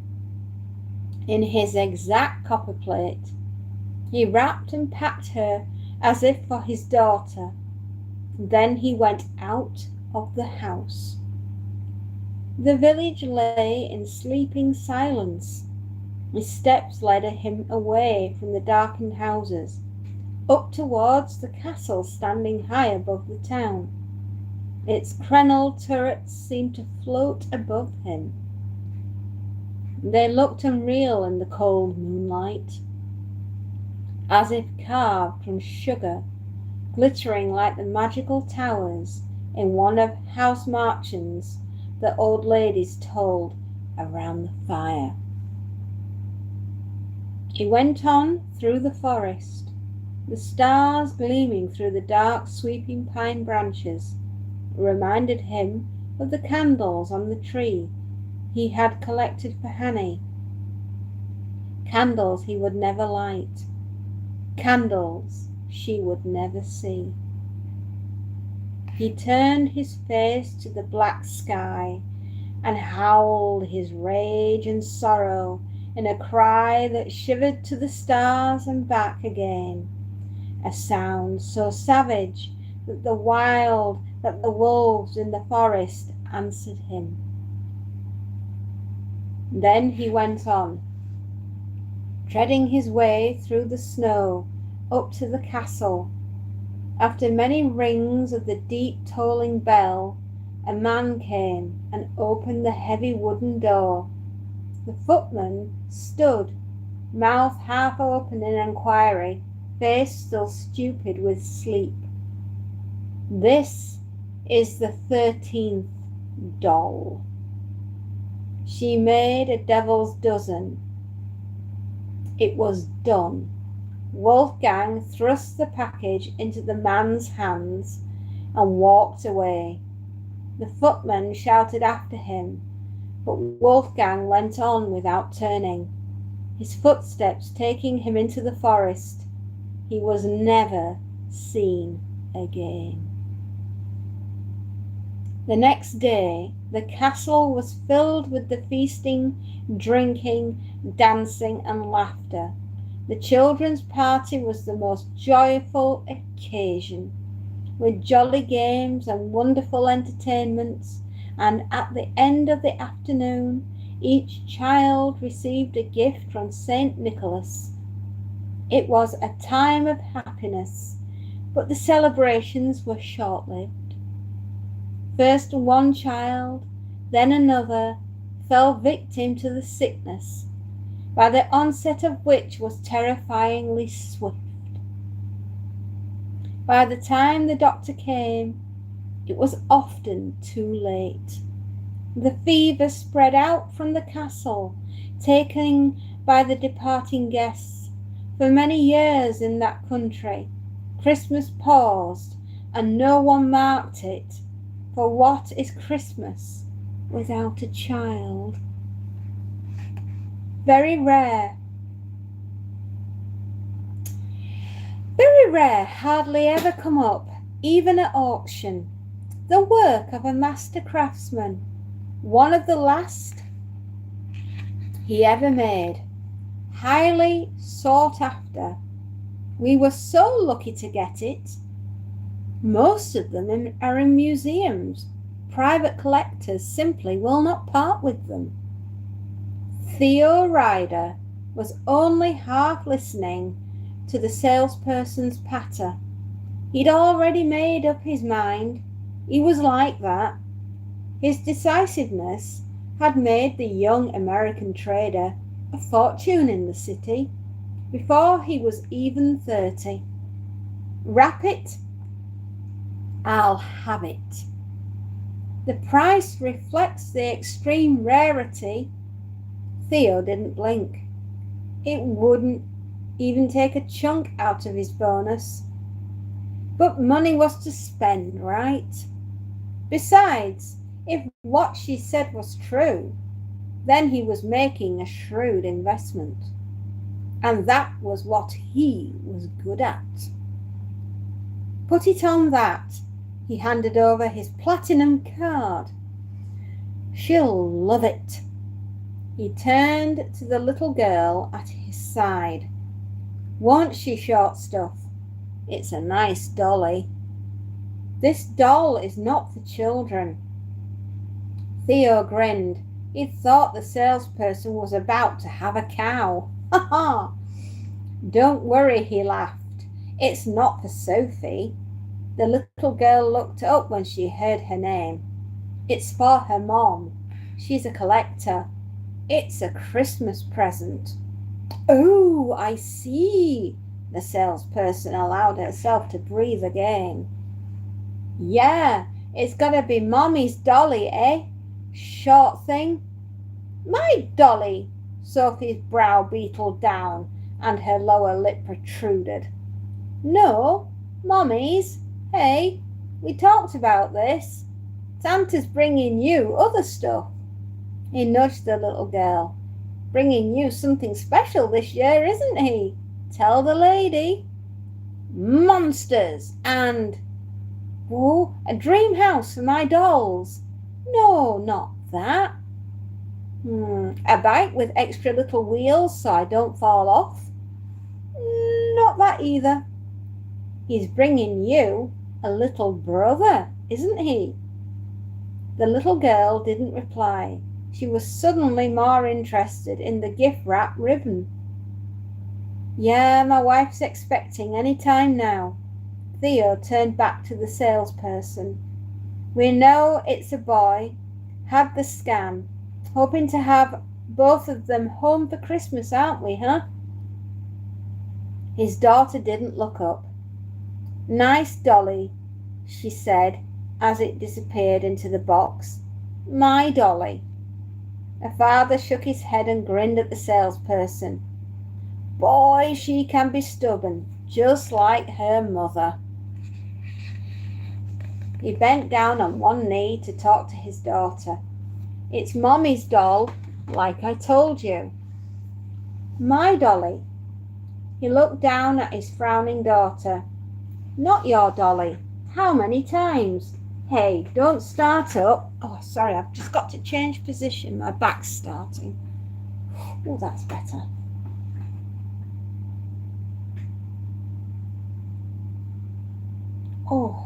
in his exact copperplate. He wrapped and packed her as if for his daughter. Then he went out of the house. The village lay in sleeping silence. His steps led him away from the darkened houses, up towards the castle standing high above the town. Its crenelled turrets seemed to float above him. They looked unreal in the cold moonlight, as if carved from sugar, glittering like the magical towers in one of House Marchins that old ladies told around the fire. He went on through the forest, the stars gleaming through the dark sweeping pine branches, reminded him of the candles on the tree he had collected for Hanny. Candles he would never light. Candles she would never see. He turned his face to the black sky and howled his rage and sorrow in a cry that shivered to the stars and back again, a sound so savage that the wolves in the forest answered him. Then he went on, treading his way through the snow up to the castle. After many rings of the deep tolling bell, a man came and opened the heavy wooden door. The footman stood, mouth half open in enquiry, face still stupid with sleep. "This is the 13th doll. She made a devil's dozen." It was done. Wolfgang thrust the package into the man's hands and walked away. The footman shouted after him, but Wolfgang went on without turning, his footsteps taking him into the forest. He was never seen again. The next day, the castle was filled with the feasting, drinking, dancing, and laughter. The children's party was the most joyful occasion, with jolly games and wonderful entertainments, and at the end of the afternoon, each child received a gift from St. Nicholas. It was a time of happiness, but the celebrations were short-lived. First one child, then another, fell victim to the sickness, by the onset of which was terrifyingly swift. By the time the doctor came, it was often too late. The fever spread out from the castle, taken by the departing guests. For many years in that country, Christmas paused, and no one marked it. For what is Christmas without a child? Very rare, hardly ever come up, even at auction. The work of a master craftsman, one of the last he ever made, highly sought after. We were so lucky to get it. Most of them are in museums. Private collectors simply will not part with them. Theo Ryder was only half listening to the salesperson's patter. He'd already made up his mind. He was like that. His decisiveness had made the young American trader a fortune in the city before he was even 30. Wrap it, I'll have it. The price reflects the extreme rarity. Theo didn't blink. It wouldn't even take a chunk out of his bonus. But money was to spend, right? Besides, if what she said was true, then he was making a shrewd investment. And that was what he was good at. Put it on that. He handed over his platinum card. She'll love it. He turned to the little girl at his side. Won't she, short stuff? It's a nice dolly. This doll is not for children. Theo grinned. He thought the salesperson was about to have a cow. Ha ha! Don't worry, he laughed. It's not for Sophie. The little girl looked up when she heard her name. It's for her mom. She's a collector. It's a Christmas present. Oh, I see. The salesperson allowed herself to breathe again. Yeah, it's gotta be Mommy's dolly, eh? Short thing. My dolly. Sophie's brow beetled down and her lower lip protruded. No, Mommy's. Hey, we talked about this. Santa's bringing you other stuff. He nudged the little girl. Bringing you something special this year, isn't he? Tell the lady. Monsters and, oh, a dream house for my dolls. No, not that. A bike with extra little wheels so I don't fall off. Not that either. He's bringing you a little brother, isn't he? The little girl didn't reply. She was suddenly more interested in the gift wrap ribbon. Yeah, my wife's expecting any time now. Theo turned back to the salesperson. We know it's a boy. Have the scan. Hoping to have both of them home for Christmas, aren't we, huh? His daughter didn't look up. Nice dolly, she said as it disappeared into the box. My dolly. Her father shook his head and grinned at the salesperson. Boy, she can be stubborn, just like her mother. He bent down on one knee to talk to his daughter. It's Mommy's doll, like I told you. My dolly. He looked down at his frowning daughter. Not your dolly. How many times? Hey, don't start up. Oh, sorry, I've just got to change position. My back's starting. Oh, that's better. Oh.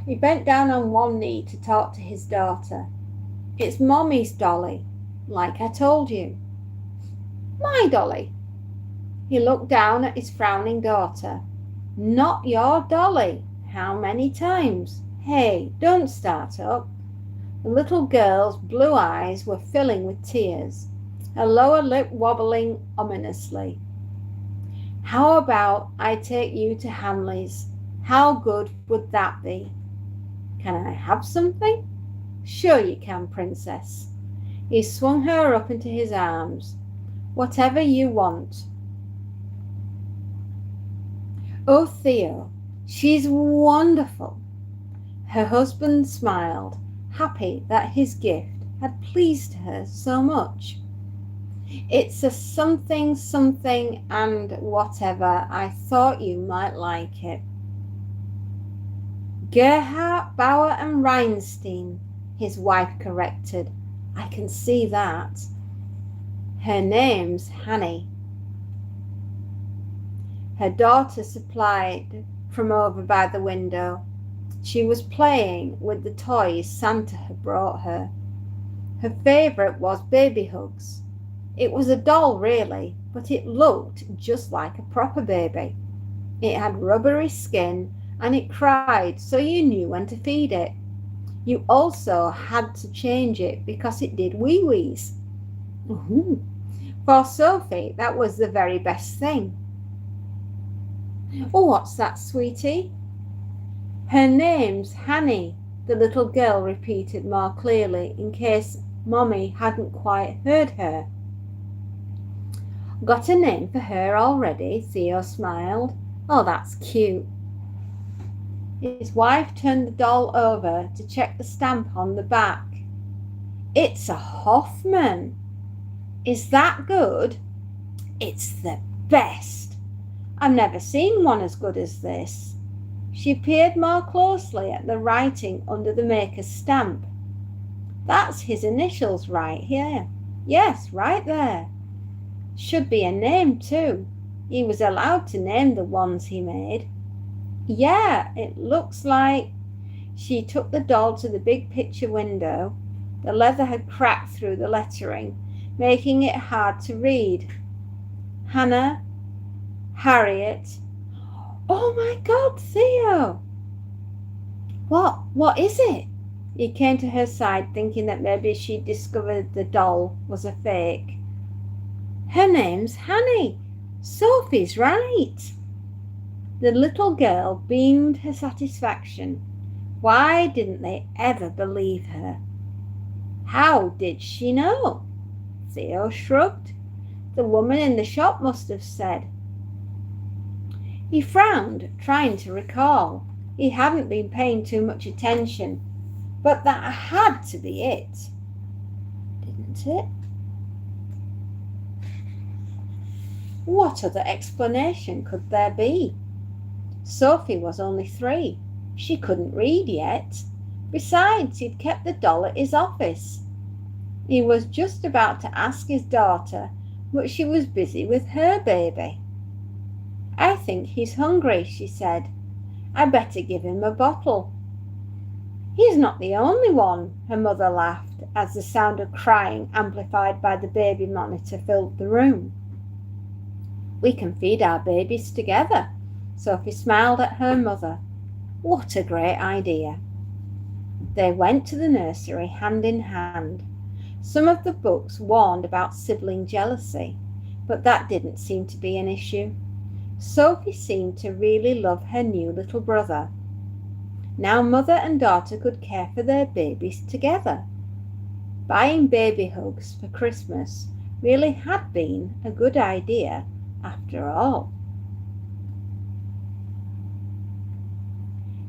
He bent down on one knee to talk to his daughter. It's Mommy's dolly, like I told you. My dolly. He looked down at his frowning daughter. Not your dolly. How many times? Hey, don't start up. The little girl's blue eyes were filling with tears, her lower lip wobbling ominously. How about I take you to Hamley's? How good would that be? Can I have something? Sure you can, princess. He swung her up into his arms. Whatever you want. Oh, Theo, she's wonderful. Her husband smiled, happy that his gift had pleased her so much. It's a something and whatever. I thought you might like it. Gerhardt, Bauer and Reinstein, his wife corrected. I can see that. Her name's Hanny. Her daughter supplied from over by the window. She was playing with the toys Santa had brought her. Her favourite was Baby Hugs. It was a doll really, but it looked just like a proper baby. It had rubbery skin and it cried, so you knew when to feed it. You also had to change it because it did wee-wees. For Sophie, that was the very best thing. Oh, what's that, sweetie? Her name's Hanny, the little girl repeated more clearly in case Mommy hadn't quite heard her. Got a name for her already, Theo smiled. Oh, that's cute. His wife turned the doll over to check the stamp on the back. It's a Hoffman. Is that good? It's the best. I've never seen one as good as this. She peered more closely at the writing under the maker's stamp. That's his initials right here. Yes, right there. Should be a name too. He was allowed to name the ones he made. Yeah, it looks like. She took the doll to the big picture window. The leather had cracked through the lettering, making it hard to read. Hannah, Harriet. Oh my God, Theo! What is it? He came to her side, thinking that maybe she'd discovered the doll was a fake. Her name's Hanny. Sophie's right. The little girl beamed her satisfaction. Why didn't they ever believe her? How did she know? Theo shrugged. The woman in the shop must have said. He frowned, trying to recall. He hadn't been paying too much attention, but that had to be it, didn't it? What other explanation could there be? Sophie was only 3. She couldn't read yet. Besides, he'd kept the doll at his office. He was just about to ask his daughter, but she was busy with her baby. I think he's hungry, she said. I better give him a bottle. He's not the only one, her mother laughed as the sound of crying amplified by the baby monitor filled the room. We can feed our babies together. Sophie smiled at her mother. What a great idea. They went to the nursery hand in hand. Some of the books warned about sibling jealousy, but that didn't seem to be an issue. Sophie seemed to really love her new little brother. Now mother and daughter could care for their babies together. Buying baby hugs for Christmas really had been a good idea after all.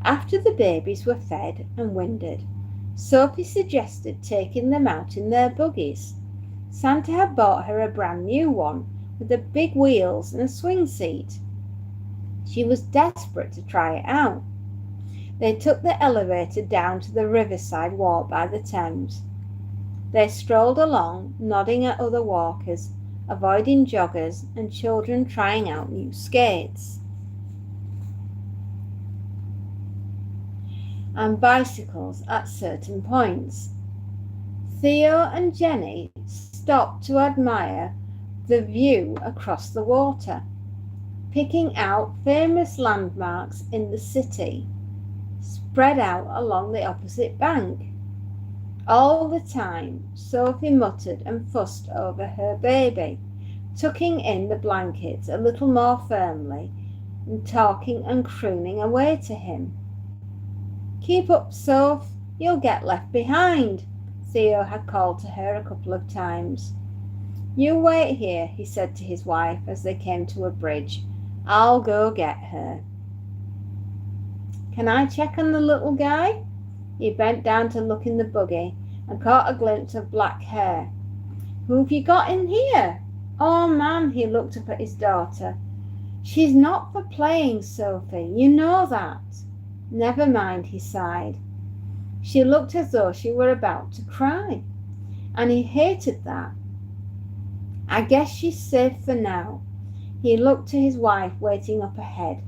After the babies were fed and winded, Sophie suggested taking them out in their buggies. Santa had bought her a brand new one with the big wheels and a swing seat. She was desperate to try it out. They took the elevator down to the riverside walk by the Thames. They strolled along, nodding at other walkers, avoiding joggers and children trying out new skates and bicycles at certain points. Theo and Jenny stopped to admire the view across the water, picking out famous landmarks in the city spread out along the opposite bank. All the time, Sophie muttered and fussed over her baby, tucking in the blankets a little more firmly and talking and crooning away to him. Keep up, Soph, you'll get left behind, Theo had called to her a couple of times. You wait here, he said to his wife as they came to a bridge. I'll go get her. Can I check on the little guy? He bent down to look in the buggy and caught a glimpse of black hair. Who've you got in here? Oh, Ma'am, he looked up at his daughter. She's not for playing, Sophie, you know that. Never mind, he sighed. She looked as though she were about to cry, and he hated that. I guess she's safe for now. He looked to his wife waiting up ahead.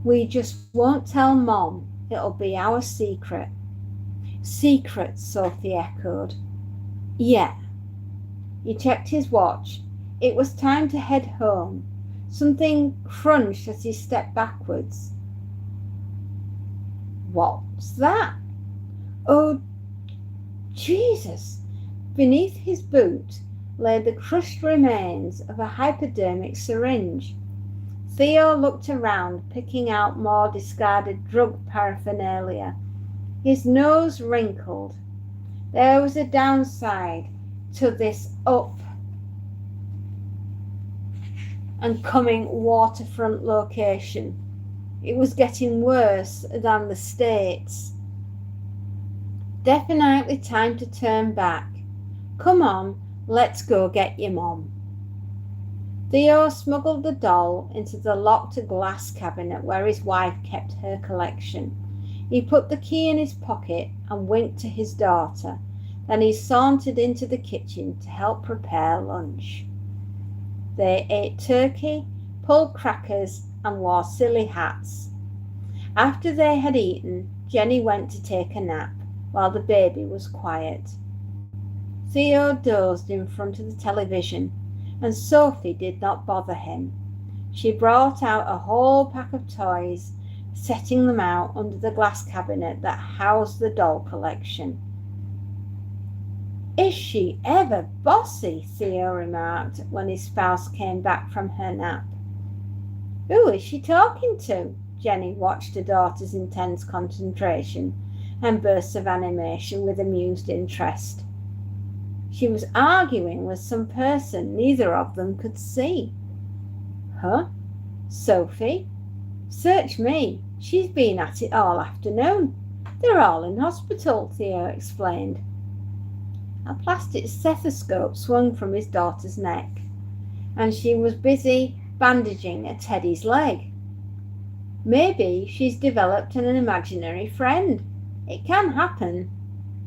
We just won't tell Mom. It'll be our secret. Secret, Sophie echoed. Yeah. He checked his watch. It was time to head home. Something crunched as he stepped backwards. What's that? Oh, Jesus! Beneath his boot lay the crushed remains of a hypodermic syringe. Theo looked around, picking out more discarded drug paraphernalia. His nose wrinkled. There was a downside to this up and coming waterfront location. It was getting worse than the States. Definitely time to turn back. Come on, let's go get your mom. Theo smuggled the doll into the locked glass cabinet where his wife kept her collection. He put the key in his pocket and winked to his daughter. Then he sauntered into the kitchen to help prepare lunch. They ate turkey, pulled crackers, and wore silly hats. After they had eaten, Jenny went to take a nap while the baby was quiet. Theo dozed in front of the television, and Sophie did not bother him. She brought out a whole pack of toys, setting them out under the glass cabinet that housed the doll collection. Is she ever bossy? Theo remarked when his spouse came back from her nap. Who is she talking to? Jenny watched her daughter's intense concentration and bursts of animation with amused interest. She was arguing with some person neither of them could see. Huh? Sophie? Search me. She's been at it all afternoon. They're all in hospital, Theo explained. A plastic stethoscope swung from his daughter's neck, and she was busy bandaging a Teddy's leg. Maybe she's developed an imaginary friend. It can happen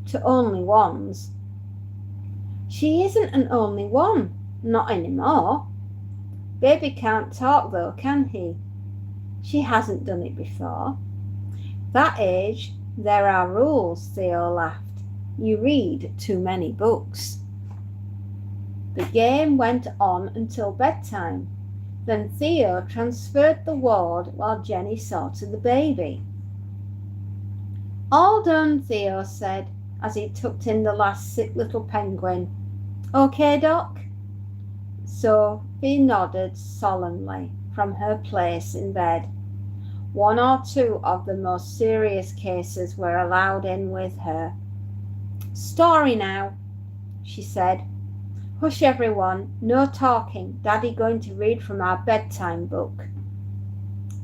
to only ones. She isn't an only one, not anymore. Baby can't talk though, can he? She hasn't done it before. That age, there are rules, Theo laughed. You read too many books. The game went on until bedtime. Then Theo transferred the ward while Jenny saw to the baby. All done, Theo said as he tucked in the last sick little penguin. Okay, Doc? Sophie nodded solemnly from her place in bed. One or two of the most serious cases were allowed in with her. Story now, she said. Hush everyone, no talking. Daddy going to read from our bedtime book.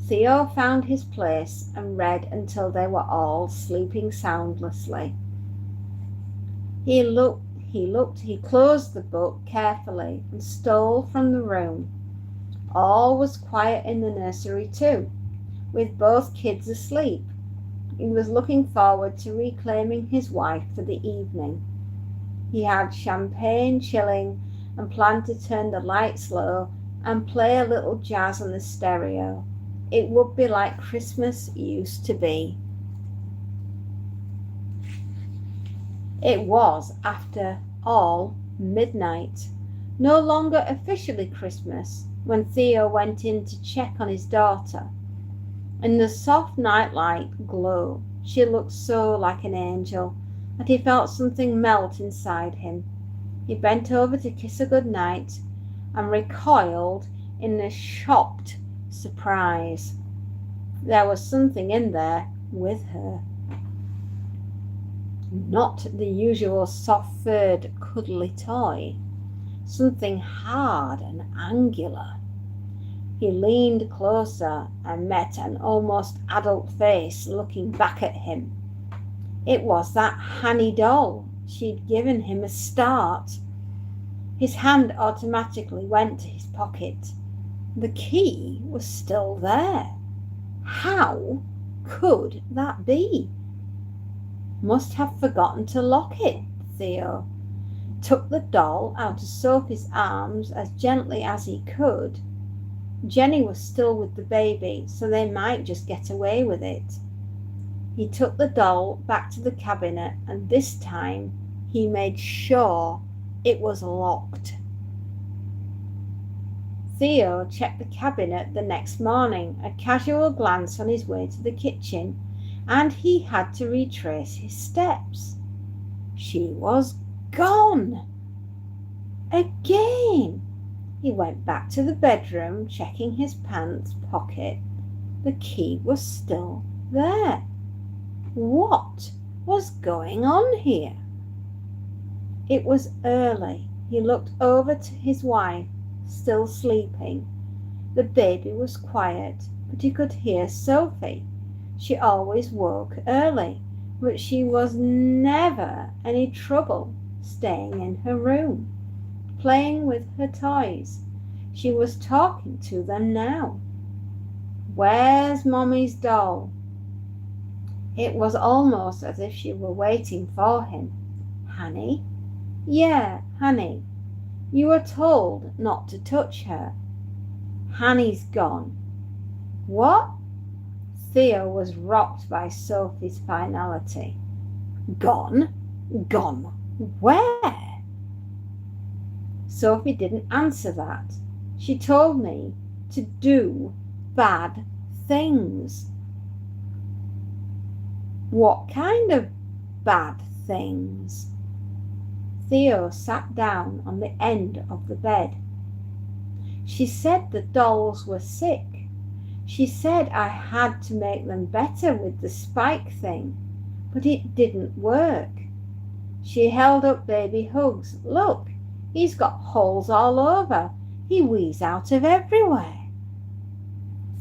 Theo found his place and read until they were all sleeping soundlessly. He closed the book carefully and stole from the room. All was quiet in the nursery too, with both kids asleep. He was looking forward to reclaiming his wife for the evening. He had champagne chilling and planned to turn the lights low and play a little jazz on the stereo. It would be like Christmas used to be. It was, after all, midnight, no longer officially Christmas, when Theo went in to check on his daughter. In the soft nightlight glow, she looked so like an angel that he felt something melt inside him. He bent over to kiss her good night and recoiled in a shocked surprise. There was something in there with her. Not the usual soft-furred, cuddly toy. Something hard and angular. He leaned closer and met an almost adult face looking back at him. It was that Hanny doll. She'd given him a start. His hand automatically went to his pocket. The key was still there. How could that be? Must have forgotten to lock it, Theo took the doll out of Sophie's arms as gently as he could. Jenny was still with the baby, so they might just get away with it. He took the doll back to the cabinet, and this time he made sure it was locked. Theo checked the cabinet the next morning, a casual glance on his way to the kitchen, and he had to retrace his steps. She was gone. Again. He went back to the bedroom, checking his pants pocket. The key was still there. What was going on here? It was early. He looked over to his wife, still sleeping. The baby was quiet, but he could hear Sophie. She always woke early, but she was never any trouble staying in her room, playing with her toys. She was talking to them now. Where's Mommy's doll? It was almost as if she were waiting for him. Honey? Yeah, honey. You were told not to touch her. Honey's gone. What? Theo was rocked by Sophie's finality. Gone? Gone where? Sophie didn't answer that. She told me to do bad things. What kind of bad things? Theo sat down on the end of the bed. She said the dolls were sick. She said I had to make them better with the spike thing, but it didn't work. She held up baby Hugs. Look, he's got holes all over. He wheezes out of everywhere.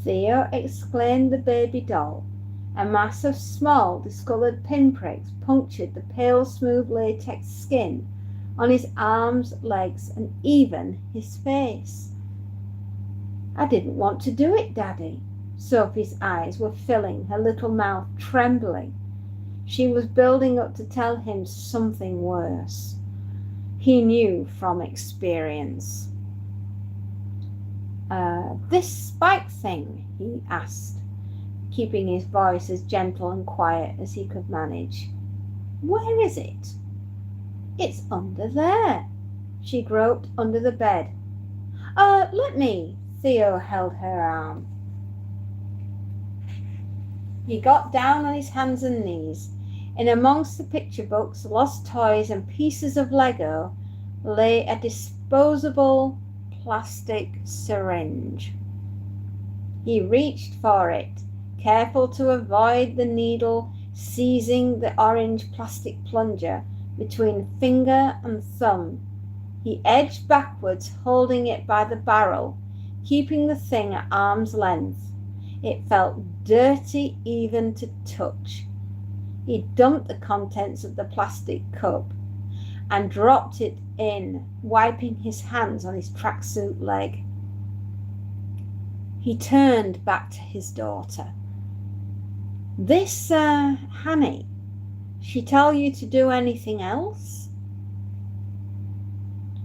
Theo exclaimed the baby doll. A mass of small, discoloured pinpricks punctured the pale, smooth latex skin on his arms, legs, and even his face. I didn't want to do it, Daddy. Sophie's eyes were filling, her little mouth trembling. She was building up to tell him something worse. He knew from experience. This spike thing, he asked, keeping his voice as gentle and quiet as he could manage. Where is it? It's under there. She groped under the bed. Let me. Theo held her arm. He got down on his hands and knees. In amongst the picture books, lost toys, and pieces of Lego lay a disposable plastic syringe. He reached for it, careful to avoid the needle seizing the orange plastic plunger between finger and thumb. He edged backwards, holding it by the barrel, keeping the thing at arm's length. It felt dirty even to touch. He dumped the contents of the plastic cup and dropped it in, wiping his hands on his tracksuit leg. He turned back to his daughter. This, Hanny, she tell you to do anything else?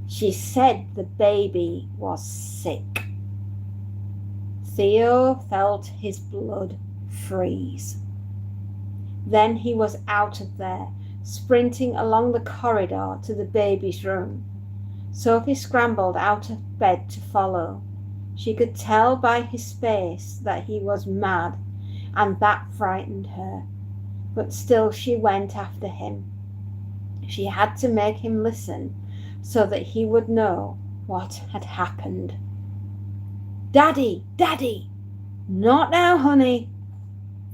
She said the baby was sick. Theo felt his blood freeze. Then he was out of there, sprinting along the corridor to the baby's room. Sophie scrambled out of bed to follow. She could tell by his face that he was mad, and that frightened her. But still she went after him. She had to make him listen so that he would know what had happened. Daddy, Daddy! Not now, honey.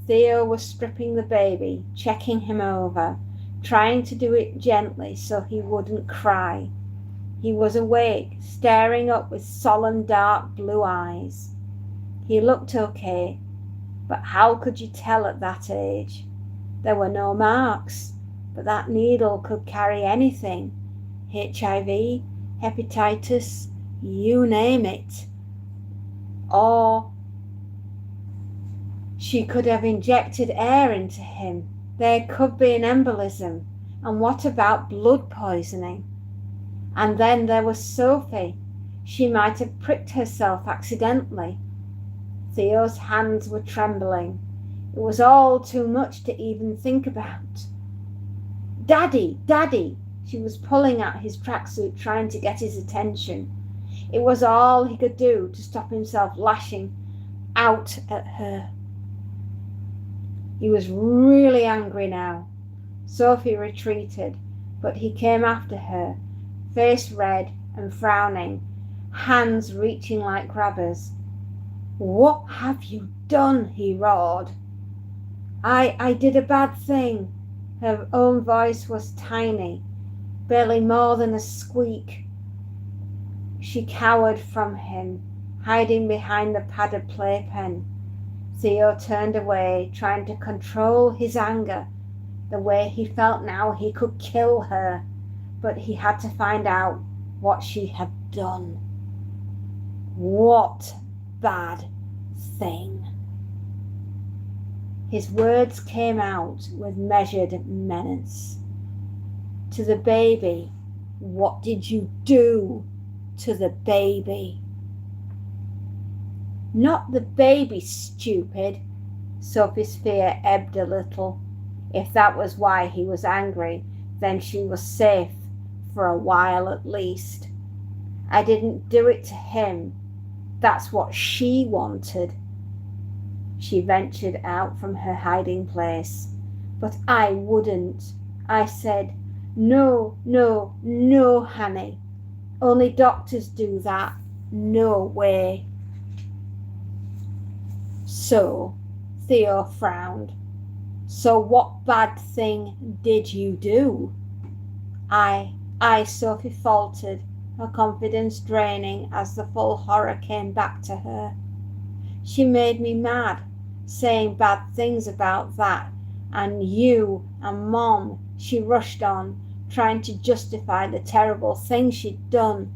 Theo was stripping the baby, checking him over, trying to do it gently so he wouldn't cry. He was awake, staring up with solemn dark blue eyes. He looked okay, but how could you tell at that age? There were no marks, but that needle could carry anything. HIV, hepatitis, you name it. Or she could have injected air into him. There could be an embolism. And what about blood poisoning? And then there was Sophie. She might have pricked herself accidentally. Theo's hands were trembling. It was all too much to even think about. Daddy, Daddy! She was pulling at his tracksuit, trying to get his attention. It was all he could do to stop himself lashing out at her. He was really angry now. Sophie retreated, but he came after her, face red and frowning, hands reaching like grabbers. What have you done? He roared. I did a bad thing. Her own voice was tiny, barely more than a squeak. She cowered from him, hiding behind the padded playpen. Theo turned away, trying to control his anger. The way he felt now, he could kill her, but he had to find out what she had done. What bad thing? His words came out with measured menace. To the baby, what did you do to the baby? Not the baby, stupid. Sophie's fear ebbed a little. If that was why he was angry, then she was safe, for a while at least. I didn't do it to him. That's what she wanted. She ventured out from her hiding place. But I wouldn't. I said, no, no, no, Hanny. Only doctors do that. No way. So, Theo frowned. So what bad thing did you do? I, Sophie faltered, her confidence draining as the full horror came back to her. She made me mad, saying bad things about that and you and Mom. She rushed on, trying to justify the terrible thing she'd done.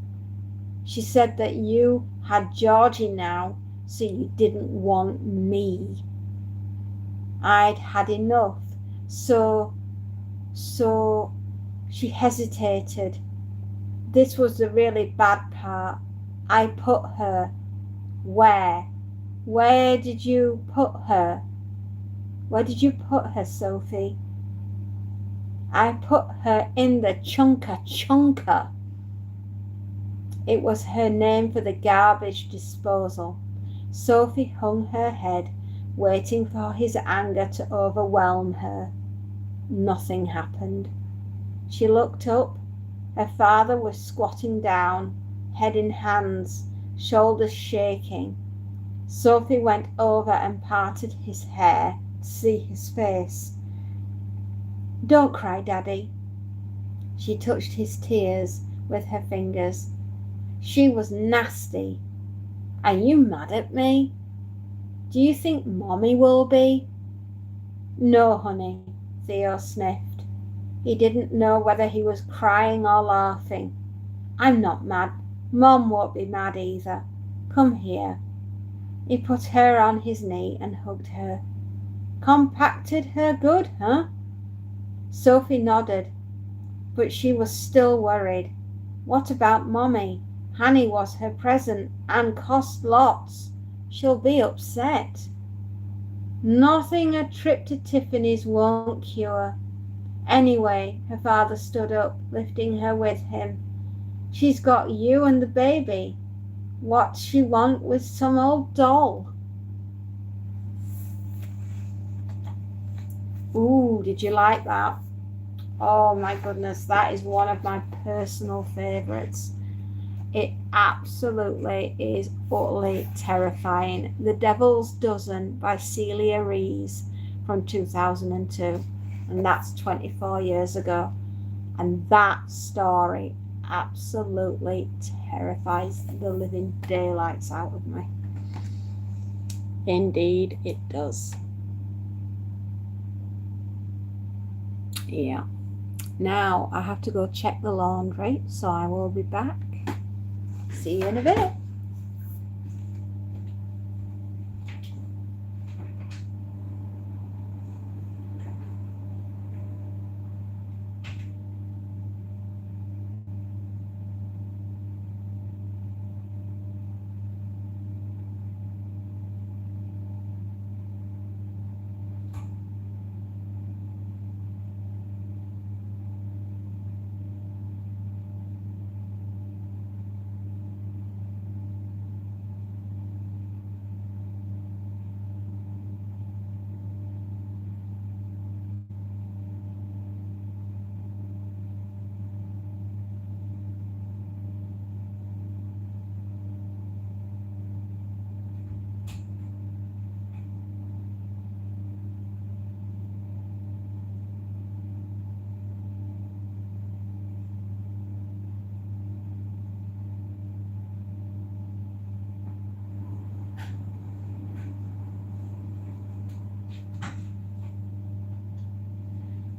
She said that you had Georgie now, so you didn't want me. I'd had enough, so she hesitated. This was the really bad part. I put her. Where? Where did you put her? Where did you put her, Sophie? I put her in the chunker. It was her name for the garbage disposal. Sophie hung her head, waiting for his anger to overwhelm her. Nothing happened. She looked up. Her father was squatting down, head in hands, shoulders shaking. Sophie went over and parted his hair to see his face. Don't cry, Daddy. She touched his tears with her fingers. She was nasty. Are you mad at me? Do you think Mommy will be? No, honey, Theo sniffed. He didn't know whether he was crying or laughing. I'm not mad. Mom won't be mad either. Come here. He put her on his knee and hugged her. Compacted her good, huh? Sophie nodded, but she was still worried. What about Mommy? Hanny was her present and cost lots. She'll be upset. Nothing a trip to Tiffany's won't cure. Anyway, her father stood up, lifting her with him. She's got you and the baby. What's she want with some old doll? Ooh, did you like that? Oh my goodness, that is one of my personal favourites. It absolutely is utterly terrifying. The Devil's Dozen by Celia Rees from 2002, and that's 24 years ago. And that story absolutely terrifies the living daylights out of me. Indeed, it does. Yeah. Now I have to go check the laundry, so I will be back. See you in a bit.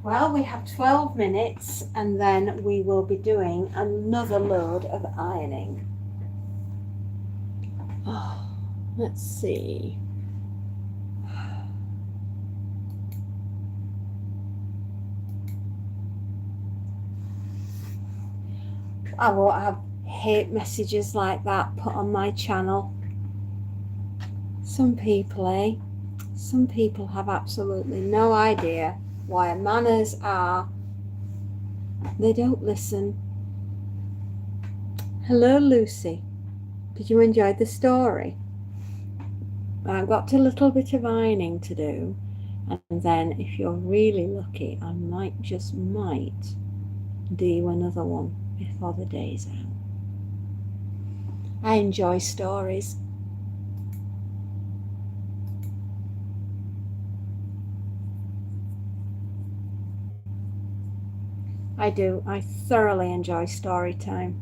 Well, we have 12 minutes and then we will be doing another load of ironing. Oh, let's see. I won't have hate messages like that put on my channel. Some people, some people have absolutely no idea why manners are. They don't listen. Hello, Lucy. Did you enjoy the story? I've got a little bit of ironing to do, and then if you're really lucky, I might do another one before the day's out. I enjoy stories. I do. I thoroughly enjoy story time.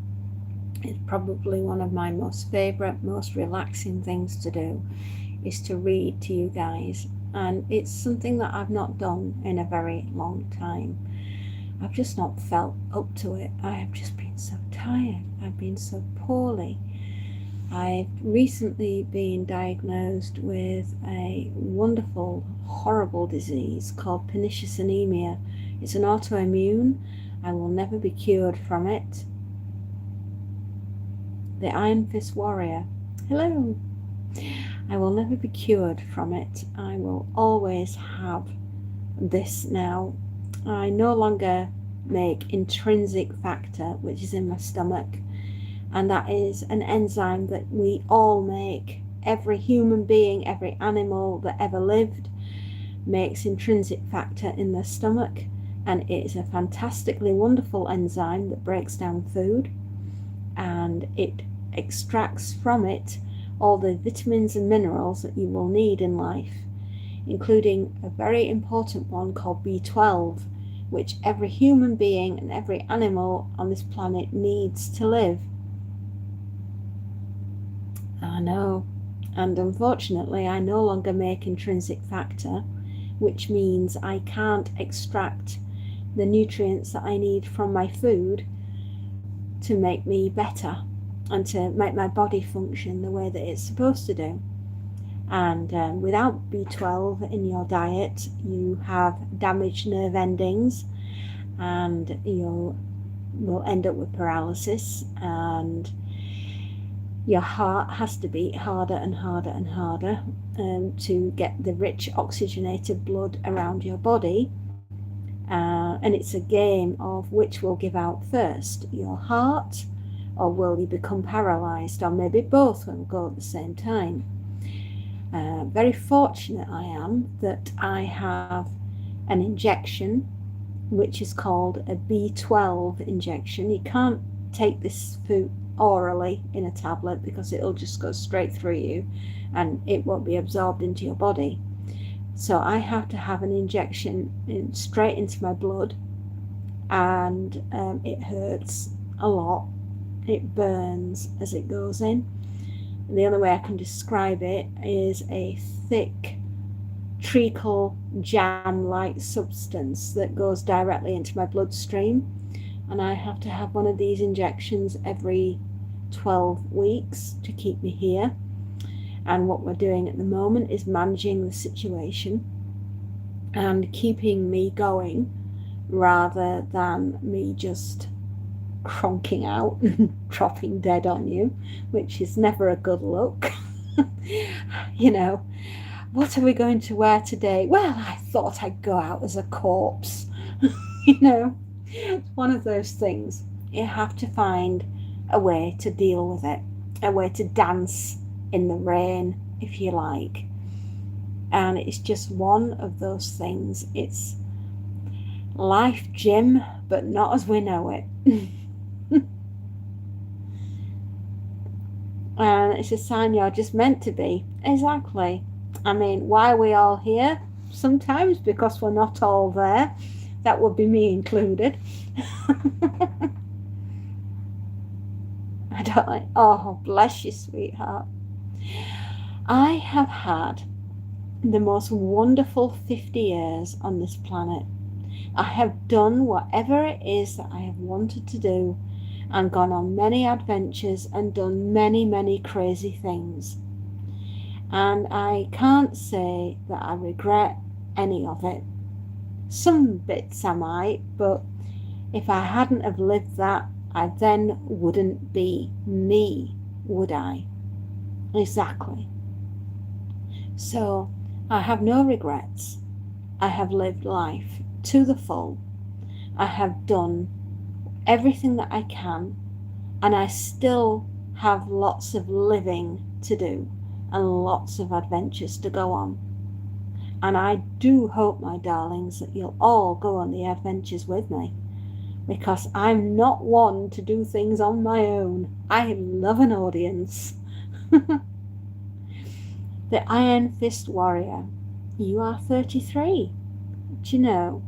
It's probably one of my most favourite, most relaxing things to do. is to read to you guys, and it's something that I've not done in a very long time. I've just not felt up to it. I have just been so tired. I've been so poorly. I've recently been diagnosed with a wonderful, horrible disease called pernicious anemia. It's an autoimmune. I will never be cured from it. The Iron Fist Warrior. Hello. I will never be cured from it. I will always have this now. I no longer make intrinsic factor, which is in my stomach, and that is an enzyme that we all make. Every human being, every animal that ever lived makes intrinsic factor in their stomach, and it is a fantastically wonderful enzyme that breaks down food, and it extracts from it all the vitamins and minerals that you will need in life, including a very important one called B12, which every human being and every animal on this planet needs to live. I know, and unfortunately I no longer make intrinsic factor, which means I can't extract the nutrients that I need from my food to make me better and to make my body function the way that it's supposed to do. And without B12 in your diet, you have damaged nerve endings, and you will end up with paralysis, and your heart has to beat harder and harder and harder to get the rich oxygenated blood around your body. And it's a game of which will give out first, your heart, or will you become paralyzed, or maybe both will go at the same time. Very fortunate I am that I have an injection which is called a B12 injection. You can't take this food orally in a tablet because it'll just go straight through you and it won't be absorbed into your body. So I have to have an injection straight into my blood, and it hurts a lot. It burns as it goes in. And the only way I can describe it is a thick treacle jam-like substance that goes directly into my bloodstream, and I have to have one of these injections every 12 weeks to keep me here. And what we're doing at the moment is managing the situation and keeping me going rather than me just cronking out and dropping dead on you, which is never a good look. You know, what are we going to wear today? Well, I thought I'd go out as a corpse. You know, it's one of those things. You have to find a way to deal with it, a way to dance in the rain, if you like. And it's just one of those things. It's life, Jim, but not as we know it. And it's a sign you're just meant to be. Exactly. I mean, why are we all here? Sometimes because we're not all there. That would be me included. I don't like, oh, bless you, sweetheart. I have had the most wonderful 50 years on this planet. I have done whatever it is that I have wanted to do, and gone on many adventures and done many, many crazy things. And I can't say that I regret any of it. Some bits I might, but if I hadn't have lived that, I then wouldn't be me, would I? Exactly. So I have no regrets. I have lived life to the full. I have done everything that I can, and I still have lots of living to do and lots of adventures to go on. And I do hope, my darlings, that you'll all go on the adventures with me, because I'm not one to do things on my own. I love an audience. The Iron Fist Warrior. You are 33. Do you know,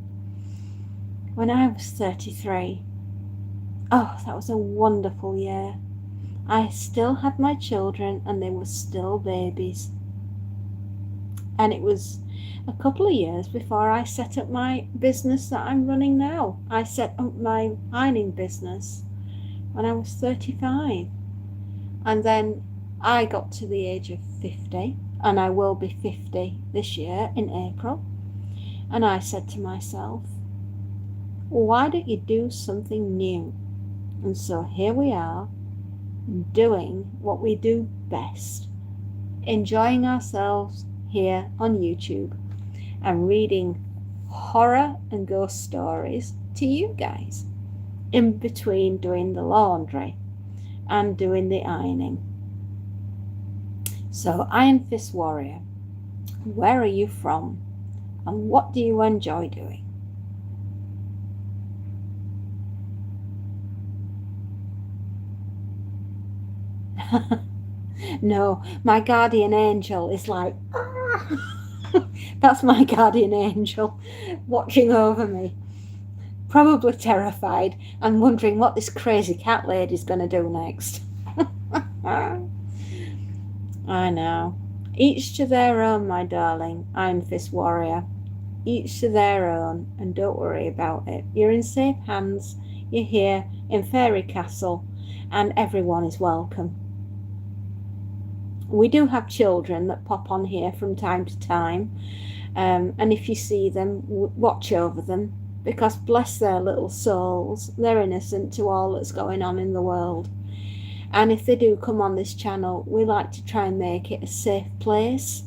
when I was 33, oh, that was a wonderful year. I still had my children and they were still babies. And it was a couple of years before I set up my business that I'm running now. I set up my ironing business when I was 35. And then I got to the age of 50, and I will be 50 this year in April. And I said to myself, why don't you do something new? And so here we are, doing what we do best, enjoying ourselves here on YouTube and reading horror and ghost stories to you guys in between doing the laundry and doing the ironing. So, Iron Fist Warrior, where are you from and what do you enjoy doing? No, my guardian angel is like, that's my guardian angel watching over me, probably terrified and wondering what this crazy cat lady's going to do next. I know. Each to their own, my darling Iron Fist Warrior. Each to their own, and don't worry about it. You're in safe hands. You're here in Fairy Castle, and everyone is welcome. We do have children that pop on here from time to time, and if you see them, watch over them, because bless their little souls, they're innocent to all that's going on in the world. And if they do come on this channel, we like to try and make it a safe place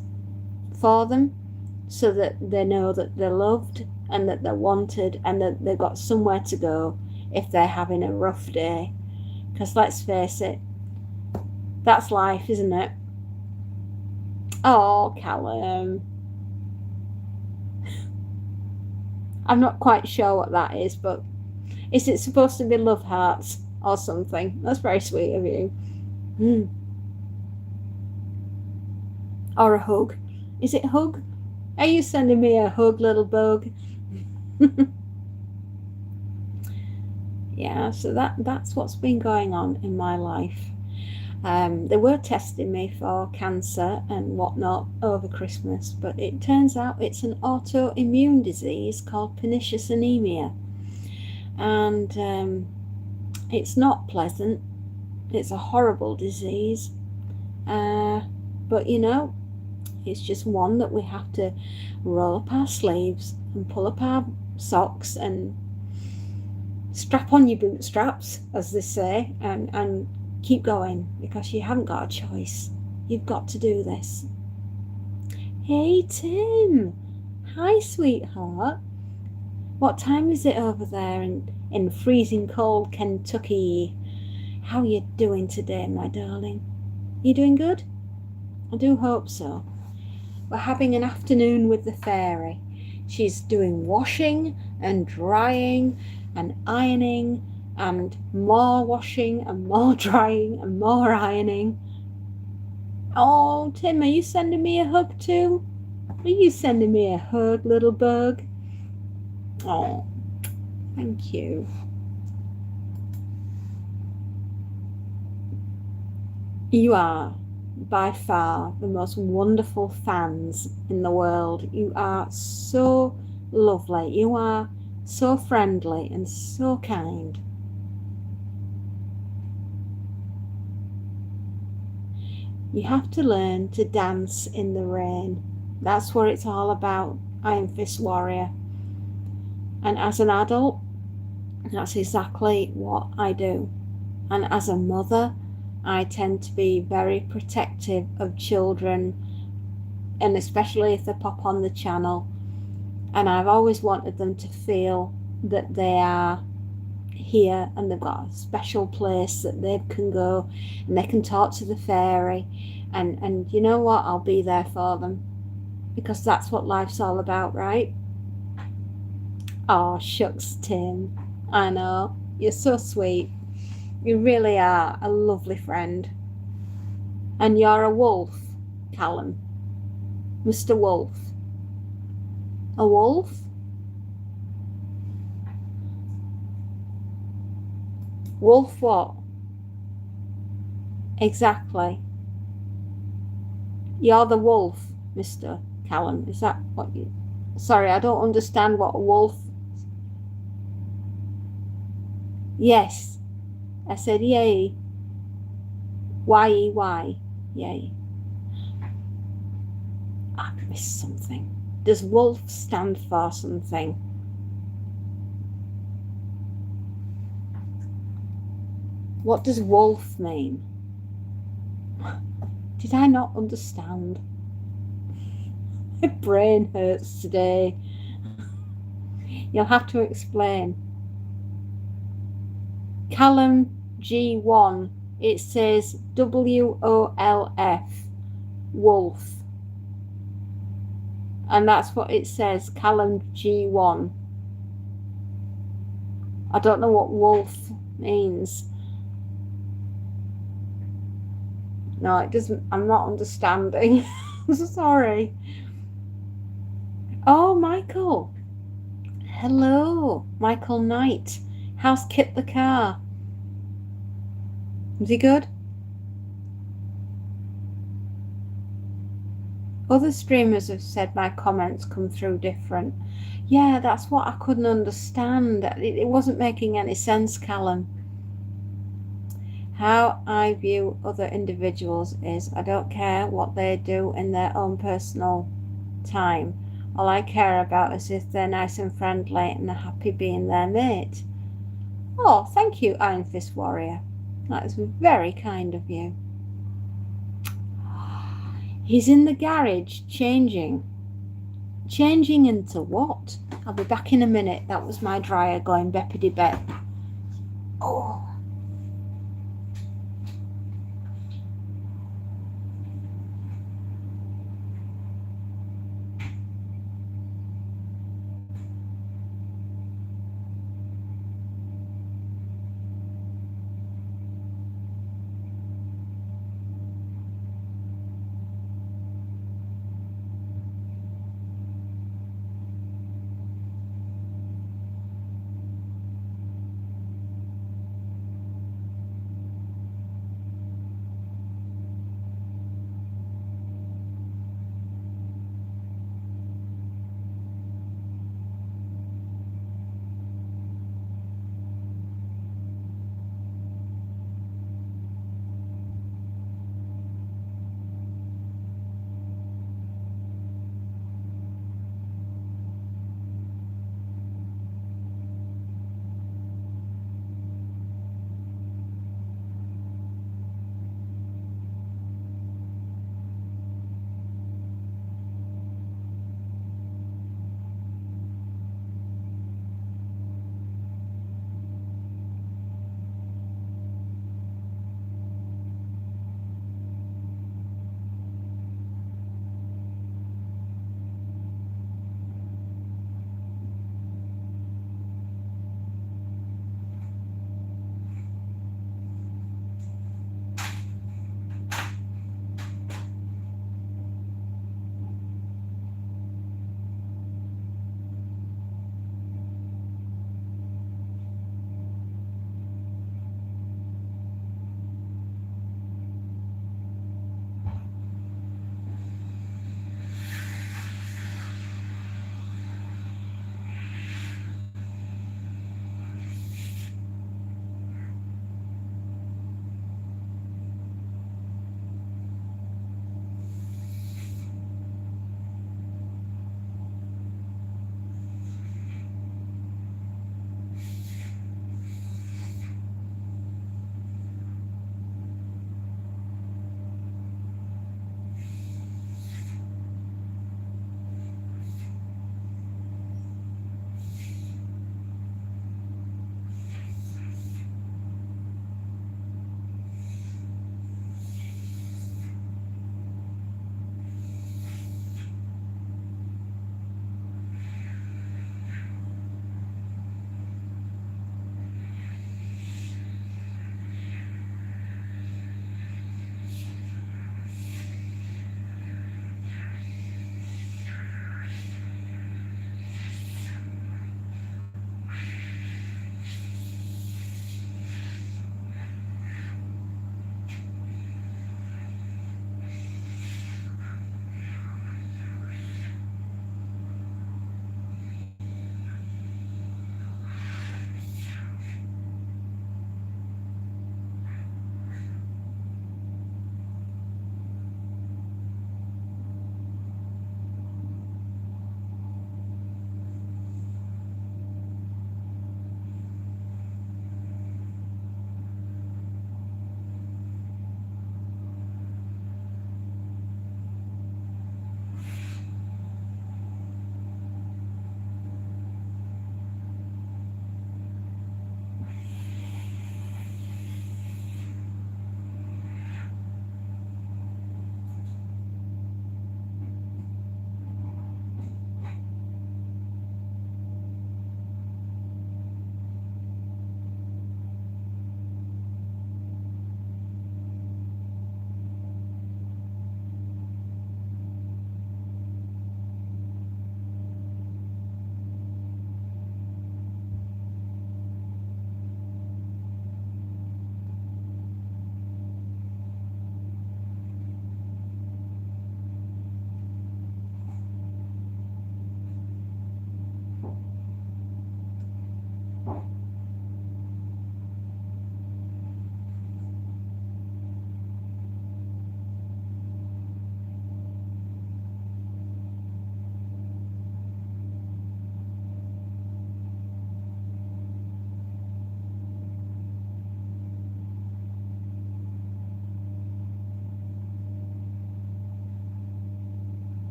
for them, so that they know that they're loved and that they're wanted and that they've got somewhere to go if they're having a rough day. Because let's face it, that's life, isn't it? Oh, Callum. I'm not quite sure what that is, but is it supposed to be love hearts or something? That's very sweet of you. Or a hug. Is it hug? Are you sending me a hug, little bug? Yeah, so that's what's been going on in my life. They were testing me for cancer and whatnot over Christmas, but it turns out it's an autoimmune disease called pernicious anemia. And it's not pleasant. It's a horrible disease. But you know, it's just one that we have to roll up our sleeves and pull up our socks and strap on your bootstraps, as they say, and keep going, because you haven't got a choice. You've got to do this. Hey Tim, hi sweetheart. What time is it over there in freezing cold Kentucky? How are you doing today, my darling? You doing good? I do hope so. We're having an afternoon with the fairy. She's doing washing and drying and ironing and more washing and more drying and more ironing. Oh, Tim, are you sending me a hug too? Are you sending me a hug, little bug? Oh, thank you. You are by far the most wonderful fans in the world. You are so lovely. You are so friendly and so kind. You have to learn to dance in the rain. That's what it's all about, Iron Fist Warrior. And as an adult, that's exactly what I do. And as a mother, I tend to be very protective of children, and especially if they pop on the channel. And I've always wanted them to feel that they are here and they've got a special place that they can go and they can talk to the fairy, and you know what, I'll be there for them, because that's what life's all about, right? Oh shucks, Tim, I know, you're so sweet. You really are a lovely friend. And you're a wolf, Callum. Mr. Wolf. A wolf? Wolf what? Exactly. You're the wolf, Mr. Callum? Is that what you... Sorry, I don't understand what a wolf... Yes, I said yay. Y-E-Y. Yay. I missed something. Does wolf stand for something? What does wolf mean? Did I not understand? My brain hurts today. You'll have to explain. Callum G1, it says WOLF, wolf. And that's what it says, Callum G1. I don't know what wolf means. No, it doesn't. I'm not understanding. Sorry. Oh, Michael. Hello, Michael Knight. How's Kit the car? Is he good? Other streamers have said my comments come through different. Yeah, that's what I couldn't understand. It wasn't making any sense, Callum. How I view other individuals is I don't care what they do in their own personal time. All I care about is if they're nice and friendly and are happy being their mate. Oh, thank you, Iron Fist Warrior. That's very kind of you. He's in the garage changing. Changing into what? I'll be back in a minute. That was my dryer going beppity bep. Oh.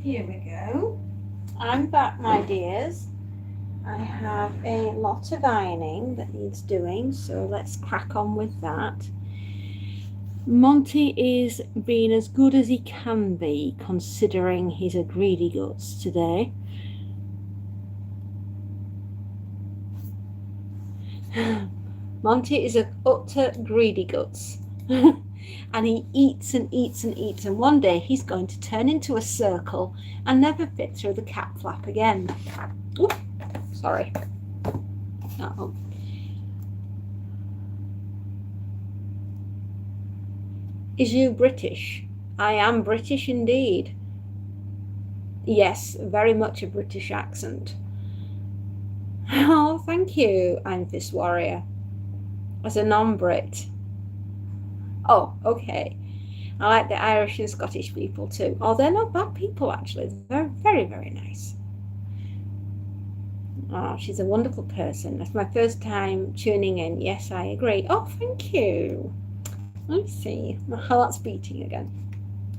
Here we go. I'm back, my dears. I have a lot of ironing that needs doing, so let's crack on with that. Monty is being as good as he can be, considering he's a greedy guts today. Monty is a utter greedy guts. And he eats and eats and eats, and one day he's going to turn into a circle and never fit through the cat flap again. Ooh, sorry. Uh-oh. Is you British? I am British indeed. Yes, very much a British accent. Oh, thank you, I'm this warrior. As a non-Brit. Oh, okay. I like the Irish and Scottish people too. Oh, they're not bad people, actually. They're very, very nice. Oh, she's a wonderful person. That's my first time tuning in. Yes, I agree. Oh, thank you. Let me see. My heart's beating again.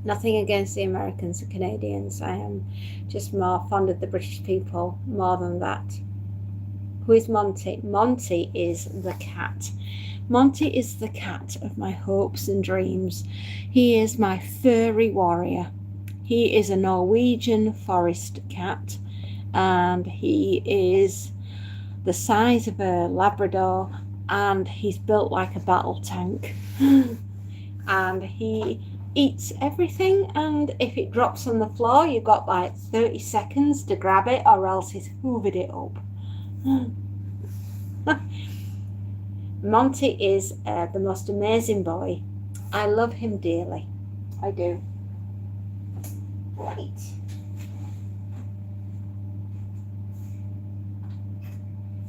Nothing against the Americans and Canadians. I am just more fond of the British people more than that. Who is Monty? Monty is the cat. Monty is the cat of my hopes and dreams. He is my furry warrior. He is a Norwegian forest cat, and he is the size of a Labrador, and he's built like a battle tank. And he eats everything, and if it drops on the floor, you've got like 30 seconds to grab it, or else he's hoovered it up. Monty is the most amazing boy. I love him dearly. I do. Right.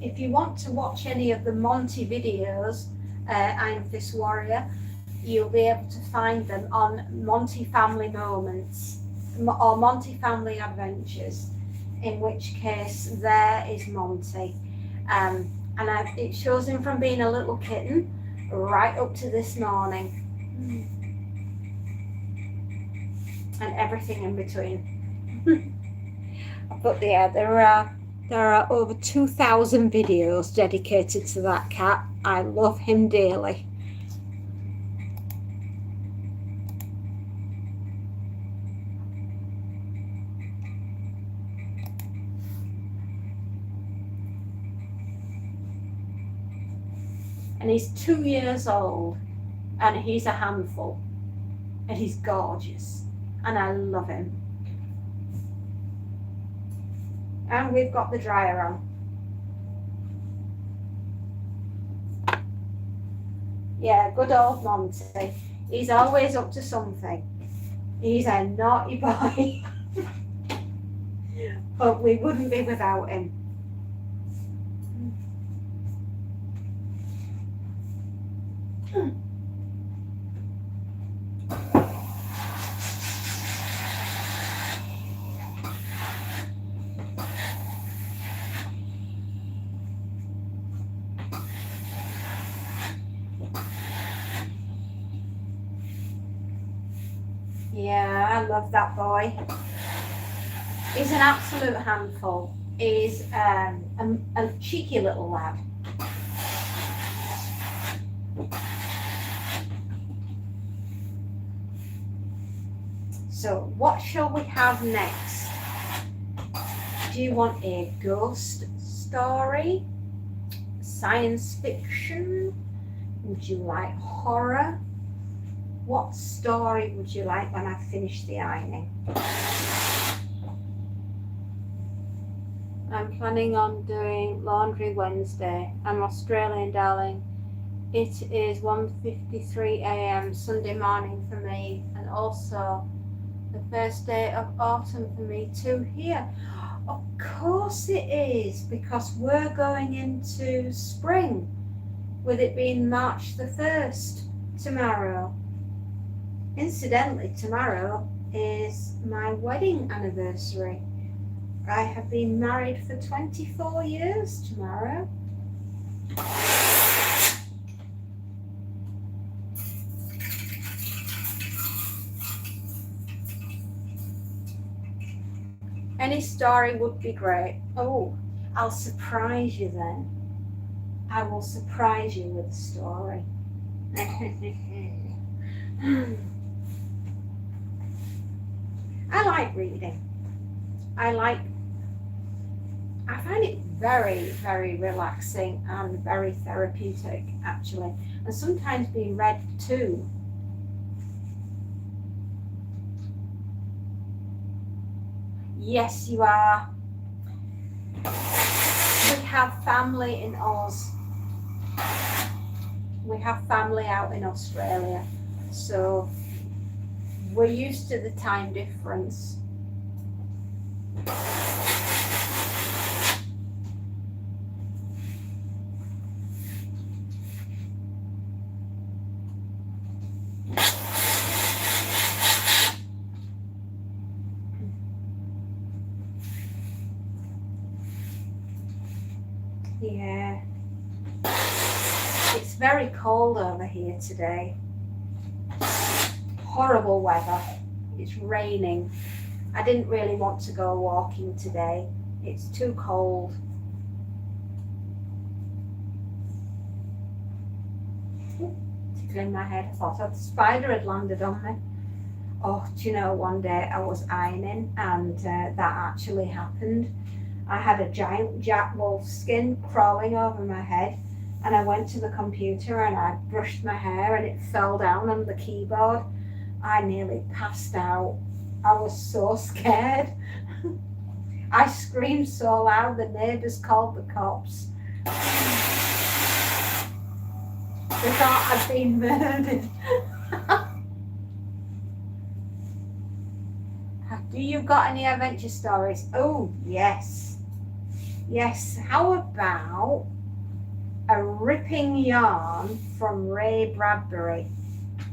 If you want to watch any of the Monty videos, I'm this warrior, you'll be able to find them on Monty Family Moments or Monty Family Adventures, in which case there is Monty. And it shows him from being a little kitten right up to this morning. And everything in between. But yeah, there are over 2,000 videos dedicated to that cat. I love him dearly. And he's 2 years old, and he's a handful, and he's gorgeous, and I love him. And we've got the dryer on. Yeah, good old Monty. He's always up to something. He's a naughty boy. But we wouldn't be without him. Yeah, I love that boy. He's an absolute handful. He's a cheeky little lad. So what shall we have next? Do you want a ghost story? Science fiction? Would you like horror? What story would you like when I finish the ironing? I'm planning on doing laundry Wednesday. I'm Australian, darling. It is 1:53 a.m. Sunday morning for me, and also the first day of autumn for me too here. Of course it is, because we're going into spring, with it being March the 1st tomorrow. Incidentally, tomorrow is my wedding anniversary. I have been married for 24 years tomorrow. Any story would be great. Oh, I'll surprise you then. I will surprise you with a story. I like reading. I find it very, very relaxing and very therapeutic, actually. And sometimes being read too. Yes, you are. We have family in Oz. We have family out in Australia. So we're used to the time difference. Yeah. It's very cold over here today. Horrible weather. It's raining. I didn't really want to go walking today. It's too cold. Tickling my head. I thought a spider had landed on me. Oh, do you know, one day I was ironing and that actually happened. I had a giant jack wolf skin crawling over my head, and I went to the computer and I brushed my hair and it fell down on the keyboard. I nearly passed out. I was so scared. I screamed so loud the neighbours called the cops. They thought I'd been murdered. Do you got any adventure stories? Oh, yes. Yes, how about a ripping yarn from Ray Bradbury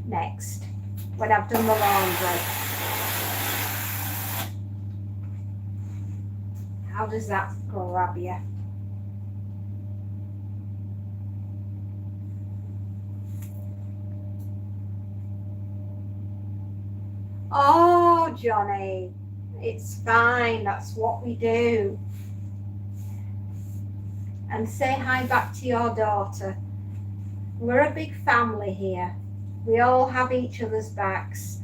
next, when I've done the laundry. How does that grab you? Oh, Johnny, it's fine. That's what we do. And say hi back to your daughter. We're a big family here. We all have each other's backs.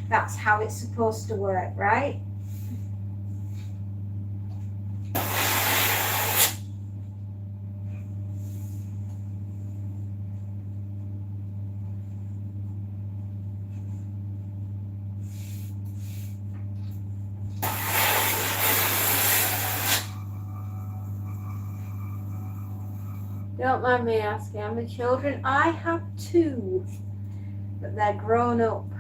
That's how it's supposed to work, right? Don't mind me asking, how many children? I have 2, but they're grown up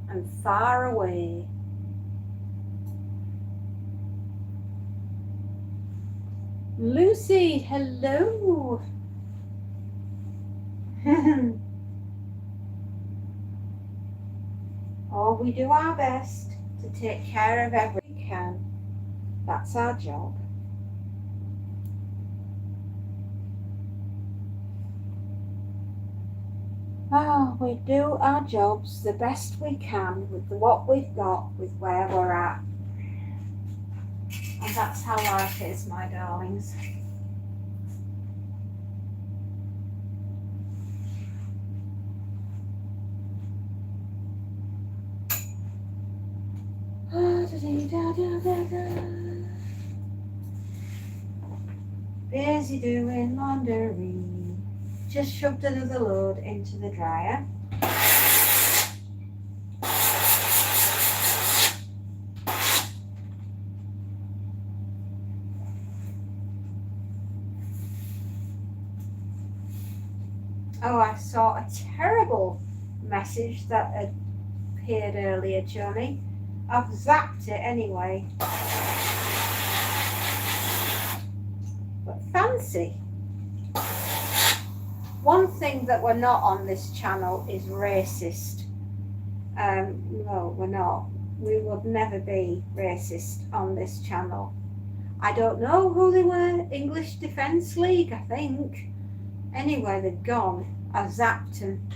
and far away. Lucy, hello. Oh, we do our best to take care of everyone we can. That's our job. Oh, we do our jobs the best we can with what we've got, with where we're at. And that's how life is, my darlings. Busy doing laundry. Just shoved another load into the dryer. Oh, I saw a terrible message that appeared earlier, Johnny. I've zapped it anyway. But fancy. One thing that we're not on this channel is racist. No, we're not. We would never be racist on this channel. I don't know who they were. English Defence League, I think. Anyway, they're gone. I zapped them.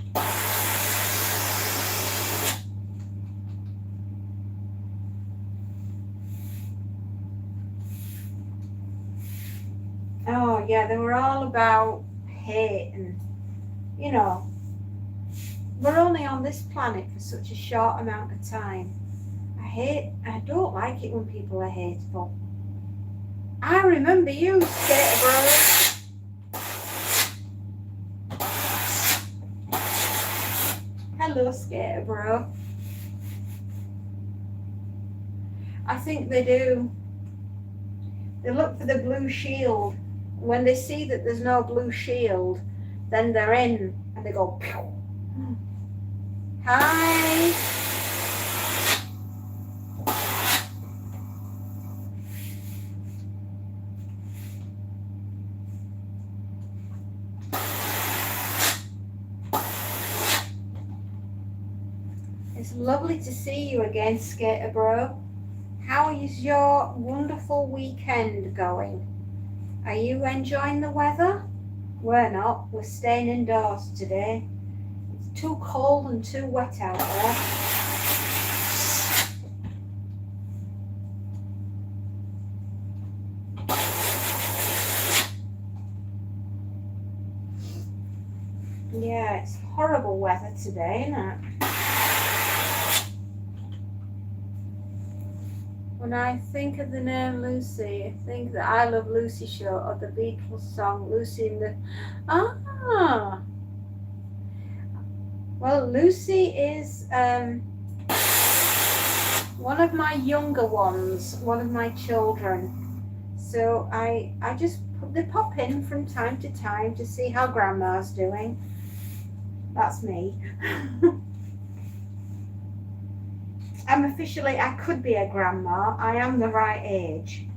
yeah, they were all about hate and, you know, we're only on this planet for such a short amount of time. I don't like it when people are hateful. I remember you, Skater Bro. Hello, Skater Bro. I think they do. They look for the blue shield. When they see that there's no blue shield, then they're in and they go, pew. Hi. It's lovely to see you again, Skater Bro. How is your wonderful weekend going? Are you enjoying the weather? We're not. We're staying indoors today. It's too cold and too wet out there. Yeah, it's horrible weather today, isn't it? When I think of the name Lucy, I think the I Love Lucy show or the Beatles song Lucy in the... Ah! Well, Lucy is one of my younger ones, one of my children. So I just they pop in from time to time to see how Grandma's doing. That's me. I could be a grandma. I am the right age.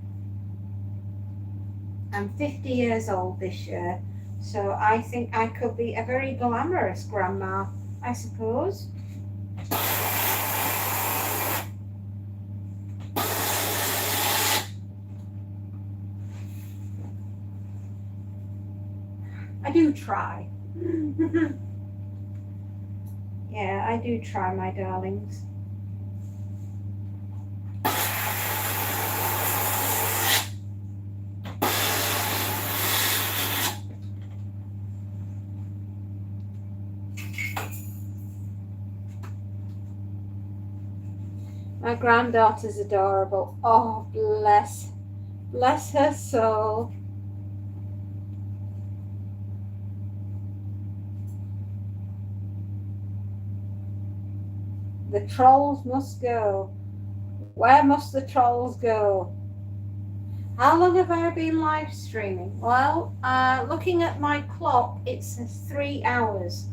I'm 50 years old this year, so I think I could be a very glamorous grandma, I suppose. I do try. Yeah, I do try, my darlings. My granddaughter's adorable. Oh, bless her soul. The trolls must go. Where must the trolls go? How long have I been live streaming? Well, looking at my clock, it says 3 hours.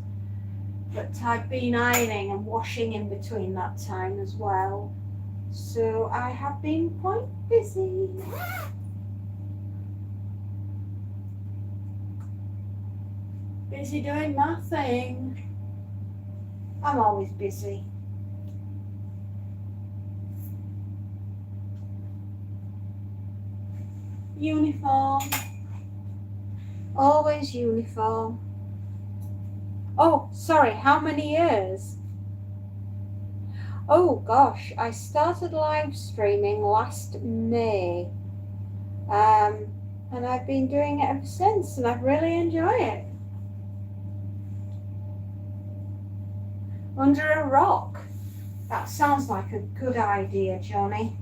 But I've been ironing and washing in between that time as well. So I have been quite busy. Busy doing my thing. I'm always busy. Uniform. Always uniform. Oh, sorry, how many years? Oh gosh, I started live streaming last May. And I've been doing it ever since, and I've really enjoyed it. Under a rock. That sounds like a good idea, Johnny.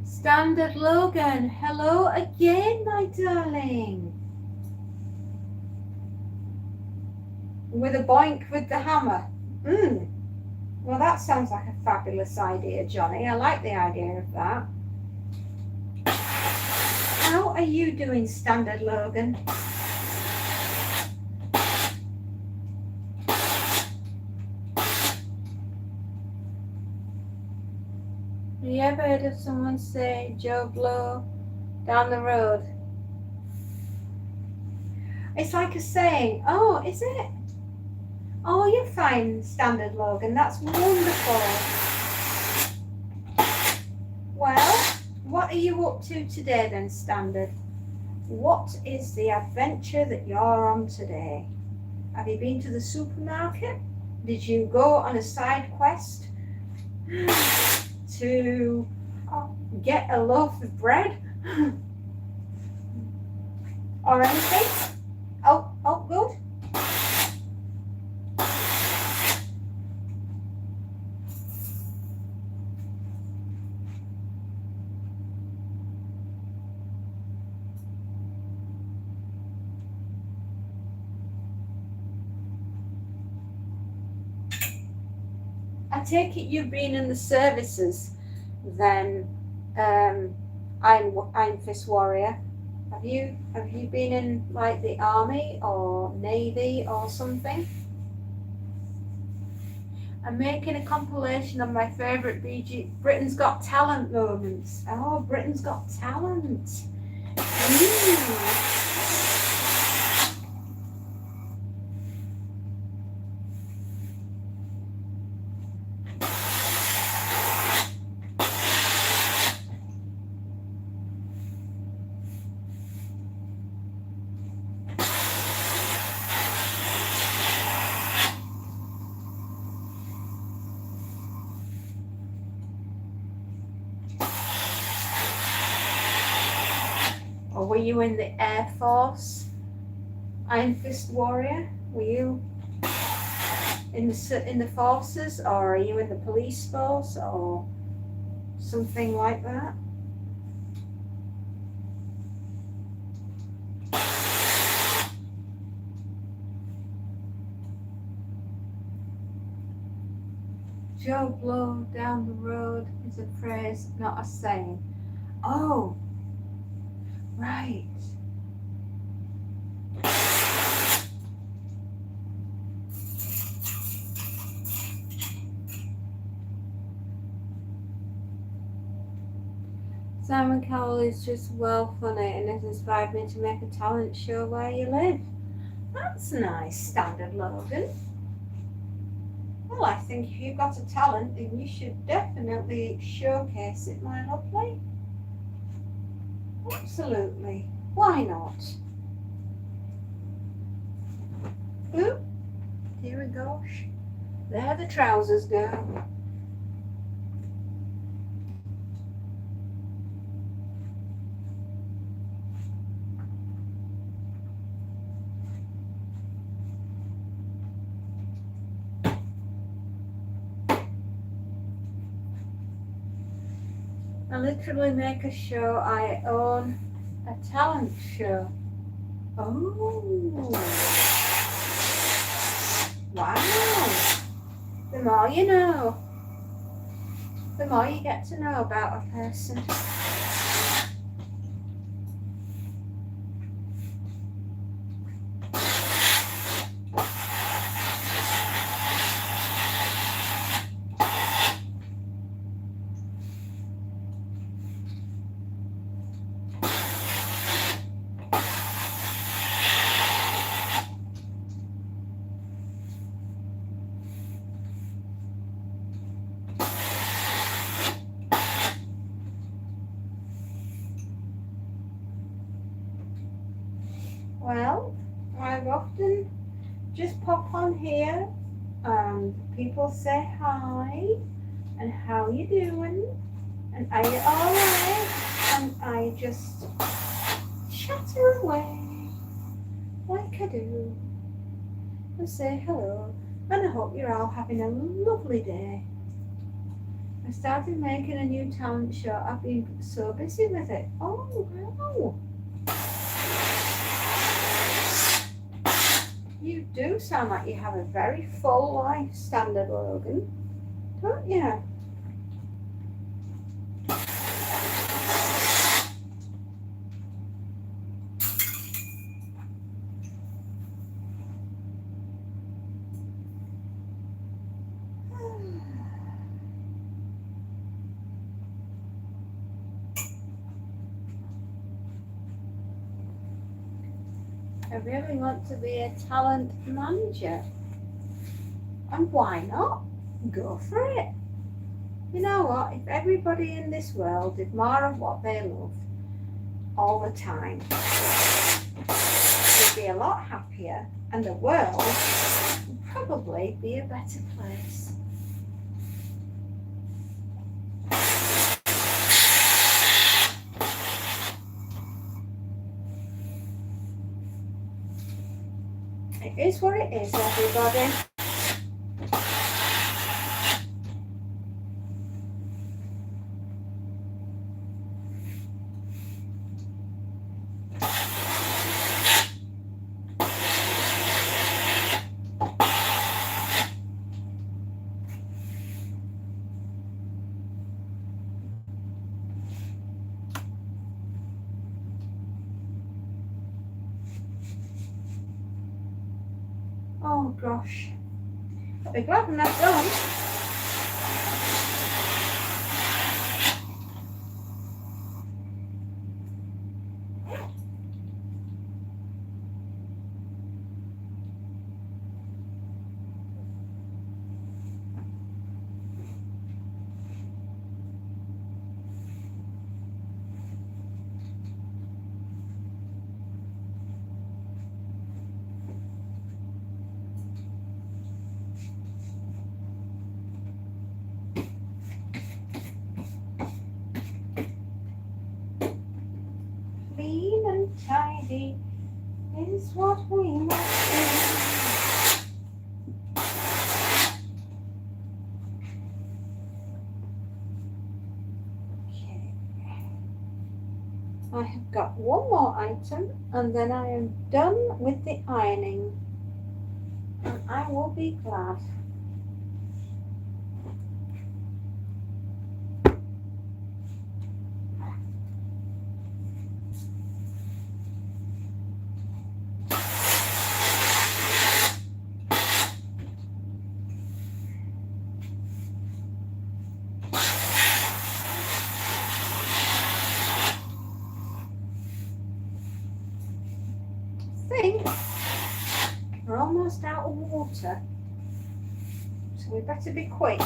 Standard Logan, hello again, my darling. With a boink with the hammer. Well, that sounds like a fabulous idea, Johnny. I like the idea of that. How are you doing, Standard Logan? Have you ever heard of someone say Joe Blow down the road? It's like a saying. Oh, is it? Oh, you're fine, Standard Logan. That's wonderful. Well, what are you up to today then, Standard? What is the adventure that you're on today? Have you been to the supermarket? Did you go on a side quest to get a loaf of bread? Or anything? Oh, good. I take it you've been in the services then, Iron Fist Warrior. Have you been in like the army or navy or something? I'm making a compilation of my favourite Britain's Got Talent moments. Oh, Britain's Got Talent. Or were you in the Air Force, Iron Fist Warrior? Were you in the forces, or are you in the police force, or something like that? Joe Blow down the road is a phrase, not a saying. Oh, right. Simon Cowell is just well funny and has inspired me to make a talent show where you live. That's nice, Standard Logan. Well, I think if you've got a talent, then you should definitely showcase it, my lovely. Absolutely. Why not? Oop, dear gosh. There the trousers go. I literally make a show. I own a talent show. Oh. Wow. The more you know, the more you get to know about a person. Well, I've often just pop on here and people say hi and how you doing and are you alright, and I just chatter away like I do and say hello, and I hope you're all having a lovely day. I started making a new talent show. I've been so busy with it. Oh wow. You do sound like you have a very full life, Standard Logan, don't you? I really want to be a talent manager. And why not? Go for it. You know what? If everybody in this world did more of what they love all the time, they'd be a lot happier and the world would probably be a better place. It is what it is, everybody. Oh gosh. I'll be glad when that's done. Clean and tidy is what we must do. Okay. I have got one more item and then I am done with the ironing. And I will be glad. I think we're almost out of water, so we better be quick.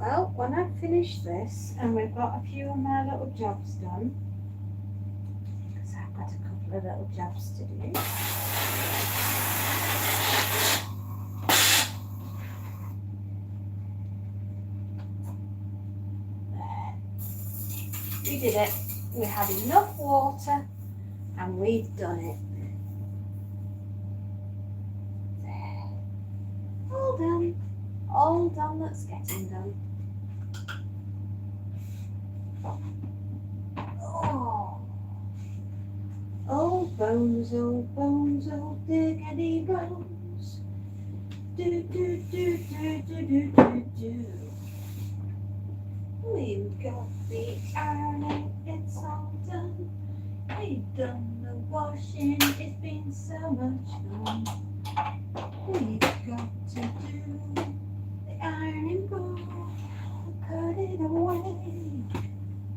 Well, when I finish this and we've got a few of my little jobs done, because I've got a couple of little jobs to do. There. We did it. We had enough water and we've done it. There. All done. All done that's getting done. Oh, bones, oh, diggity bones. Do, do, do, do, do, do, do, do. We've got the ironing, it's all done. We've done the washing, it's been so much fun. We've got to do the ironing board, put it away,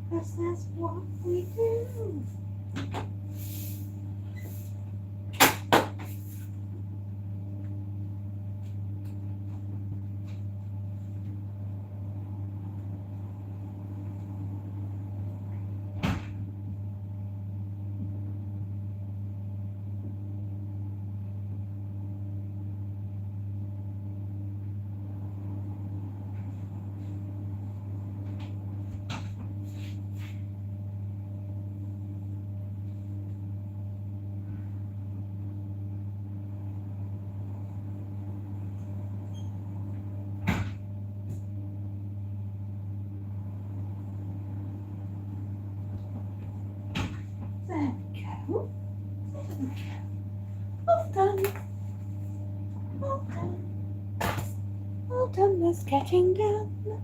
'cause that's what we do. Dinner's getting done.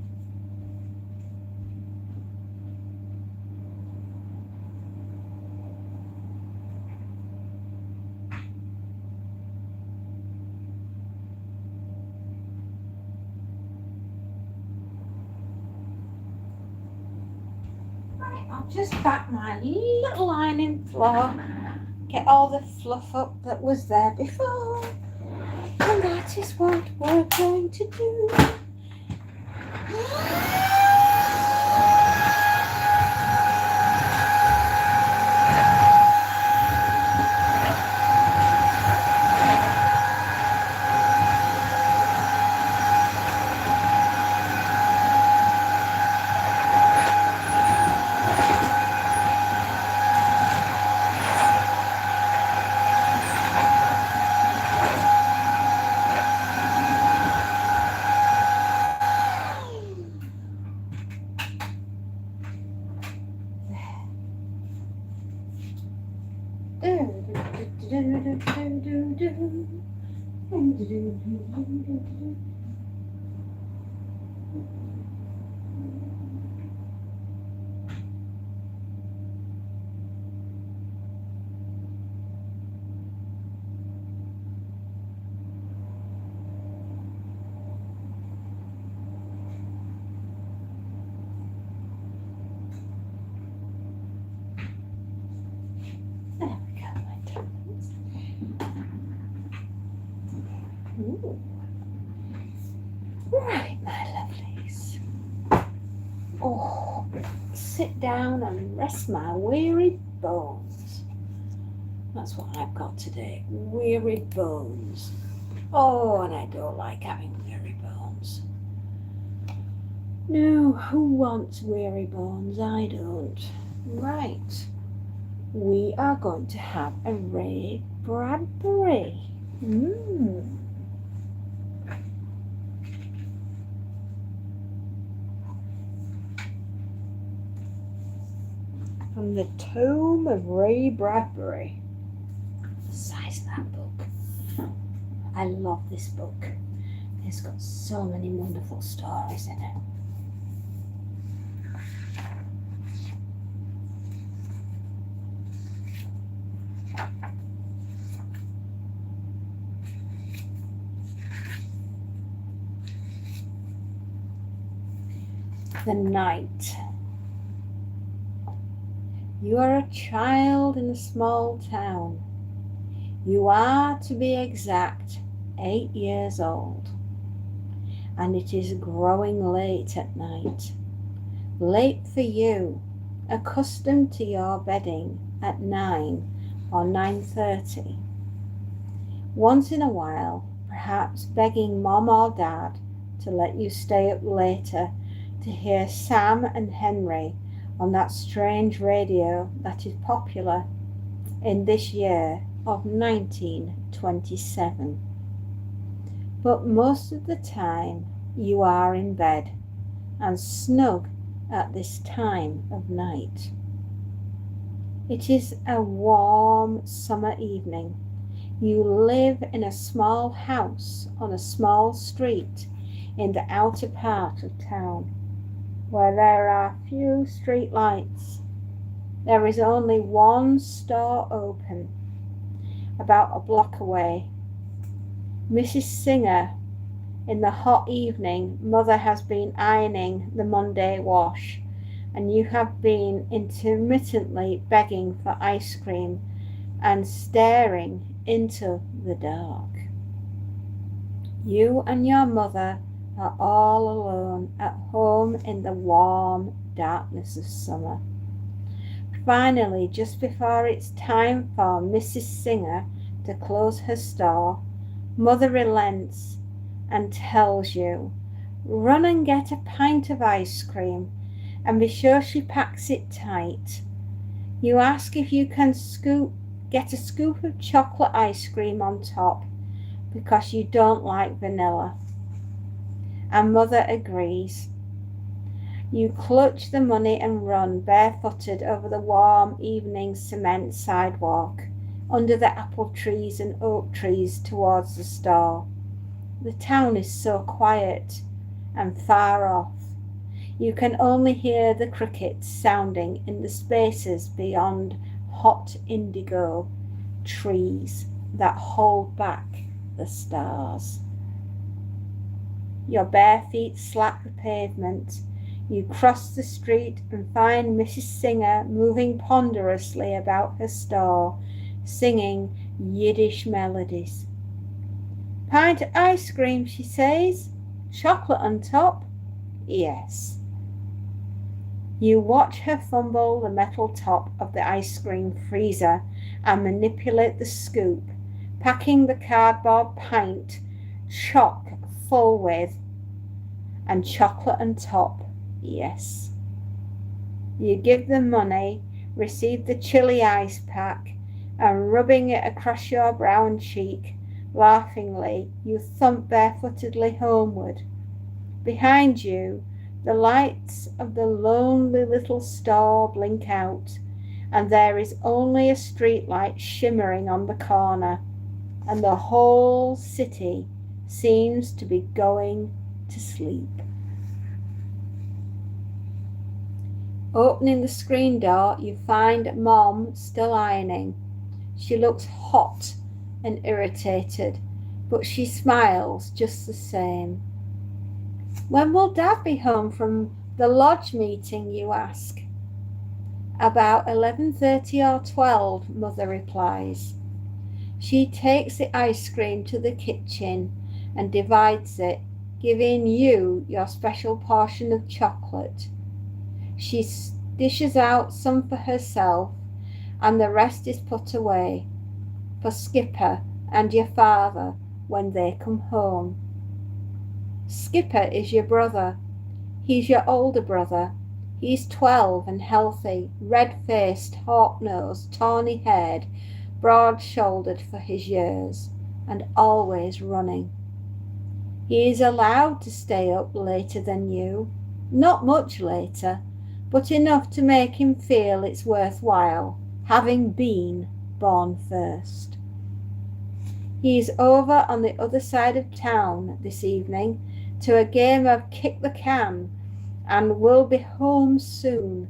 Right, I'll just back my little ironing floor, get all the fluff up that was there before, and that is what we're going to do. There we go, my darlings. Ooh. Right, my lovelies. Oh, sit down and rest my weary bones. That's what I've got today, weary bones. Oh, and I don't like having weary bones. No, who wants weary bones? I don't. Right. We are going to have a Ray Bradbury. From the Tome of Ray Bradbury. The size of that book. I love this book. It's got so many wonderful stories in it. The night. You are a child in a small town. You are, to be exact, 8 years old. And it is growing late at night. Late for you, accustomed to your bedding at 9 or 9:30. Once in a while, perhaps begging Mom or Dad to let you stay up later to hear Sam and Henry on that strange radio that is popular in this year of 1927. But most of the time you are in bed and snug at this time of night. It is a warm summer evening. You live in a small house on a small street in the outer part of town, where there are few street lights. There is only one store open, about a block away. Mrs. Singer, in the hot evening, Mother has been ironing the Monday wash, and you have been intermittently begging for ice cream and staring into the dark. You and your mother are all alone at home in the warm darkness of summer. Finally, just before it's time for Mrs. Singer to close her store, Mother relents and tells you, run and get a pint of ice cream and be sure she packs it tight. You ask if you can get a scoop of chocolate ice cream on top because you don't like vanilla. And Mother agrees. You clutch the money and run barefooted over the warm evening cement sidewalk, under the apple trees and oak trees towards the store. The town is so quiet. and far off. You can only hear the crickets sounding in the spaces beyond hot indigo trees that hold back the stars. Your bare feet slap the pavement. You cross the street and find Mrs. Singer moving ponderously about her store, singing Yiddish melodies. "Pint of ice cream," she says. "Chocolate on top?" "Yes." You watch her fumble the metal top of the ice cream freezer and manipulate the scoop, packing the cardboard pint chock full with, and chocolate on top, yes. You give the money, receive the chili ice pack, and rubbing it across your brown cheek, laughingly, you thump barefootedly homeward. Behind you, the lights of the lonely little store blink out, and there is only a street light shimmering on the corner, and the whole city seems to be going to sleep. Opening the screen door, you find Mom still ironing. She looks hot and irritated, but she smiles just the same. "When will Dad be home from the lodge meeting?" you ask. "About 11:30 or 12, Mother replies. She takes the ice cream to the kitchen and divides it, giving you your special portion of chocolate. She dishes out some for herself, and the rest is put away for Skipper and your father when they come home. Skipper is your brother. He's your older brother. He's 12 and healthy, red-faced, hawk-nosed, tawny-haired, broad-shouldered for his years, and always running. He is allowed to stay up later than you, not much later, but enough to make him feel it's worthwhile, having been born first. He is over on the other side of town this evening to a game of kick the can and will be home soon.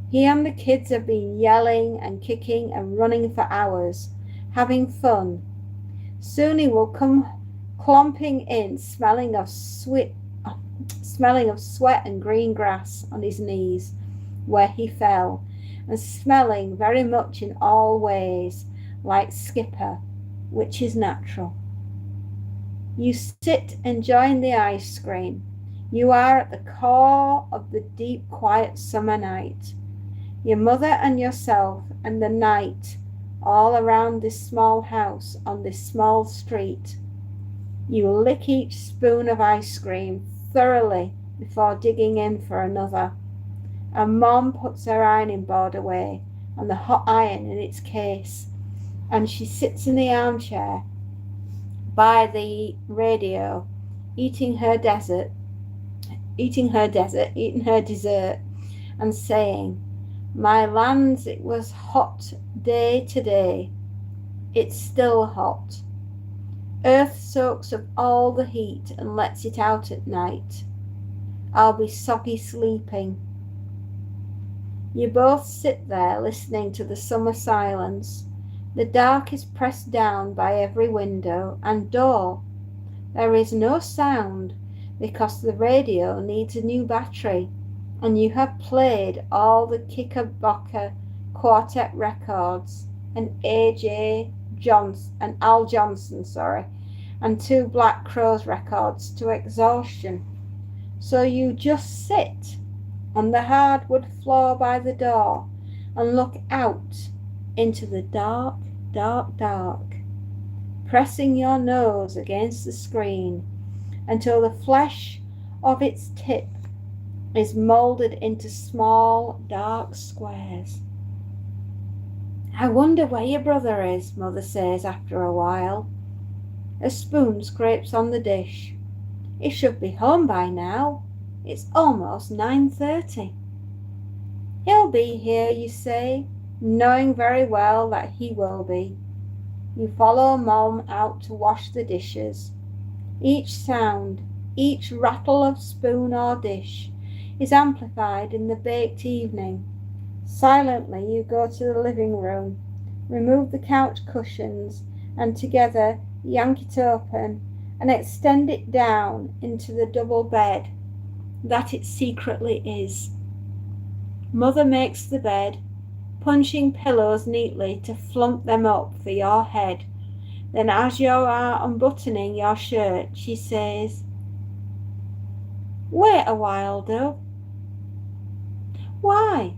He and the kids have been yelling and kicking and running for hours, having fun. Soon he will come clomping in, smelling of sweat and green grass on his knees where he fell, and smelling very much in all ways like Skipper, which is natural. You sit enjoying the ice cream. You are at the core of the deep, quiet summer night. Your mother and yourself and the night all around this small house on this small street. You lick each spoon of ice cream thoroughly before digging in for another, and Mom puts her ironing board away and the hot iron in its case, and she sits in the armchair by the radio, eating her dessert, and saying, "My lands, it was hot day today. It's still hot. Earth soaks up all the heat and lets it out at night. I'll be soggy sleeping." You both sit there listening to the summer silence. The dark is pressed down by every window and door. There is no sound because the radio needs a new battery, and you have played all the Knickerbocker Quartet records and Al Johnson, and 2 Black Crowes records to exhaustion. So you just sit on the hardwood floor by the door and look out into the dark, dark, dark, pressing your nose against the screen until the flesh of its tip is moulded into small, dark squares. "I wonder where your brother is," Mother says after a while. A spoon scrapes on the dish. "He should be home by now. It's almost 9:30. "He'll be here," you say, knowing very well that he will be. You follow Mom out to wash the dishes. Each sound Each rattle of spoon or dish is amplified in the baked evening. Silently you go to the living room, remove the couch cushions, and together yank it open and extend it down into the double bed that it secretly is. Mother makes the bed, punching pillows neatly to flump them up for your head. Then as you are unbuttoning your shirt, she says, "Wait a while, Dove." "Why?"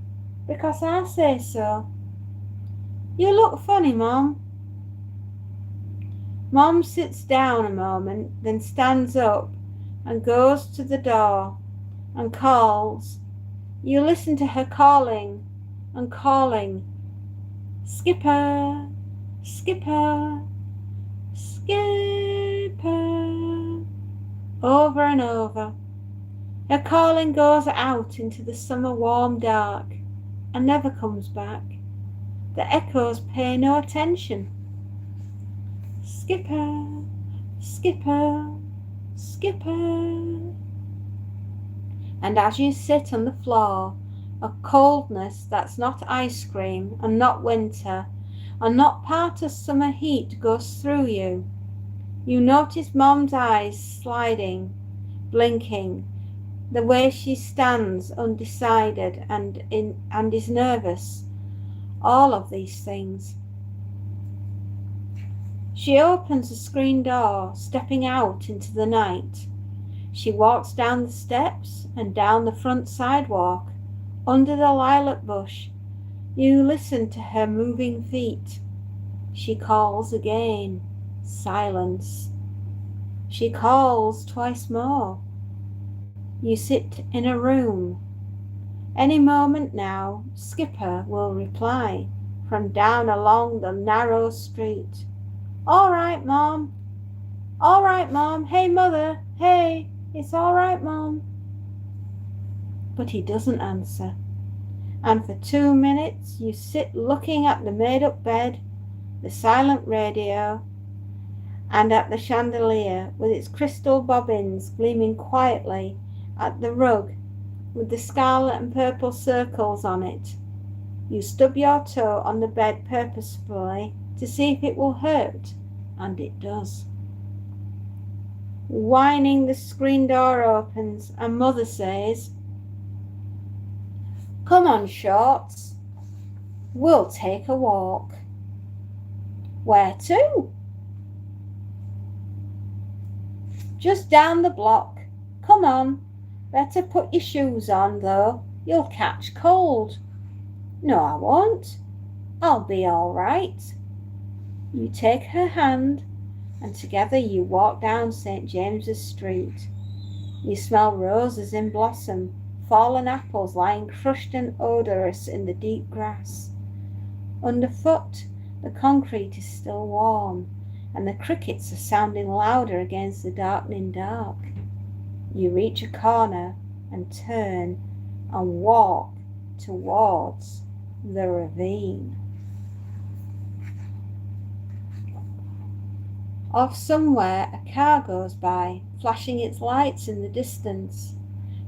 "Because I say so." "You look funny, Mom." Mom sits down a moment, then stands up and goes to the door and calls. You listen to her calling and calling, "Skipper, Skipper, Skipper," over and over. Her calling goes out into the summer warm dark and never comes back. The echoes pay no attention. "Skipper, Skipper, Skipper." And as you sit on the floor, a coldness that's not ice cream and not winter and not part of summer heat goes through you. You notice Mom's eyes sliding, blinking, the way she stands undecided and is nervous. All of these things. She opens the screen door, stepping out into the night. She walks down the steps and down the front sidewalk, under the lilac bush. You listen to her moving feet. She calls again. Silence. She calls twice more. You sit in a room. Any moment now, Skipper will reply from down along the narrow street. "All right, Mom. All right, Mom. Hey, Mother. Hey, it's all right, Mom." But he doesn't answer. And for 2 minutes you sit looking at the made-up bed, the silent radio, and at the chandelier with its crystal bobbins gleaming quietly, at the rug with the scarlet and purple circles on it. You stub your toe on the bed purposefully to see if it will hurt, and it does. Whining, the screen door opens and Mother says, "Come on, Shorts. We'll take a walk." "Where to?" "Just down the block. Come on. Better put your shoes on, though. You'll catch cold." "No, I won't. I'll be all right." You take her hand, and together you walk down St. James's Street. You smell roses in blossom, fallen apples lying crushed and odorous in the deep grass. Underfoot, the concrete is still warm, and the crickets are sounding louder against the darkening dark. You reach a corner and turn and walk towards the ravine. Off somewhere a car goes by, flashing its lights in the distance.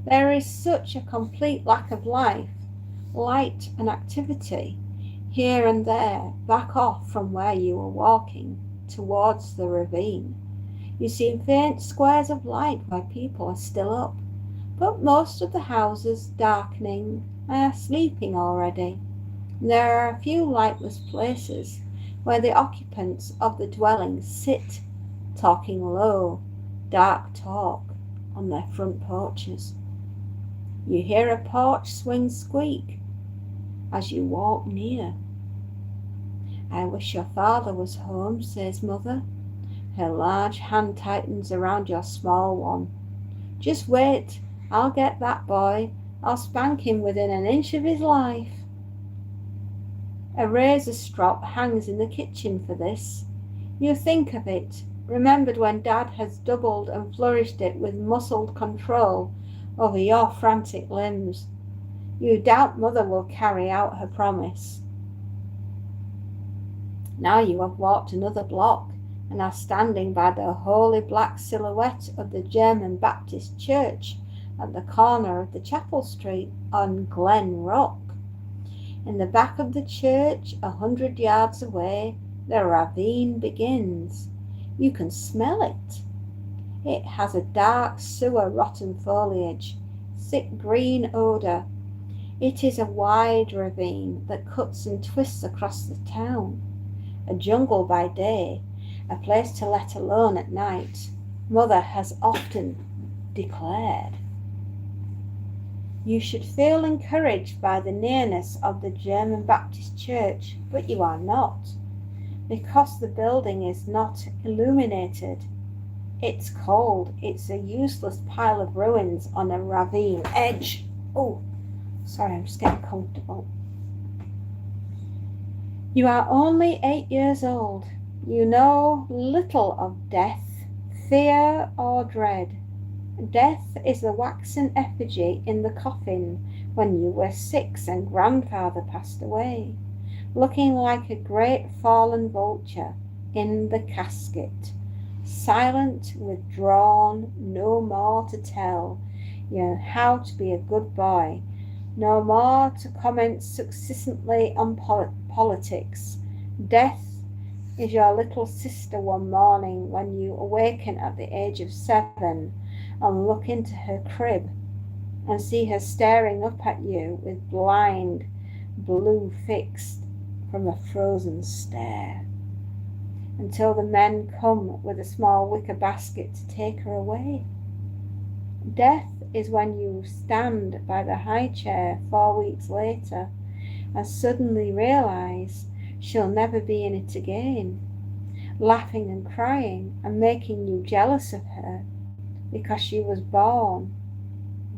There is such a complete lack of life, light and activity, here and there, back off from where you were walking, towards the ravine. You see faint squares of light where people are still up, but most of the houses, darkening, are sleeping already. There are a few lightless places where the occupants of the dwellings sit, talking low, dark talk, on their front porches. You hear a porch swing squeak as you walk near. "I wish your father was home," says Mother. Her large hand tightens around your small one. "Just wait, I'll get that boy. I'll spank him within an inch of his life." A razor strop hangs in the kitchen for this. You think of it, remembered when Dad has doubled and flourished it with muscled control over your frantic limbs. You doubt Mother will carry out her promise. Now you have walked another block and are standing by the holy black silhouette of the German Baptist church at the corner of the Chapel Street on Glen Rock. In the back of the church, 100 yards away, the ravine begins. You can smell it. It has a dark sewer rotten foliage, thick green odour. It is a wide ravine that cuts and twists across the town. A jungle by day, a place to let alone at night, Mother has often declared. You should feel encouraged by the nearness of the German Baptist Church, but you are not, because the building is not illuminated. It's cold. It's a useless pile of ruins on a ravine edge. Oh, sorry, I'm just getting comfortable. You are only 8 years old. You know little of death, fear, or dread. Death is the waxen effigy in the coffin when you were 6 and grandfather passed away, looking like a great fallen vulture in the casket, silent, withdrawn, no more to tell you how to be a good boy, no more to comment succinctly on politics. Death is your little sister one morning when you awaken at the age of 7 and look into her crib and see her staring up at you with blind blue fixed from a frozen stare, until the men come with a small wicker basket to take her away. Death is when you stand by the high chair 4 weeks later and suddenly realize she'll never be in it again, laughing and crying and making you jealous of her because she was born.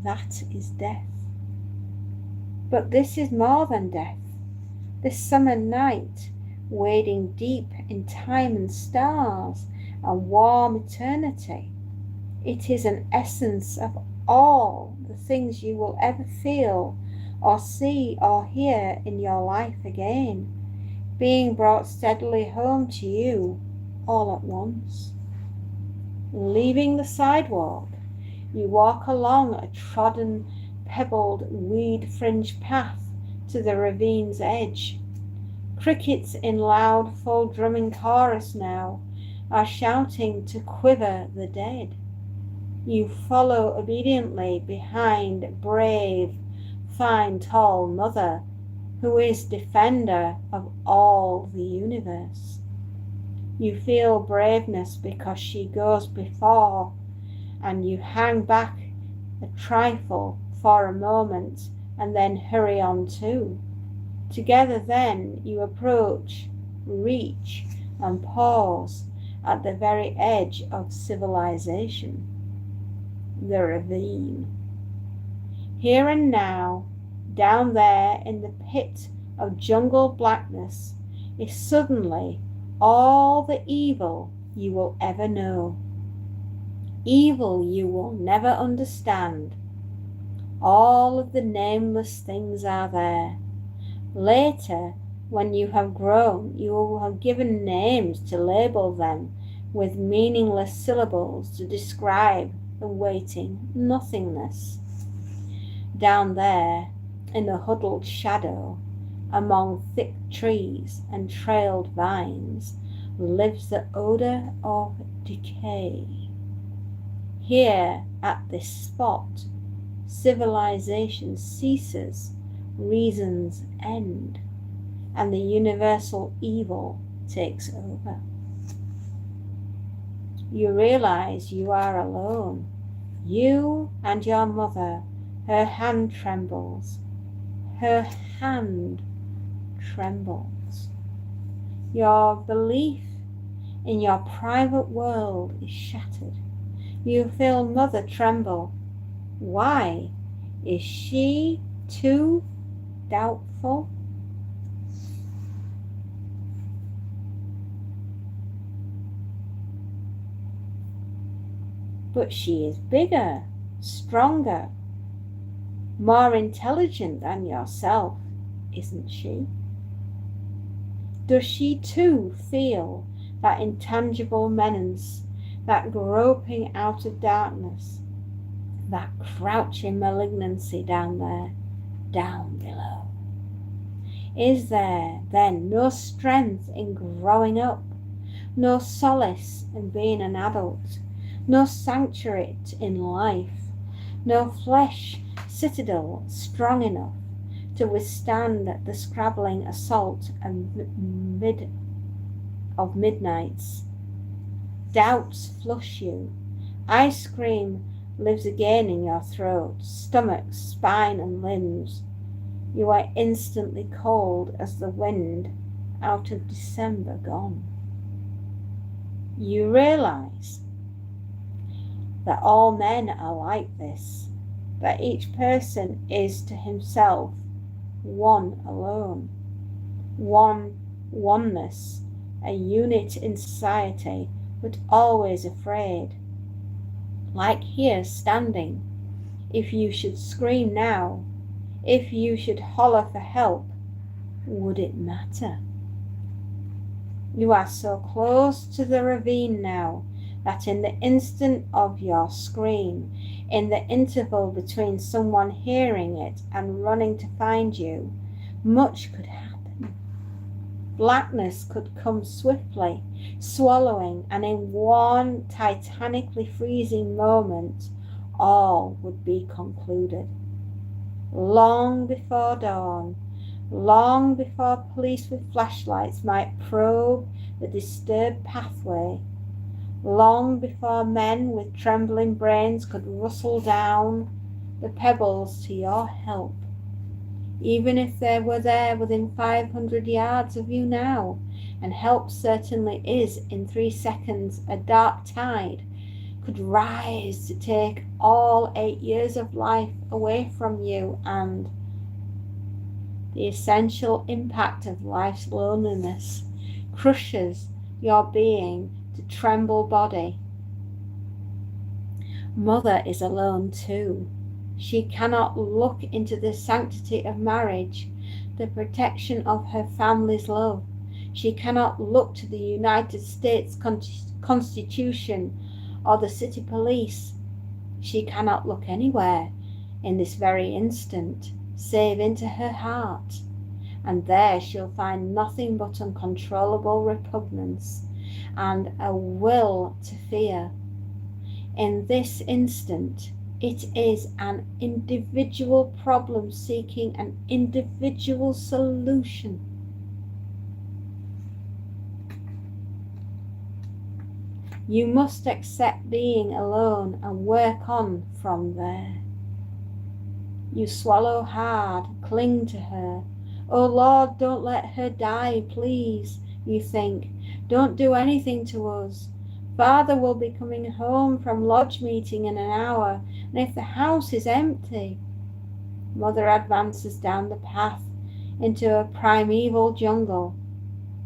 That is death. But this is more than death. This summer night, wading deep in time and stars and warm eternity, it is an essence of all the things you will ever feel or see or hear in your life again, being brought steadily home to you all at once. Leaving the sidewalk, you walk along a trodden, pebbled, weed-fringed path to the ravine's edge. Crickets in loud, full drumming chorus now are shouting to quiver the dead. You follow obediently behind brave, fine, tall Mother, who is defender of all the universe. You feel braveness because she goes before, and you hang back a trifle for a moment and then hurry on too. Together then you approach, reach, and pause at the very edge of civilization, the ravine. Here and now, down there in the pit of jungle blackness, is suddenly all the evil you will ever know. Evil you will never understand. All of the nameless things are there. Later, when you have grown, you will have given names to label them with meaningless syllables to describe the waiting nothingness. Down there, in the huddled shadow, among thick trees and trailed vines, lives the odour of decay. Here, at this spot, civilization ceases, reason's end, and the universal evil takes over. You realize you are alone. You and your mother. Her hand trembles. Her hand trembles. Your belief in your private world is shattered. You feel Mother tremble. Why? Is she too doubtful? But she is bigger, stronger, more intelligent than yourself, isn't she? Does she too feel that intangible menace, that groping out of darkness, that crouching malignancy down there, down below? Is there then no strength in growing up, no solace in being an adult, no sanctuary in life, no flesh citadel strong enough to withstand the scrabbling assault of midnights? Doubts flush you. Ice cream lives again in your throat, stomach, spine, and limbs. You are instantly cold as the wind out of December gone. You realize that all men are like this, that each person is to himself one alone, one oneness, a unit in society, but always afraid. Like here standing, if you should scream now, if you should holler for help, would it matter? You are so close to the ravine now that in the instant of your scream, in the interval between someone hearing it and running to find you, much could happen. Blackness could come swiftly, swallowing, and in one titanically freezing moment, all would be concluded. Long before dawn, long before police with flashlights might probe the disturbed pathway, long before men with trembling brains could rustle down the pebbles to your help, even if they were there within 500 yards of you now, and help certainly is in 3 seconds, a dark tide could rise to take all 8 years of life away from you, and the essential impact of life's loneliness crushes your being to tremble body. Mother is alone too. She cannot look into the sanctity of marriage, the protection of her family's love. She cannot look to the United States Constitution or the city police. She cannot look anywhere in this very instant, save into her heart, and there she'll find nothing but uncontrollable repugnance and a will to fear. In this instant, it is an individual problem seeking an individual solution. You must accept being alone and work on from there. You swallow hard, cling to her. Oh Lord, don't let her die, please, you think. Don't do anything to us. Father will be coming home from lodge meeting in an hour, and if the house is empty. Mother advances down the path into a primeval jungle.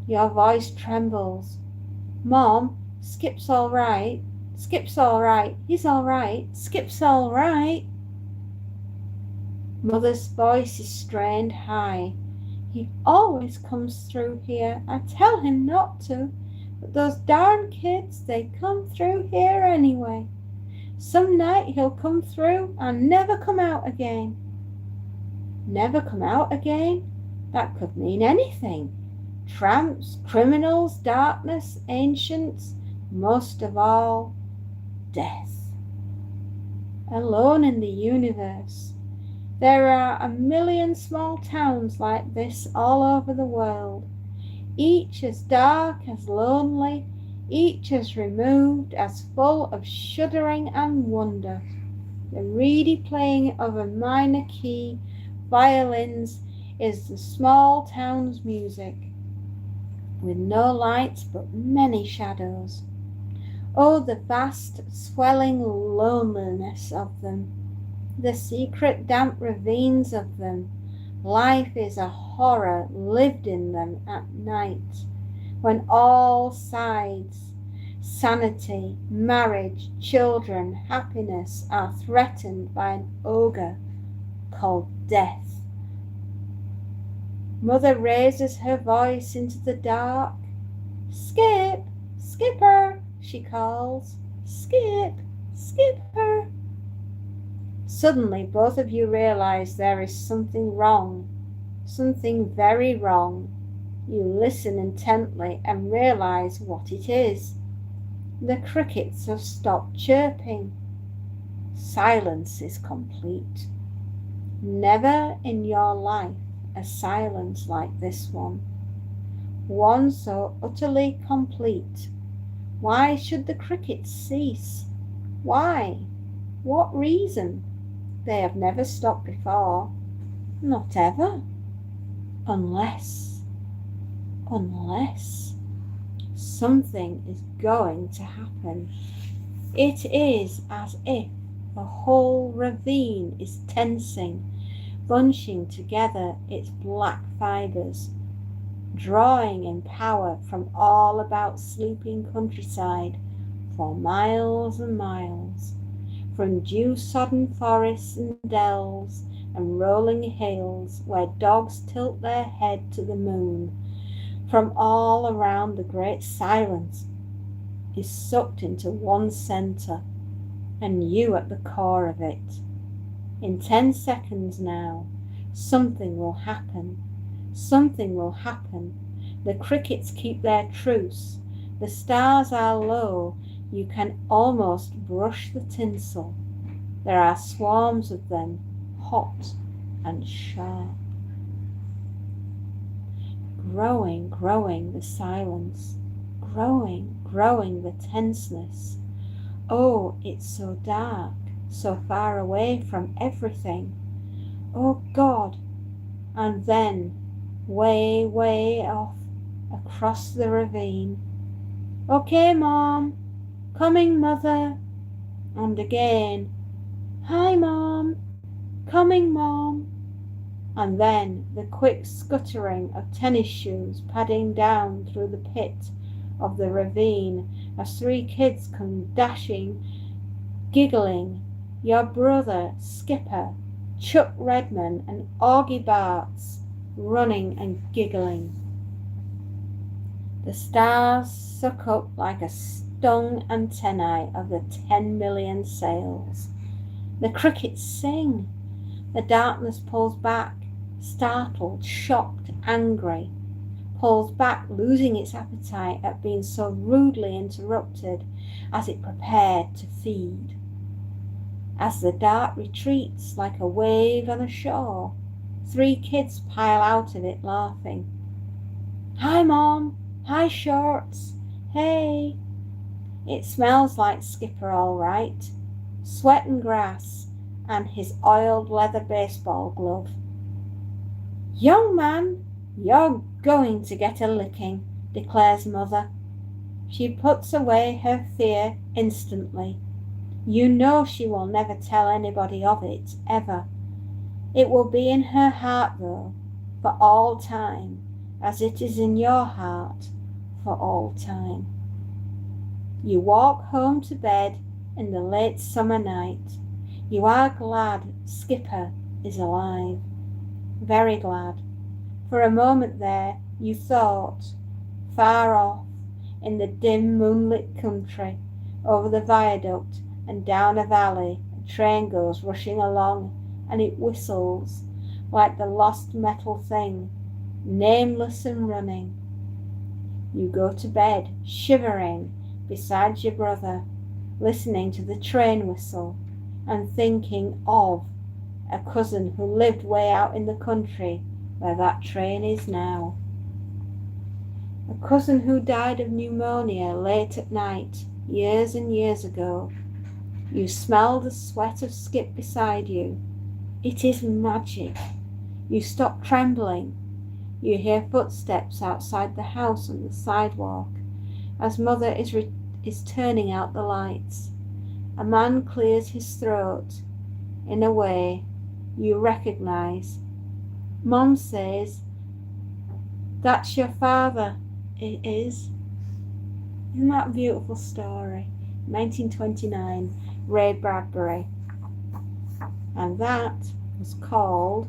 Your voice trembles. Mom, Skip's all right. Skip's all right. He's all right. Skip's all right. Mother's voice is strained high. He always comes through here. I tell him not to, but those darn kids, they come through here anyway. Some night he'll come through and never come out again. Never come out again? That could mean anything. Tramps, criminals, darkness, ancients, most of all, death. Alone in the universe. There are 1,000,000 small towns like this all over the world, each as dark, as lonely, each as removed, as full of shuddering and wonder. The reedy playing of a minor key violins is the small town's music, with no lights but many shadows. Oh, the vast, swelling loneliness of them, the secret damp ravines of them. Life is a horror lived in them at night, when all sides, sanity, marriage, children, happiness, are threatened by an ogre called death. Mother raises her voice into the dark. Skip, Skipper, she calls. Skip, Skipper. Suddenly, both of you realize there is something wrong, something very wrong. You listen intently and realize what it is. The crickets have stopped chirping. Silence is complete. Never in your life a silence like this one. One so utterly complete. Why should the crickets cease? Why? What reason? They have never stopped before. Not ever. Unless something is going to happen. It is as if the whole ravine is tensing, bunching together its black fibres, drawing in power from all about sleeping countryside for miles and miles, from dew-sodden forests and dells and rolling hills where dogs tilt their head to the moon. From all around, the great silence is sucked into one centre, and you at the core of it. In 10 seconds now, something will happen. Something will happen. The crickets keep their truce. The stars are low. You can almost brush the tinsel. There are swarms of them, hot and sharp. Growing the silence. Growing the tenseness. Oh, it's so dark, so far away from everything. Oh God! And then, way off, across the ravine. Okay, Mom. Coming, Mother. And again, hi, Mom. Coming, Mom. And then the quick scuttering of tennis shoes padding down through the pit of the ravine as 3 kids come dashing, giggling. Your brother, Skipper, Chuck Redman and Augie Barts running and giggling. The stars suck up like a stung antennae of the 10 million sails. The crickets sing. The darkness pulls back, startled, shocked, angry, pulls back, losing its appetite at being so rudely interrupted as it prepared to feed. As the dark retreats like a wave on a shore, 3 kids pile out of it laughing. Hi, Mom. Hi, Shorts. Hey. It smells like Skipper all right. Sweat and grass and his oiled leather baseball glove. Young man, you're going to get a licking, declares Mother. She puts away her fear instantly. You know she will never tell anybody of it, ever. It will be in her heart, though, for all time, as it is in your heart for all time. You walk home to bed in the late summer night. You are glad Skipper is alive. Very glad. For a moment there you thought, far off, in the dim moonlit country, over the viaduct and down a valley, a train goes rushing along, and it whistles like the lost metal thing, nameless and running. You go to bed, shivering, beside your brother, listening to the train whistle and thinking of a cousin who lived way out in the country where that train is now. A cousin who died of pneumonia late at night, years and years ago. You smell the sweat of Skip beside you. It is magic. You stop trembling. You hear footsteps outside the house on the sidewalk as Mother is turning out the lights. A man clears his throat. In a way you recognize. Mom says, "That's your father." It is. Isn't that a beautiful story? 1929, Ray Bradbury. And that was called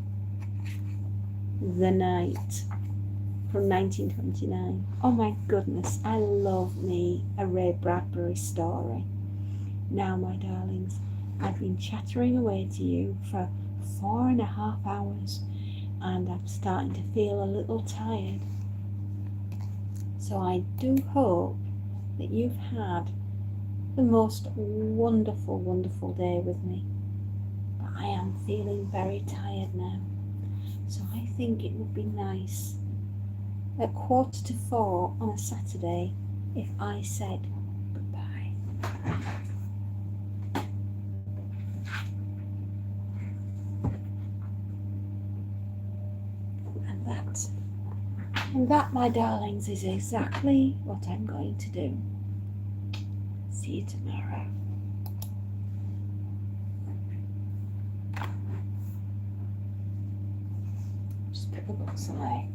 The Night. from 1929. Oh my goodness, I love me a Ray Bradbury story. Now, my darlings, I've been chattering away to you for 4.5 hours and I'm starting to feel a little tired. So I do hope that you've had the most wonderful, wonderful day with me. But I am feeling very tired now. So I think it would be nice at 3:45 on a Saturday if I said goodbye. And that, my darlings, is exactly what I'm going to do. See you tomorrow. Just put the books away.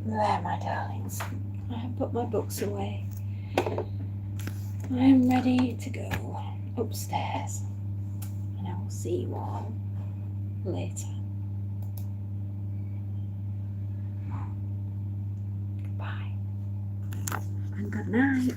There, my darlings, I have put my books away. I am ready to go upstairs, and I will see you all later. Goodbye and good night.